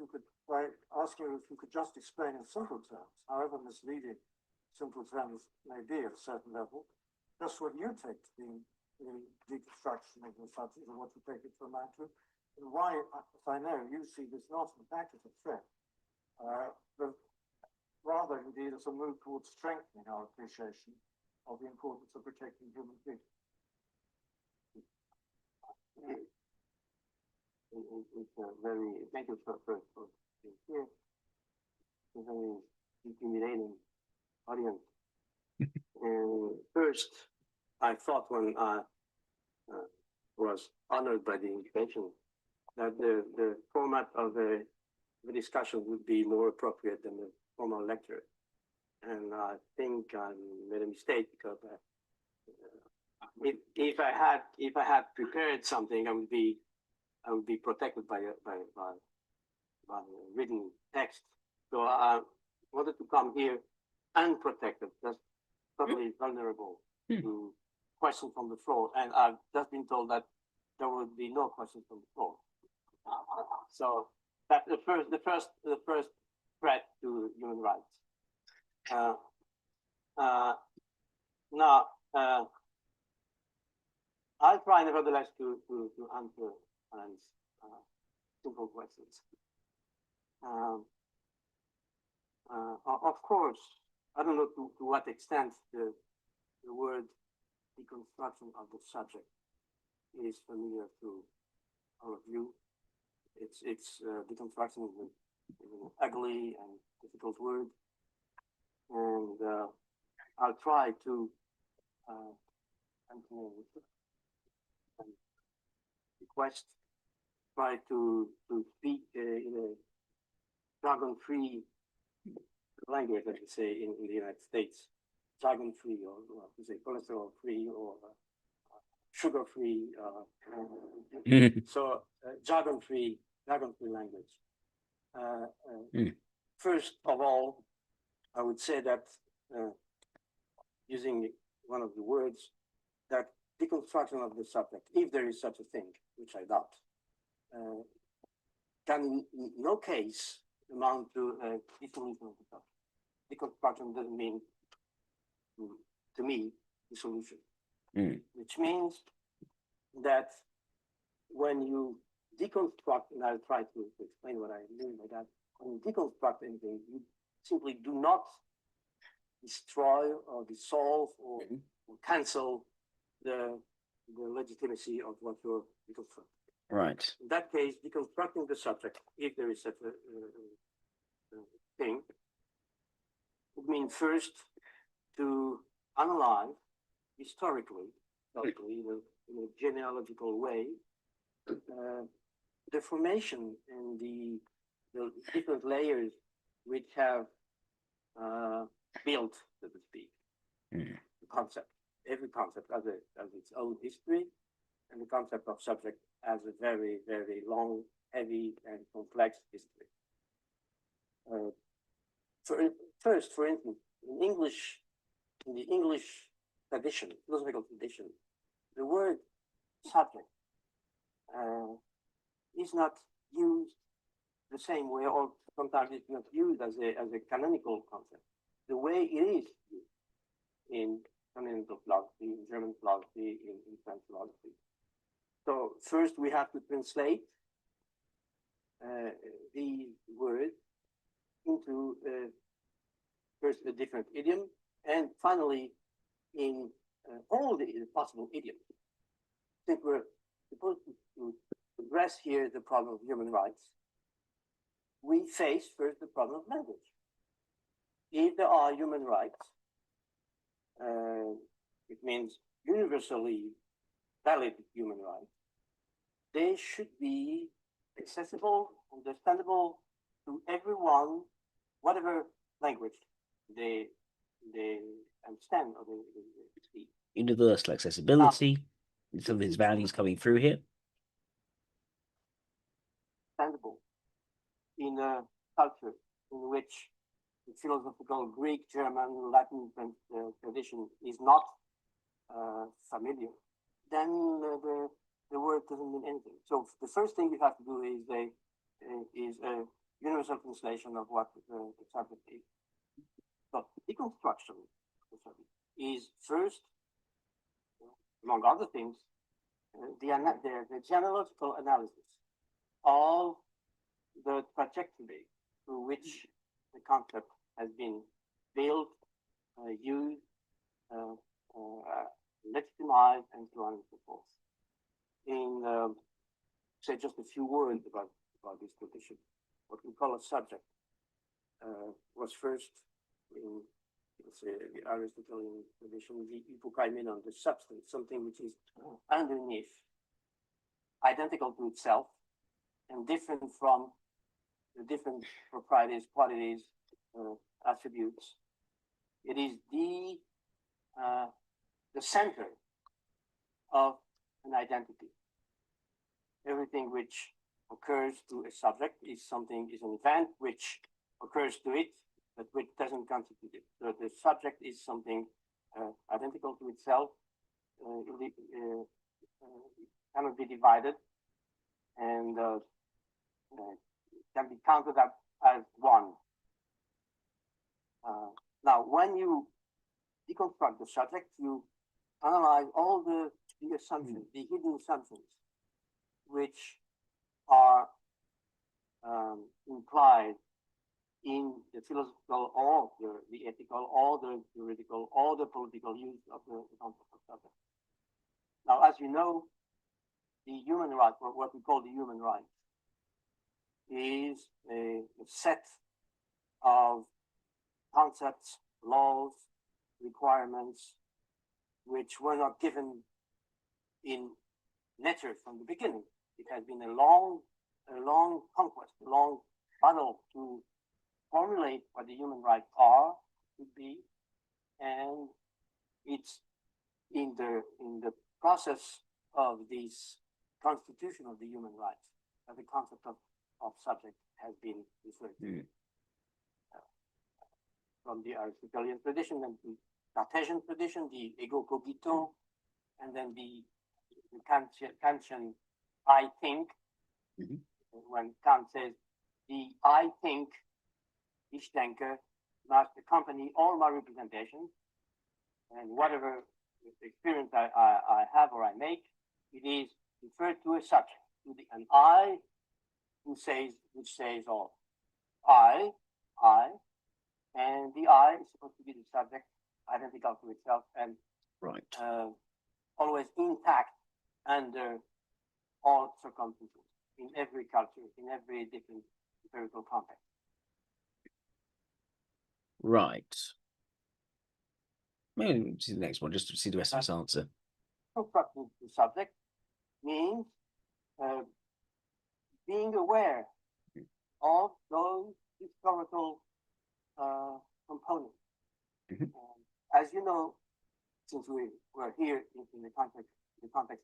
by asking if you could just explain in simple terms, however misleading simple terms may be at a certain level, just what you take to be the deconstruction of the subject and what you take it to amount to, and why, as I know, you see this not in fact as a threat, but rather indeed as a move towards strengthening our appreciation of the importance of protecting human freedom. It's very, thank you for being here. I thought when I was honored by the invitation that the format of the discussion would be more appropriate than the formal lecture. And I think I made a mistake because if I had prepared something, I would be protected by written text. So I wanted to come here unprotected, just totally vulnerable to questions from the floor. And I've just been told that there would be no questions from the floor. So that's the first threat to human rights. Now, I'll try nevertheless to answer simple questions. Of course, I don't know to what extent the word deconstruction of the subject is familiar to all of you. It's deconstruction is an ugly and difficult word, and I'll try to request, try to speak in a jargon-free language, let me say, in the United States, jargon-free, or to say cholesterol-free, or sugar-free. So jargon-free language. First of all, I would say that using one of the words, that deconstruction of the subject, if there is such a thing, which I doubt, can in no case amount to dissolution of the subject. Deconstruction doesn't mean, to me, dissolution, which means that when you deconstruct, and I'll try to explain what I mean by that, when you deconstruct anything, you simply do not destroy or dissolve or cancel the legitimacy of what you're deconstructing. Right. In that case, deconstructing the subject, if there is such a thing, would mean first to analyze historically in a genealogical way, the formation and the different layers which have built, so to speak, the concept. Every concept has its own history, and the concept of subject has a very, very long, heavy, and complex history. First, for instance, in the English tradition, philosophical tradition, the word subject is not used the same way, or sometimes it's not used as a canonical concept. The way it is used in continental philosophy, in German philosophy, in French philosophy. So first we have to translate the word into first a different idiom, and finally in all the possible idioms. I think we're supposed to address here the problem of human rights. We face first the problem of language. If there are human rights, it means universally valid human rights, they should be accessible, understandable to everyone, whatever language they understand or they speak. Universal accessibility, some of his values coming through here. Understandable in a culture in which the philosophical Greek, German, Latin tradition is not familiar, then the word doesn't mean anything. So the first thing you have to do is a universal translation of what the subject is. So deconstruction is first, among other things, the genealogical analysis of the trajectory through which the concept has been built, used, legitimized, and so on and so forth. In say just a few words about this tradition, what we call a subject was first in it's the Aristotelian tradition, the hypokaimenon, the substance, something which is underneath, identical to itself, and different from the different properties, qualities, attributes. It is the center of an identity. Everything which occurs to a subject is an event which occurs to it, but which doesn't constitute it. So the subject is something identical to itself, cannot be divided, and can be counted as one. Now, when you deconstruct the subject, you analyze all the assumptions, the hidden assumptions, which are implied in the philosophical or the ethical or the juridical or the political use of the concept of subject. Now, as you know, the human right, or what we call the human right, is a set of concepts, laws, requirements, which were not given in nature from the beginning. It has been a long conquest, a long battle to formulate what the human rights are, should be, and it's in the process of this constitution of the human rights that the concept of subject has been referred to. From the Aristotelian tradition and the Cartesian tradition, the ego cogito, and then the Kantian I think. When Kant says the I think, ich denke, must accompany all my representations, and whatever experience I have or I make, it is referred to as subject, to an I which says all. I, and the I is supposed to be the subject, identical to itself, and always intact under all circumstances, in every culture, in every different empirical context. Right. Maybe see the next one, just to see the rest of his answer. Constructing the subject means being aware of those historical components. As you know, since we were here in the context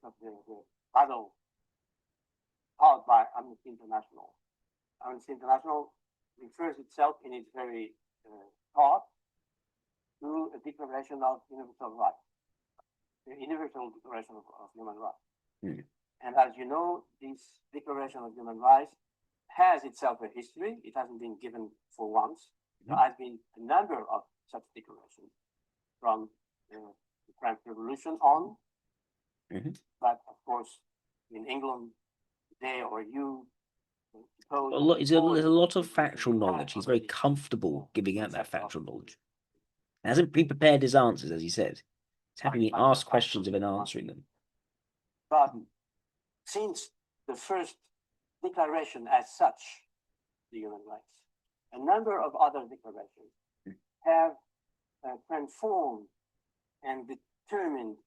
of the battle fought by Amnesty International. Amnesty International refers itself in its very thought to a declaration of universal rights, the Universal Declaration of Human Rights. And as you know, this Declaration of Human Rights has itself a history. It hasn't been given for once. There has been a number of such declarations from the French Revolution on. But of course, in England, they or you. There's a lot of factual knowledge. He's very comfortable giving out that factual knowledge. He hasn't pre-prepared his answers, as he said. He's having me ask questions and then answering them. But since the first declaration as such, the human rights, a number of other declarations have transformed and determined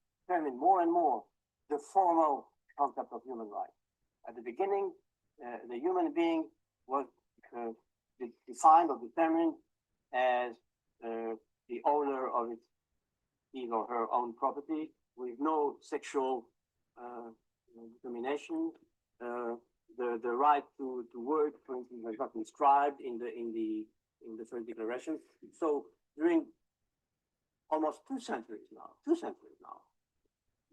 more and more the formal concept of human rights. At the beginning, the human being was defined or determined as the owner of his or her own property, with no sexual determination. The right to work, for instance, was not inscribed in the first declaration. So during almost 2 centuries now,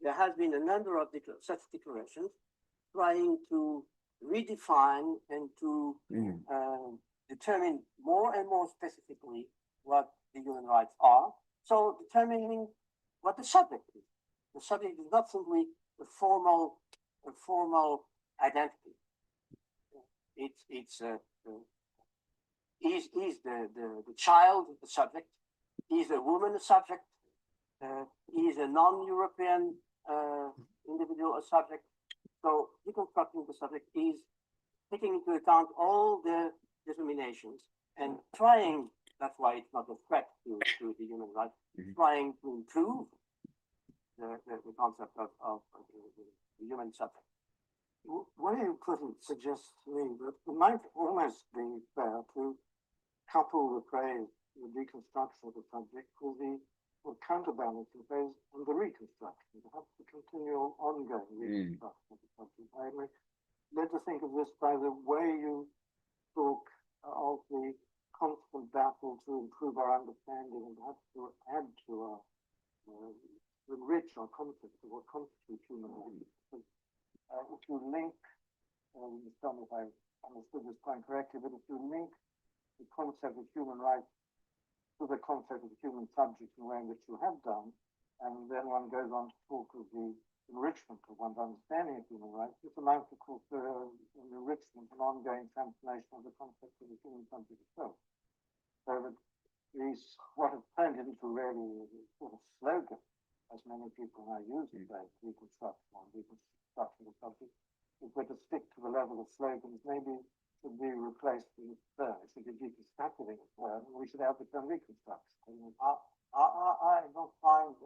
there has been a number of such declarations trying to redefine and to determine more and more specifically what the human rights are. So determining what the subject is. The subject is not simply a formal identity. Is the child the subject? Is a woman a subject? Is a non-European individual a subject? So deconstructing the subject is taking into account all the determinations and trying That's why it's not a threat to the human rights. It's trying to improve the concept of the human subject. What you couldn't suggest to me, but it might almost be fair to couple the praise, the deconstruction of the subject with the counterbalancing phase and the reconstruction, perhaps the continual ongoing reconstruction of the subject. I am led to think of this by the way you talk of the constant battle to improve our understanding and perhaps to add to our, enrich our concept of what constitutes human rights. If you link, you tell me if I understood this point correctly, but if you link the concept of human rights to the concept of human subject in the way in which you have done, and then one goes on to talk of the enrichment of one's understanding of human rights, this amounts, of course, to an enrichment, an ongoing transformation of the concept of the human subject itself. So that these, what has turned into really a sort of slogan, as many people now use the phrase reconstruction or reconstruction of the subject, if we're to stick to the level of slogans, maybe should be replaced with a term. It should be deconstructing a term, and we should have the term reconstruction. I don't find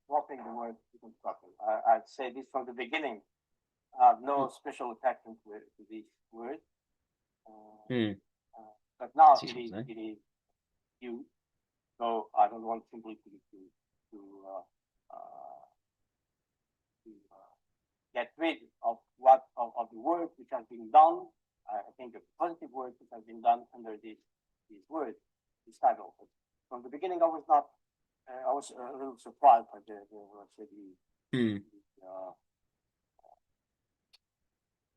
dropping the word reconstruction. I'd say this from the beginning. No special attachment to this word. But now it is you. So I don't want simply to get rid of of the work which has been done. I think the positive work which has been done under this word, this title. But from the beginning, I was not. I was a little surprised by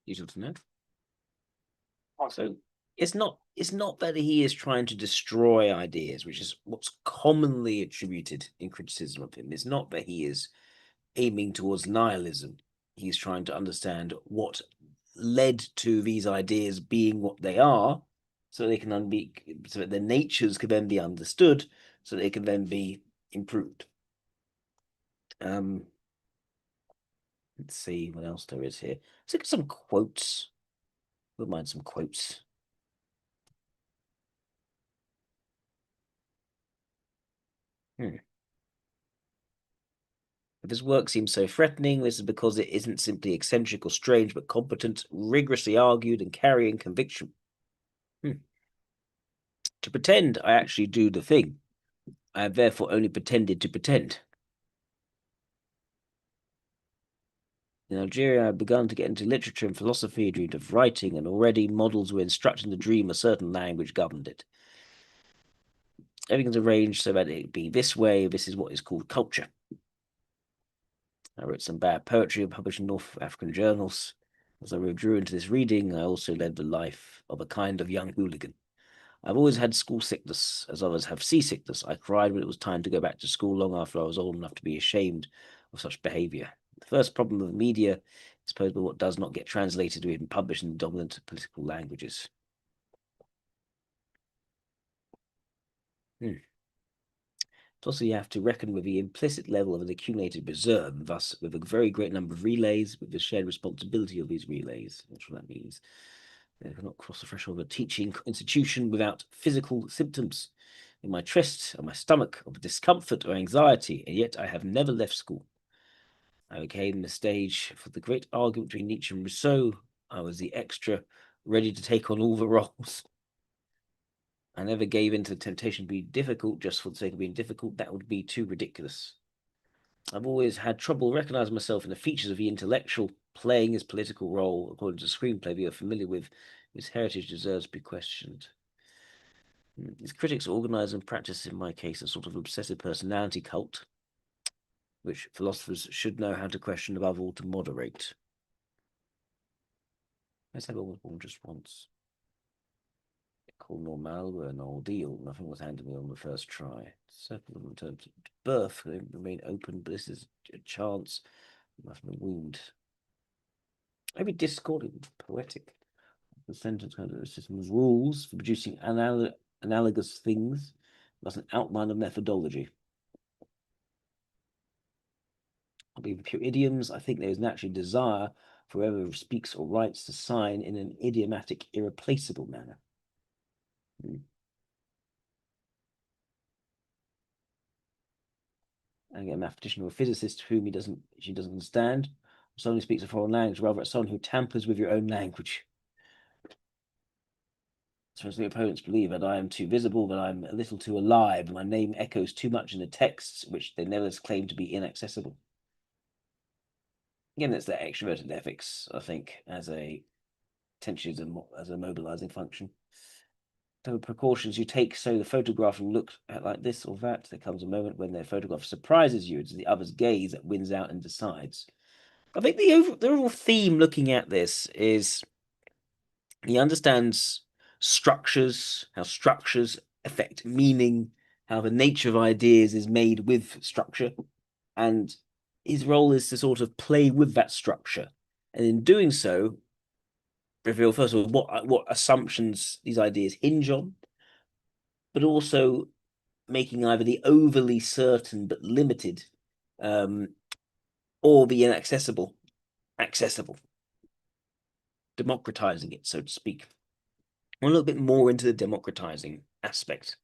useful to know. So it's not that he is trying to destroy ideas, which is what's commonly attributed in criticism of him. It's not that he is aiming towards nihilism. He's trying to understand what led to these ideas being what they are, so they can so that their natures can then be understood, so they can then be improved. Let's see what else there is here. Let's look at some quotes. We'll mind some quotes. If his work seems so threatening, this is because it isn't simply eccentric or strange, but competent, rigorously argued, and carrying conviction. To pretend I actually do the thing, I have therefore only pretended to pretend. In Algeria, I had begun to get into literature and philosophy, dreamed of writing, and already models were instructing the dream a certain language governed it. Everything's arranged so that it be this way. This is what is called culture. I wrote some bad poetry and published in North African journals. As I withdrew into this reading, I also led the life of a kind of young hooligan. I've always had school sickness, as others have seasickness. I cried when it was time to go back to school long after I was old enough to be ashamed of such behavior. The first problem of the media is posed by what does not get translated or even published in the dominant political languages. Also, you have to reckon with the implicit level of an accumulated reserve, thus with a very great number of relays, with the shared responsibility of these relays. That's what that means. They cannot cross the threshold of a teaching institution without physical symptoms in my chest or my stomach of discomfort or anxiety, and yet I have never left school. I became the stage for the great argument between Nietzsche and Rousseau. I was the extra, ready to take on all the roles. I never gave in to the temptation to be difficult just for the sake of being difficult. That would be too ridiculous. I've always had trouble recognizing myself in the features of the intellectual playing his political role according to the screenplay we are familiar with. His heritage deserves to be questioned. His critics organize and practice, in my case, a sort of obsessive personality cult, which philosophers should know how to question, above all to moderate. Let's have all born just once. Called normal were an ordeal. Nothing was handed me on the first try. Circle in terms of birth remain open, but this is a chance. Nothing a wound. Maybe discordant, poetic. The sentence kind of a system of rules for producing analogous things, plus an outline of methodology. Even pure idioms, I think there is naturally desire for whoever speaks or writes to sign in an idiomatic, irreplaceable manner. and a mathematician or a physicist whom she doesn't understand, someone who speaks a foreign language, rather it's someone who tampers with your own language. So as the opponents believe that I am too visible, that I'm a little too alive, my name echoes too much in the texts which they never claim to be inaccessible. Again, it's their extroverted ethics, I think, as a potentially as a mobilizing function. The precautions you take so the photograph will look like this or that. There comes a moment when their photograph surprises you. It's the other's gaze that wins out and decides. I think the overall theme looking at this is he understands structures, how structures affect meaning, how the nature of ideas is made with structure, and his role is to sort of play with that structure, and in doing so, reveal first of all what assumptions these ideas hinge on, but also making either the overly certain but limited, or the inaccessible accessible, democratizing it, so to speak. A little bit more into the democratizing aspect.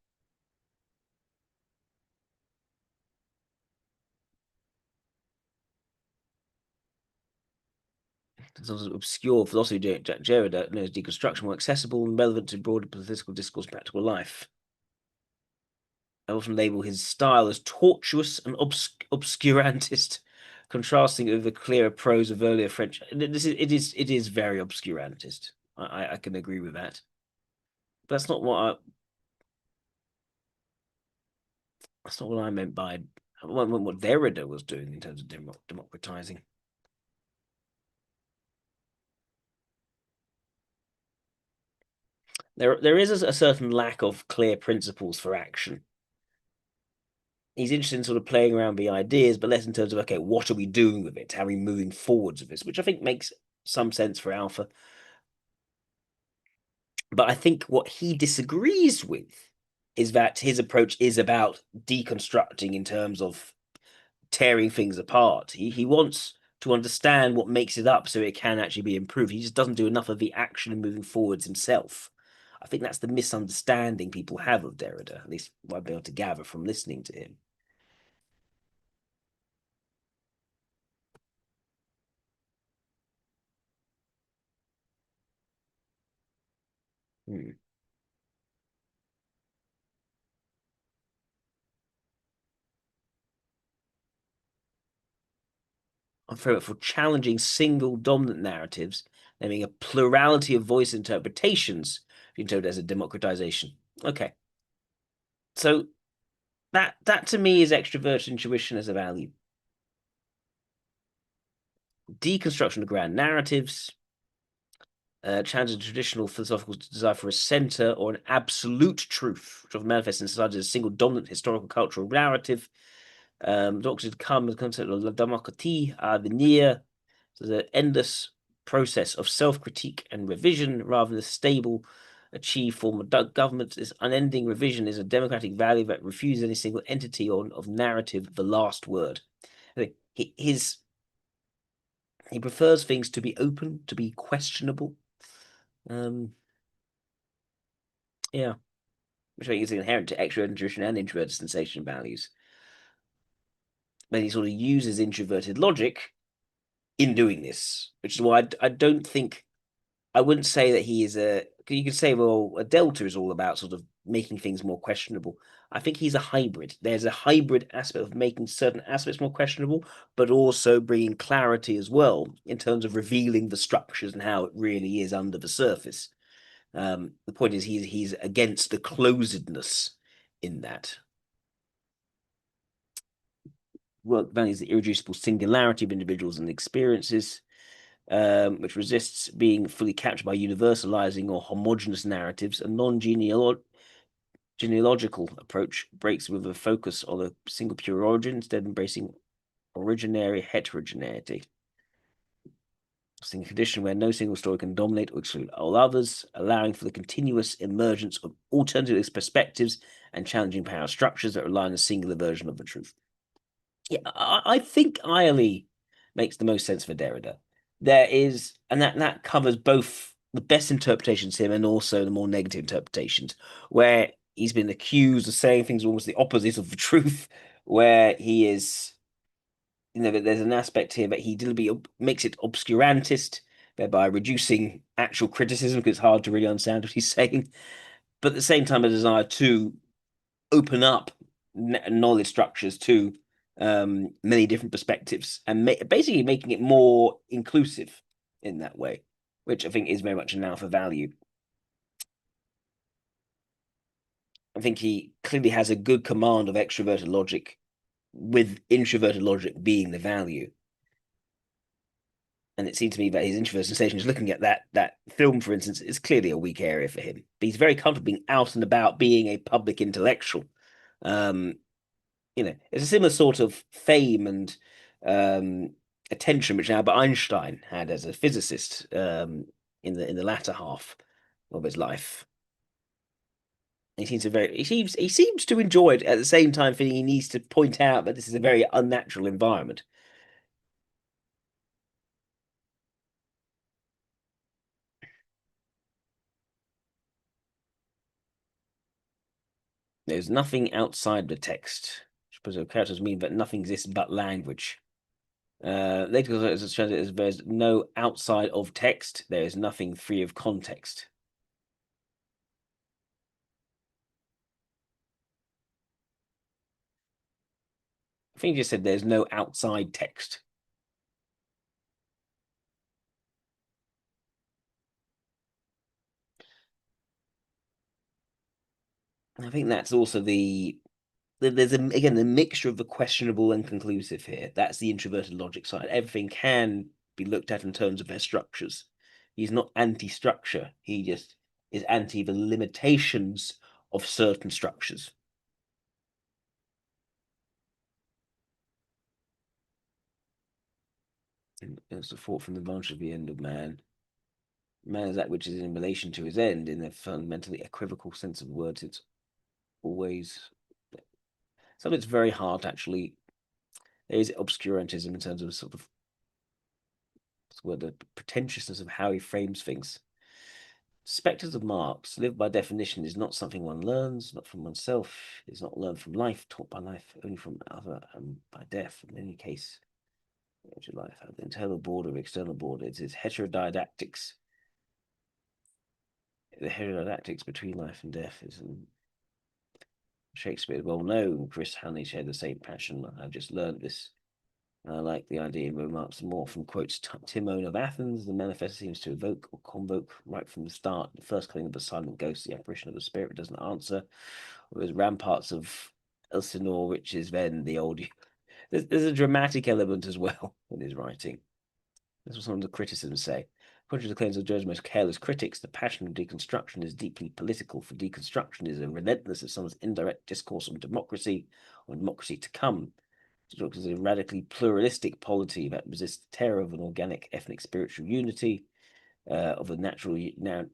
Sort of obscure philosophy, Jack Derrida knows deconstruction more accessible and relevant to broader political discourse, practical life. I often label his style as tortuous and obscurantist, contrasting with the clearer prose of earlier French. It is very obscurantist. I can agree with that. But that's not what I meant by what Derrida was doing in terms of democratizing. There is a certain lack of clear principles for action. He's interested in sort of playing around the ideas, but less in terms of, okay, what are we doing with it? How are we moving forwards with this? Which I think makes some sense for Alpha. But I think what he disagrees with is that his approach is about deconstructing in terms of tearing things apart. He wants to understand what makes it up so it can actually be improved. He just doesn't do enough of the action and moving forwards himself. I think that's the misunderstanding people have of Derrida, at least what I've been able to gather from listening to him. I'm for challenging single dominant narratives, naming a plurality of voice interpretations, interpreted as a democratization. Okay. So that to me is extroverted intuition as a value. Deconstruction of grand narratives, challenging traditional philosophical desire for a center or an absolute truth, which often manifests in society as a single dominant historical cultural narrative. Doctors come the concept of la démocratie à venir. So there's an endless process of self-critique and revision rather than a stable, achieved form of government. This unending revision is a democratic value that refuses any single entity of narrative the last word. I think he prefers things to be open, to be questionable. Yeah, which I think is inherent to extroverted intuition and introverted sensation values. But he sort of uses introverted logic in doing this, which is why I don't think, I wouldn't say that he is you could say, well, a delta is all about sort of making things more questionable. I think he's a hybrid. There's a hybrid aspect of making certain aspects more questionable, but also bringing clarity as well in terms of revealing the structures and how it really is under the surface. The point is he's against the closedness in that. Work values the irreducible singularity of individuals and experiences, which resists being fully captured by universalizing or homogenous narratives. A non-genealogical approach breaks with a focus on a single pure origin, instead of embracing originary heterogeneity. It's a condition where no single story can dominate or exclude all others, allowing for the continuous emergence of alternative perspectives and challenging power structures that rely on a singular version of the truth. Yeah, I think Irely makes the most sense for Derrida. There is, and that covers both the best interpretations of him and also the more negative interpretations, where he's been accused of saying things almost the opposite of the truth, where he is, there's an aspect here that he deliberately makes it obscurantist, thereby reducing actual criticism because it's hard to really understand what he's saying. But at the same time, a desire to open up knowledge structures to many different perspectives and basically making it more inclusive in that way, which I think is very much an alpha value. I think he clearly has a good command of extroverted logic, with introverted logic being the value. And it seems to me that his introvert sensation is looking at that film, for instance, is clearly a weak area for him. But he's very comfortable being out and about, being a public intellectual. It's a similar sort of fame and attention which Albert Einstein had as a physicist in the latter half of his life. He seems to enjoy it, at the same time feeling he needs to point out that this is a very unnatural environment. There's nothing outside the text. Suppose characters mean that nothing exists but language. Later there's no outside of text. There is nothing free of context. I think you just said there's no outside text. I think that's also there's again the mixture of the questionable and conclusive here. That's the introverted logic side. Everything can be looked at in terms of their structures. He's not anti-structure. He just is anti the limitations of certain structures. It's the thought from the vantage of the end of man. Man is that which is in relation to his end in a fundamentally equivocal sense of words. It's always something that's very hard actually. There is obscurantism in terms of sort of the pretentiousness of how he frames things. Spectres of Marx, live by definition, is not something one learns, not from oneself. It's not learned from life, taught by life, only from other, and by death. In any case, life, the internal border, external border. It's heterodidactics. The heterodidactics between life and death is Shakespeare well known. Chris Hanley shared the same passion. I've just learned this. I like the idea of remarks more from quotes Timon of Athens. The manifest seems to evoke or convoke right from the start. The first coming of the silent ghost, the apparition of the spirit doesn't answer. Whereas ramparts of Elsinore, which is then the old. There's a dramatic element as well in his writing. That's what some of the criticisms say. According to the claims of Joe's most careless critics, the passion of deconstruction is deeply political, for deconstruction is a relentless of someone's indirect discourse on democracy to come. It is a radically pluralistic polity that resists the terror of an organic ethnic spiritual unity, of the natural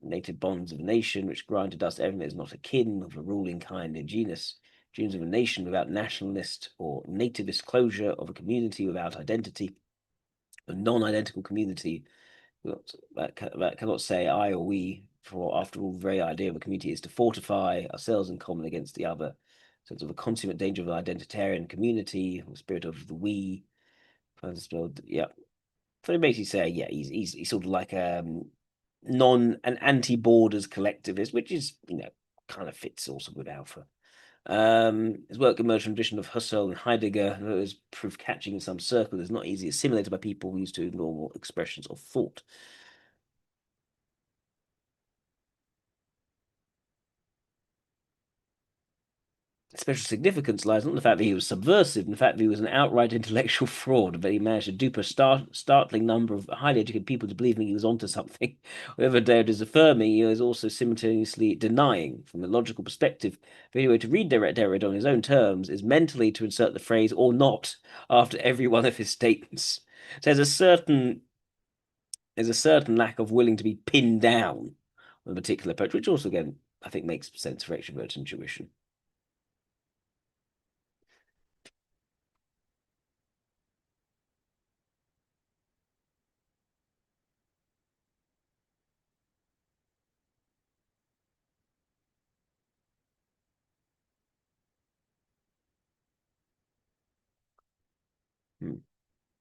native bonds of a nation, which grind to dust everything that is not akin, of a ruling kind and genus, dreams of a nation without nationalist or nativist closure, of a community without identity, a non-identical community that cannot say I or we, for after all, the very idea of a community is to fortify ourselves in common against the other. Sense of a consummate danger of an identitarian community, the spirit of the we. Yeah. So they basically say, yeah, he's sort of like an anti-borders collectivist, which is, kind of fits also with Alpha. His work emerged from the tradition of Husserl and Heidegger, though it was proof catching in some circles, is not easily assimilated by people used to normal expressions of thought. Special significance lies not in the fact that he was subversive, in the fact that he was an outright intellectual fraud, but he managed to dupe a startling number of highly educated people to believing he was onto something. Whoever dared is affirming, he was also simultaneously denying. From a logical perspective, the only way to read Derrida on his own terms is mentally to insert the phrase "or not" after every one of his statements. So there's a certain lack of willing to be pinned down on a particular approach, which also, again, I think makes sense for extrovert intuition.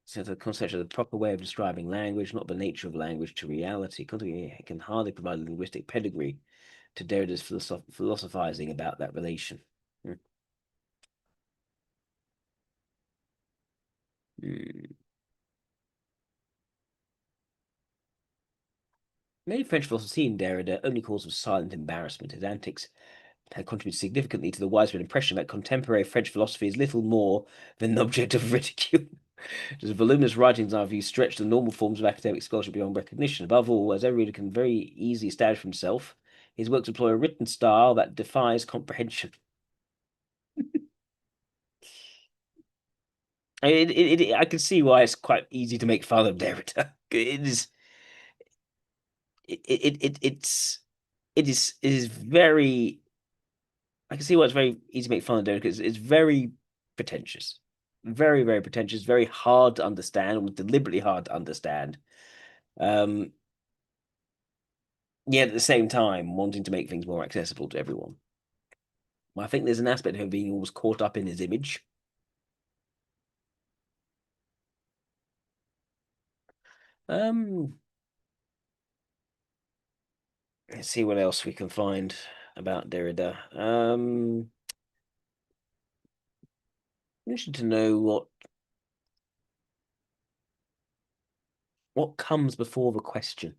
So the concept of the proper way of describing language, not the nature of language to reality, can hardly provide a linguistic pedigree to Derrida's philosophizing about that relation. Many French philosophers see in Derrida only cause of silent embarrassment. His antics had contributed significantly to the widespread impression that contemporary French philosophy is little more than an object of ridicule. His voluminous writings, in our view, stretch the normal forms of academic scholarship beyond recognition. Above all, as every reader can very easily establish for himself, his works employ a written style that defies comprehension. I can see why it's quite easy to make fun of Derrida. It is very. I can see why it's very easy to make fun of Derrida because it's very pretentious, very very pretentious, very hard to understand, deliberately hard to understand. Yet at the same time, wanting to make things more accessible to everyone. I think there's an aspect of him being almost caught up in his image. Let's see what else we can find about Derrida. I'm interested to know what comes before the question.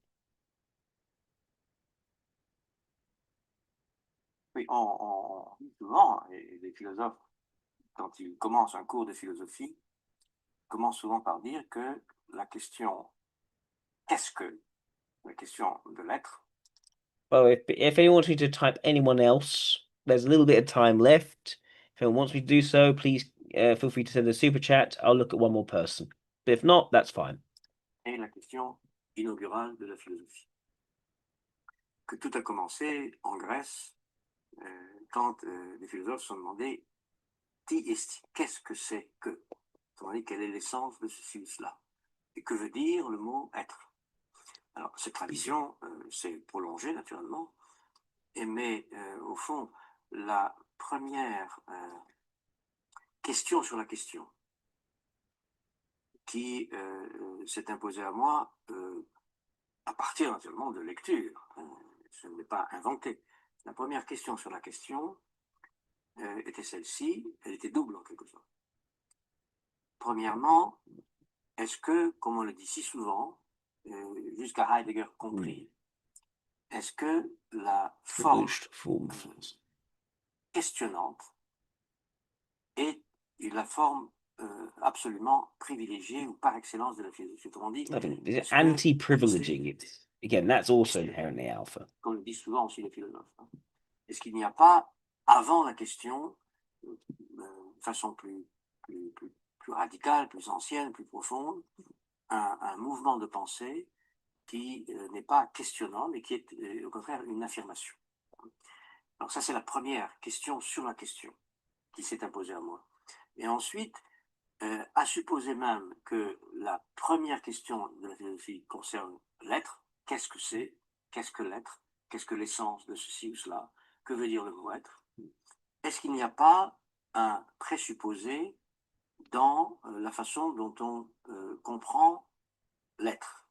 Oui, souvent, les philosophes, quand ils commencent un cours de philosophie, commencent souvent par dire que la question qu'est-ce que, la question de l'être. Well, if anyone wants me to type anyone else, there's a little bit of time left. If anyone wants me to do so, please feel free to send a super chat. I'll look at one more person. But if not, that's fine. Et la question inaugurale de la philosophie. Que tout a commencé en Grèce quand les philosophes se sont demandé qu'est-ce que c'est que, quelle est l'essence de ceci ou cela, et que veut dire le mot être. Alors cette tradition s'est prolongée naturellement, mais au fond la première question sur la question qui s'est imposée à moi à partir naturellement de lecture. Je ne l'ai pas inventé. La première question sur la question était celle-ci, elle était double en quelque sorte. Premièrement, est-ce que, comme on le dit si souvent, jusqu'à Heidegger compris, est-ce que la forme questionnante est la forme absolument privilégiée ou par excellence de la philosophie? Autrement dit, anti-privileging. Again, that's also inherently alpha. Comme le disent souvent aussi les philosophes. Est-ce qu'il n'y a pas, avant la question, de façon plus radicale, plus ancienne, plus profonde, un mouvement de pensée qui n'est pas questionnant, mais qui est au contraire une affirmation. Alors ça, c'est la première question sur la question qui s'est imposée à moi. Et ensuite, à supposer même que la première question de la philosophie concerne l'être, qu'est-ce que c'est, qu'est-ce que l'être, qu'est-ce que l'essence de ceci ou cela, que veut dire le mot être, est-ce qu'il n'y a pas un présupposé dans la façon dont on comprend l'être?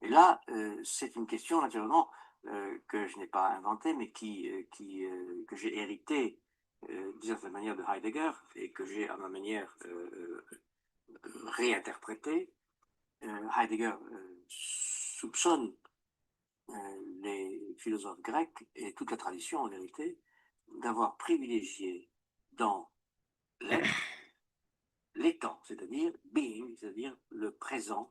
Et là, c'est une question naturellement que je n'ai pas inventée, mais que j'ai héritée d'une certaine manière de Heidegger et que j'ai à ma manière réinterprétée. Heidegger soupçonne les philosophes grecs et toute la tradition en vérité d'avoir privilégié dans l'être l'étant, c'est-à-dire being, c'est-à-dire le présent,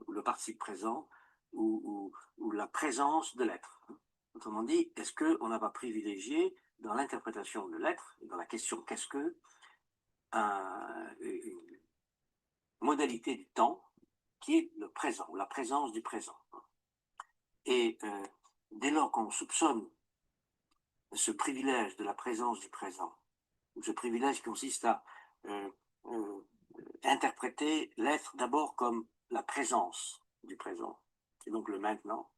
ou le participe présent, ou la présence de l'être. Autrement dit, est-ce qu'on n'a pas privilégié dans l'interprétation de l'être, dans la question qu'est-ce que, une modalité du temps qui est le présent, ou la présence du présent. Et dès lors qu'on soupçonne ce privilège de la présence du présent, ou ce privilège qui consiste à interpréter l'être d'abord comme la présence du présent, et donc le maintenant,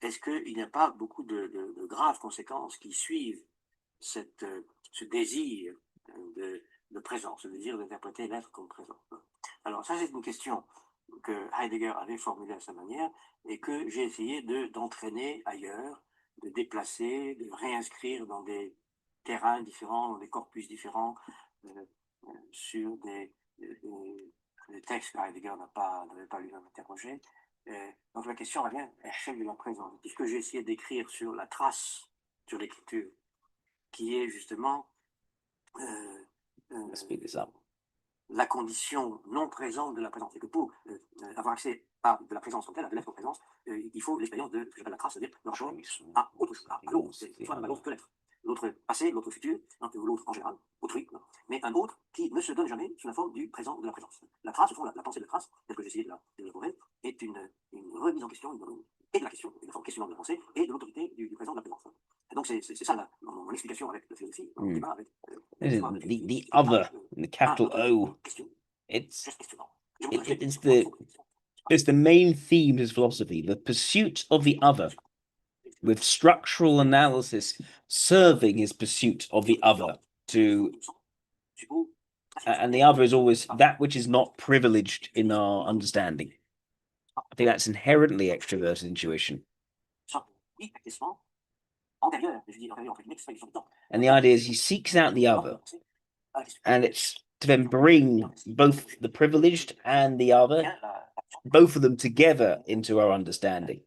est-ce qu'il n'y a pas beaucoup de graves conséquences qui suivent ce désir de présence, ce désir d'interpréter l'être comme présent? Alors ça, c'est une question que Heidegger avait formulée à sa manière et que j'ai essayé d'entraîner ailleurs, de déplacer, de réinscrire dans des terrains différents, dans des corpus différents, sur des textes que Heidegger n'avait pas lui-même interrogé. Donc la question revient à celle de la présence. Puisque j'ai essayé d'écrire sur la trace, sur l'écriture, qui est justement la condition non présente de la présence. Et que pour avoir accès à de la présence comme telle, à de l'être-présence, il faut l'expérience de ce que j'appelle la trace, c'est-à-dire le rapport à autre chose, à l'autre, c'est soit l'autre que l'être. L'autre passé, l'autre futur, ou l'autre en général, autrui, mais un autre qui ne se donne jamais sous la forme du présent de la présence. La trace, au fond, la pensée de la trace, telle que j'ai essayé de la développer, est une remise en question et de la question, une forme questionnement de la pensée, et de l'autorité du présent de la présence. Et donc c'est ça mon explication avec la philosophie, mon débat avec the other, the capital O. It's the main theme of his philosophy, the pursuit of the other, with structural analysis serving his pursuit of the other and the other is always that which is not privileged in our understanding. I think that's inherently extroverted intuition. And the idea is he seeks out the other, and it's to then bring both the privileged and the other, both of them together into our understanding.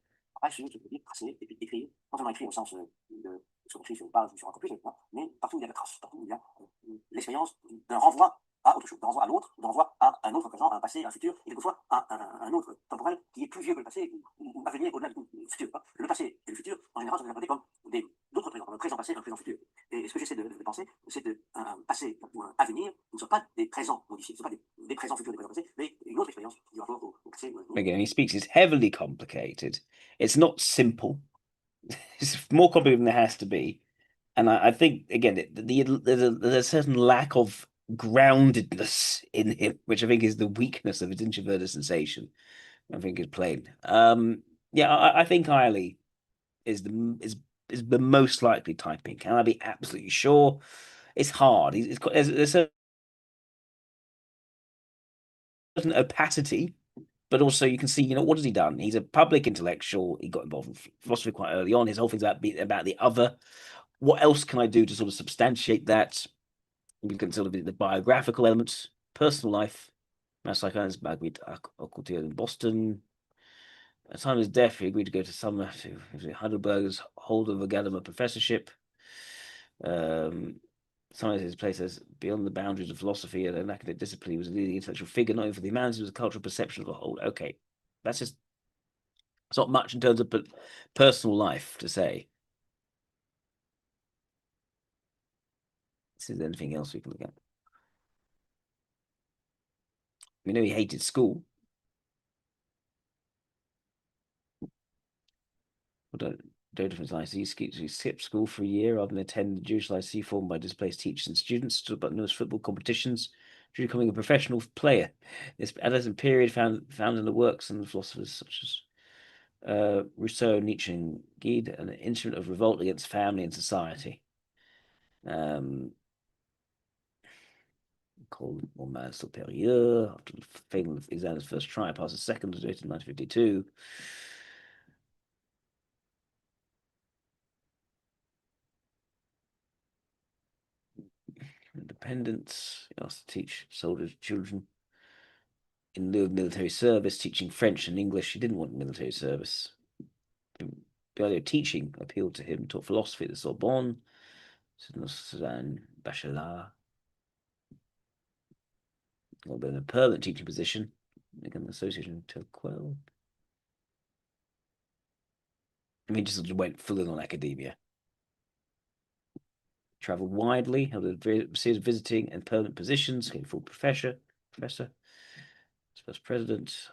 À autre chose, de renvoi à l'autre, de renvoi à un autre présent, à un passé, à un futur, et quelquefois à un autre temporel qui est plus vieux que le passé ou à venir au-delà du futur. Le passé et le futur, en général, sont interprétés comme d'autres présents, un présent passé, un présent futur. Et ce que j'essaie de penser, c'est qu'un passé ou un avenir ne sont pas des présents modifiés, ne sont pas des présents futurs, des présents passés, mais une autre expérience du rapport au passé. Again, he speaks, it's heavily complicated. It's not simple. It's more complicated than it has to be. And I think, again, there's a certain lack of groundedness in him, which I think is the weakness of his introverted sensation. I think is plain. Yeah, I think Eiley is the most likely typing. Can I be absolutely sure? It's hard. There's a certain opacity, but also you can see, what has he done? He's a public intellectual. He got involved in philosophy quite early on. His whole thing's about the other. What else can I do to sort of substantiate that? We can sort of the biographical elements, personal life. Mass psychoanalyst Marguerite Occultier in Boston. At the time of his death, he agreed to go to Heidelberg's holder of a Gadamer professorship. Some of his places beyond the boundaries of philosophy and an academic discipline. He was a leading intellectual figure, not only for the humanities, but a cultural perception of the whole. Okay, that's just, it's not much in terms of personal life to say. Is there anything else we can look at? We know he hated school. Different lycees. He skipped school for a year rather than attend the Jewish lycée formed by displaced teachers and students, stood about numerous football competitions, becoming a professional player. This adolescent period found in the works and the philosophers such as Rousseau, Nietzsche, and Guide, an instrument of revolt against family and society. Called Roman Supérieur, after failing the exam's first try, passed the second, graduated in 1952. Independence. He asked to teach soldiers, children in lieu of military service, teaching French and English. He didn't want military service. The idea of teaching appealed to him. Taught philosophy at the Sorbonne, Suzanne Bachelard. A little bit of a permanent teaching position. Again, the association with Telquel. I mean, just went full in on academia. Traveled widely, held a series of visiting and permanent positions, came full professor, first president.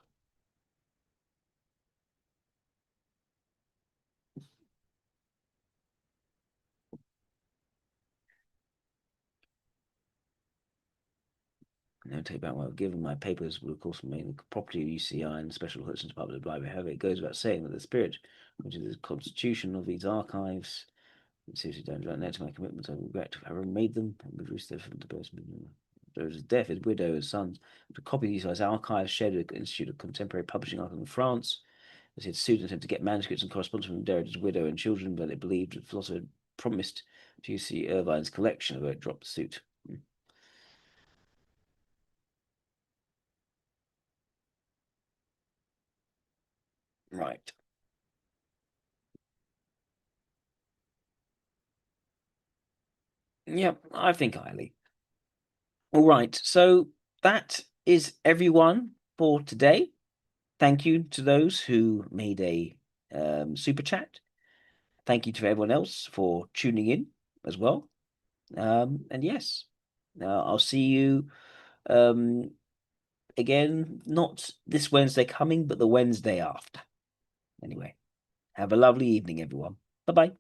No take back what I've given. My papers will, of course, remain the property of UCI and the Special Collections Department of the Library. However, it goes without saying that the spirit, which is the constitution of these archives, seriously don't direct net to my commitments. I regret having made them and reduced them from the person. his death, his widow, his sons, to copy these as archives shared at the Institute of Contemporary Publishing Art in France. As he had sued and to get manuscripts and correspondence from Derrida's widow and children, but they believed the philosopher had promised to see Irvine's collection, although it dropped the suit. Right. Yep, I think highly. All right, so that is everyone for today. Thank you to those who made a super chat. Thank you to everyone else for tuning in as well. And yes, I'll see you again, not this Wednesday coming, but the Wednesday after. Anyway, have a lovely evening, everyone. Bye-bye.